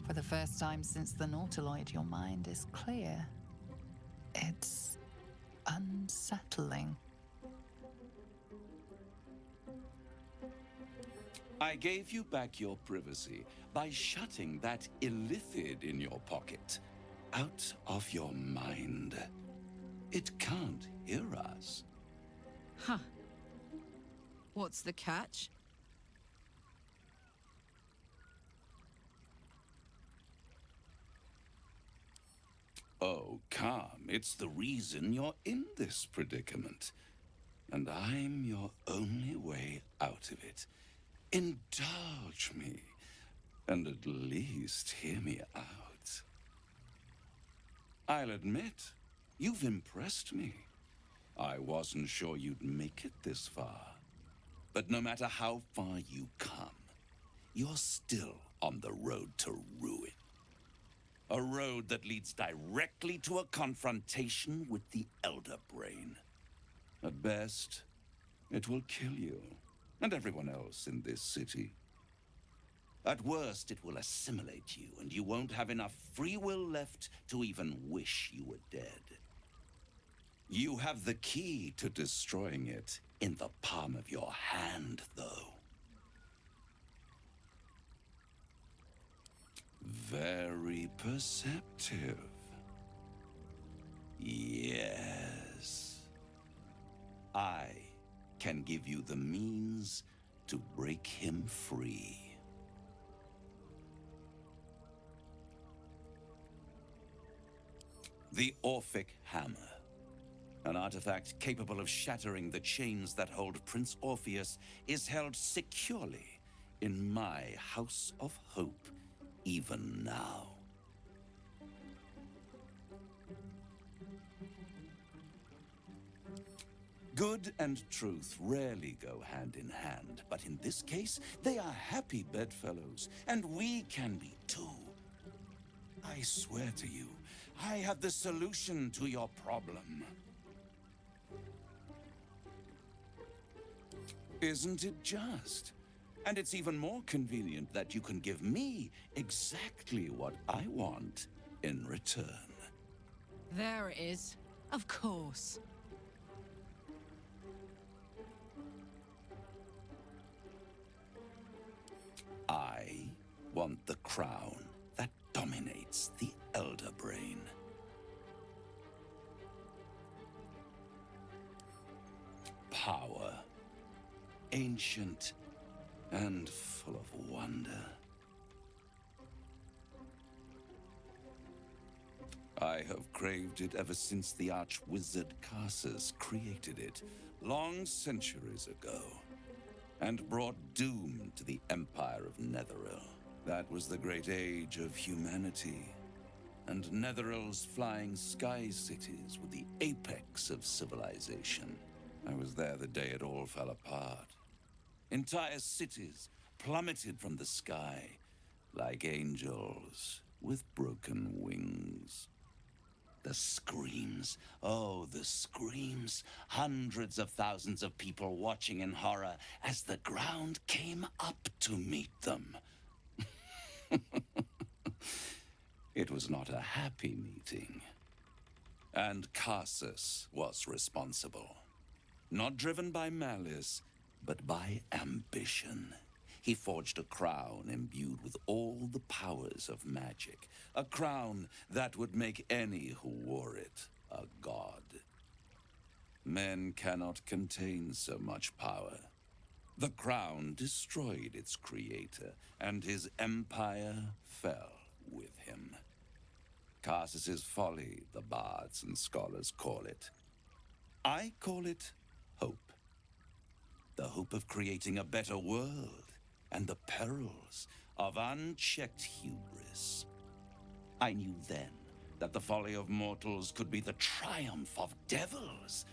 For the first time since the Nautiloid, your mind is clear. It's unsettling. I gave you back your privacy by shutting that illithid in your pocket out of your mind. It can't hear us. Huh. What's the catch? Oh, calm. It's the reason you're in this predicament. And I'm your only way out of it. Indulge me, and at least hear me out. I'll admit, you've impressed me. I wasn't sure you'd make it this far. But no matter how far you come, you're still on the road to ruin. A road that leads directly to a confrontation with the Elder Brain. At best, it will kill you, and everyone else in this city. At worst, it will assimilate you, and you won't have enough free will left to even wish you were dead. You have the key to destroying it in the palm of your hand, though. Very perceptive. Yes. I can give you the means to break him free. The Orphic Hammer. An artifact capable of shattering the chains that hold Prince Orpheus is held securely in my House of Hope, even now. Good and truth rarely go hand in hand, but in this case, they are happy bedfellows, and we can be too. I swear to you, I have the solution to your problem. Isn't it just? And it's even more convenient that you can give me exactly what I want in return. There it is. Of course. I want the crown that dominates the Elder Brain. Power. Ancient and full of wonder. I have craved it ever since the arch-wizard Carsus created it, long centuries ago, and brought doom to the Empire of Netheril. That was the great age of humanity, and Netheril's flying sky cities were the apex of civilization. I was there the day it all fell apart. Entire cities plummeted from the sky like angels with broken wings. The screams, oh, the screams. Hundreds of thousands of people watching in horror as the ground came up to meet them. It was not a happy meeting. And Carsus was responsible. Not driven by malice, but by ambition. He forged a crown imbued with all the powers of magic. A crown that would make any who wore it a god. Men cannot contain so much power. The crown destroyed its creator, and his empire fell with him. Carsus's folly, the bards and scholars call it. I call it hope. The hope of creating a better world, and the perils of unchecked hubris. I knew then that the folly of mortals could be the triumph of devils,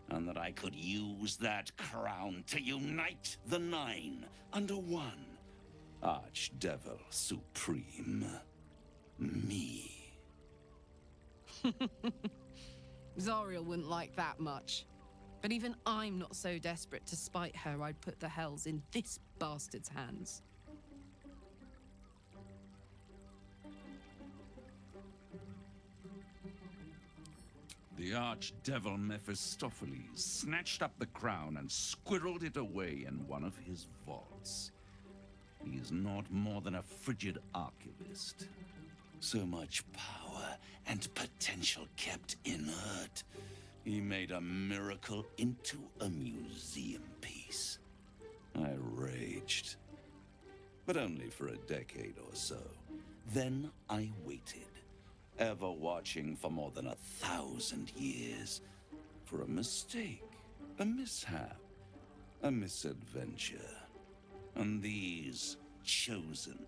and that I could use that crown to unite the Nine under one Archdevil Supreme. Me. Zariel wouldn't like that much. But even I'm not so desperate to spite her I'd put the hells in this bastard's hands. The archdevil Mephistopheles snatched up the crown and squirreled it away in one of his vaults. He is not more than a frigid archivist. So much power and potential kept inert. He made a miracle into a museum piece. I raged. But only for a decade or so. Then I waited, ever watching for more than 1,000 years, for a mistake, a mishap, a misadventure. And these chosen,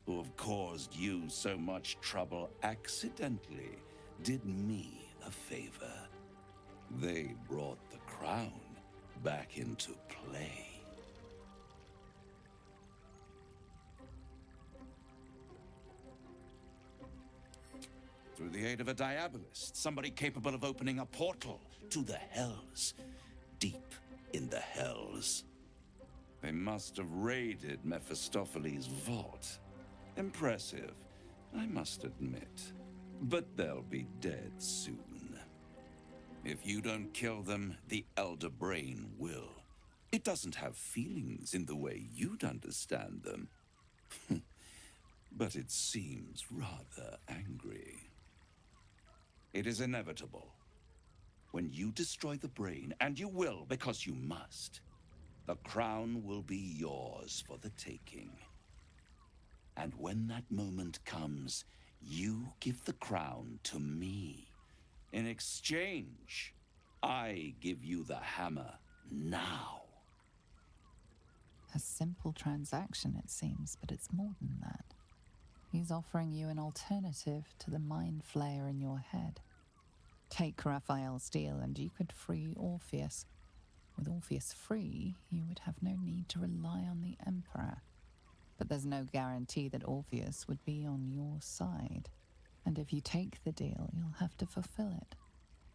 who have caused you so much trouble accidentally, did me a favor. They brought the crown back into play. Through the aid of a diabolist, somebody capable of opening a portal to the hells, deep in the hells. They must have raided Mephistopheles' vault. Impressive, I must admit. But they'll be dead soon. If you don't kill them, the Elder Brain will. It doesn't have feelings in the way you'd understand them. But it seems rather angry. It is inevitable. When you destroy the brain, and you will because you must, the crown will be yours for the taking. And when that moment comes, you give the crown to me. In exchange, I give you the hammer now. A simple transaction, it seems, but it's more than that. He's offering you an alternative to the mind flayer in your head. Take Raphael's deal and you could free Orpheus. With Orpheus free, you would have no need to rely on the Emperor. But there's no guarantee that Orpheus would be on your side. And if you take the deal, you'll have to fulfill it.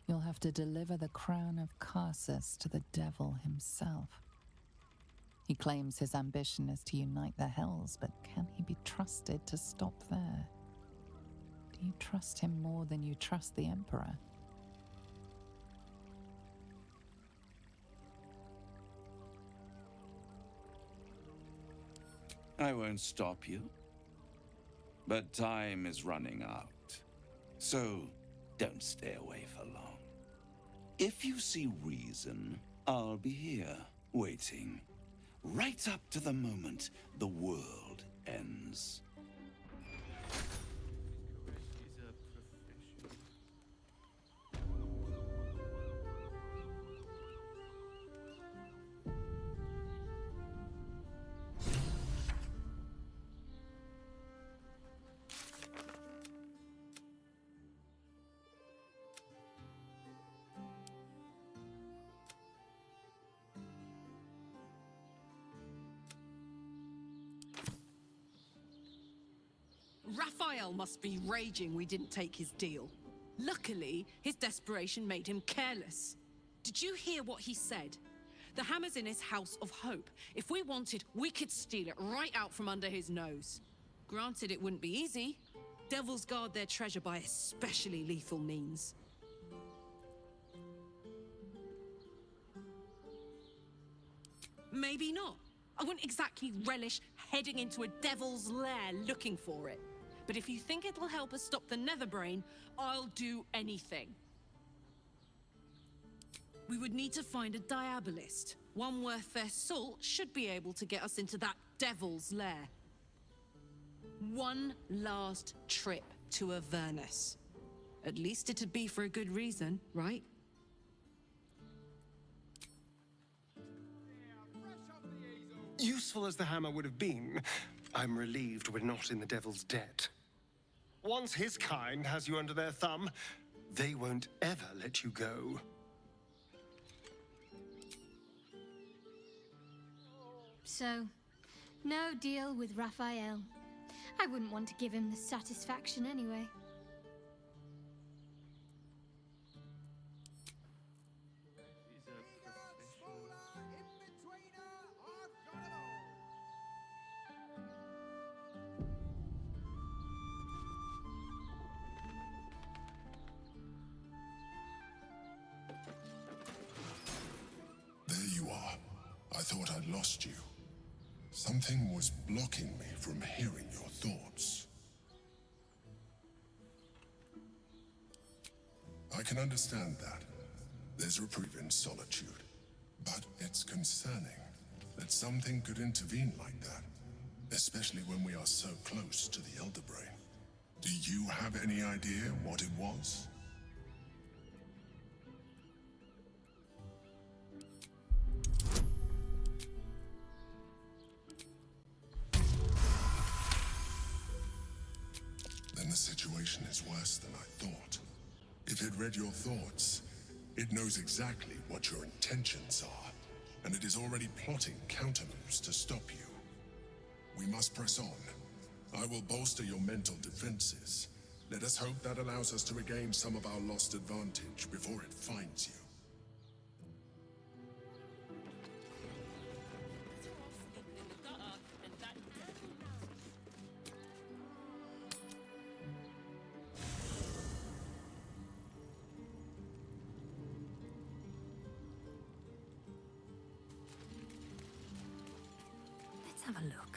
You'll have to deliver the crown of Carsus to the devil himself. He claims his ambition is to unite the hells, but can he be trusted to stop there? Do you trust him more than you trust the Emperor? I won't stop you. But time is running out. So, don't stay away for long. If you see reason, I'll be here, waiting. Right up to the moment the world ends. Raphael must be raging we didn't take his deal. Luckily, his desperation made him careless. Did you hear what he said? The hammer's in his house of hope. If we wanted, we could steal it right out from under his nose. Granted, it wouldn't be easy. Devils guard their treasure by especially lethal means. Maybe not. I wouldn't exactly relish heading into a devil's lair looking for it. But if you think it'll help us stop the Netherbrain, I'll do anything. We would need to find a diabolist. One worth their salt should be able to get us into that devil's lair. One last trip to Avernus. At least it'd be for a good reason, right? Useful as the hammer would have been, I'm relieved we're not in the devil's debt. Once his kind has you under their thumb, they won't ever let you go. So, no deal with Raphael. I wouldn't want to give him the satisfaction anyway. There you are. I thought I'd lost you. Something was blocking me from hearing your thoughts. I can understand that. There's reprieve in solitude. But it's concerning that something could intervene like that, especially when we are so close to the Elder Brain. Do you have any idea what it was? Then the situation is worse than I thought. If it read your thoughts, it knows exactly what your intentions are, and it is already plotting countermoves to stop you. We must press on. I will bolster your mental defenses. Let us hope that allows us to regain some of our lost advantage before it finds you. Let's have a look.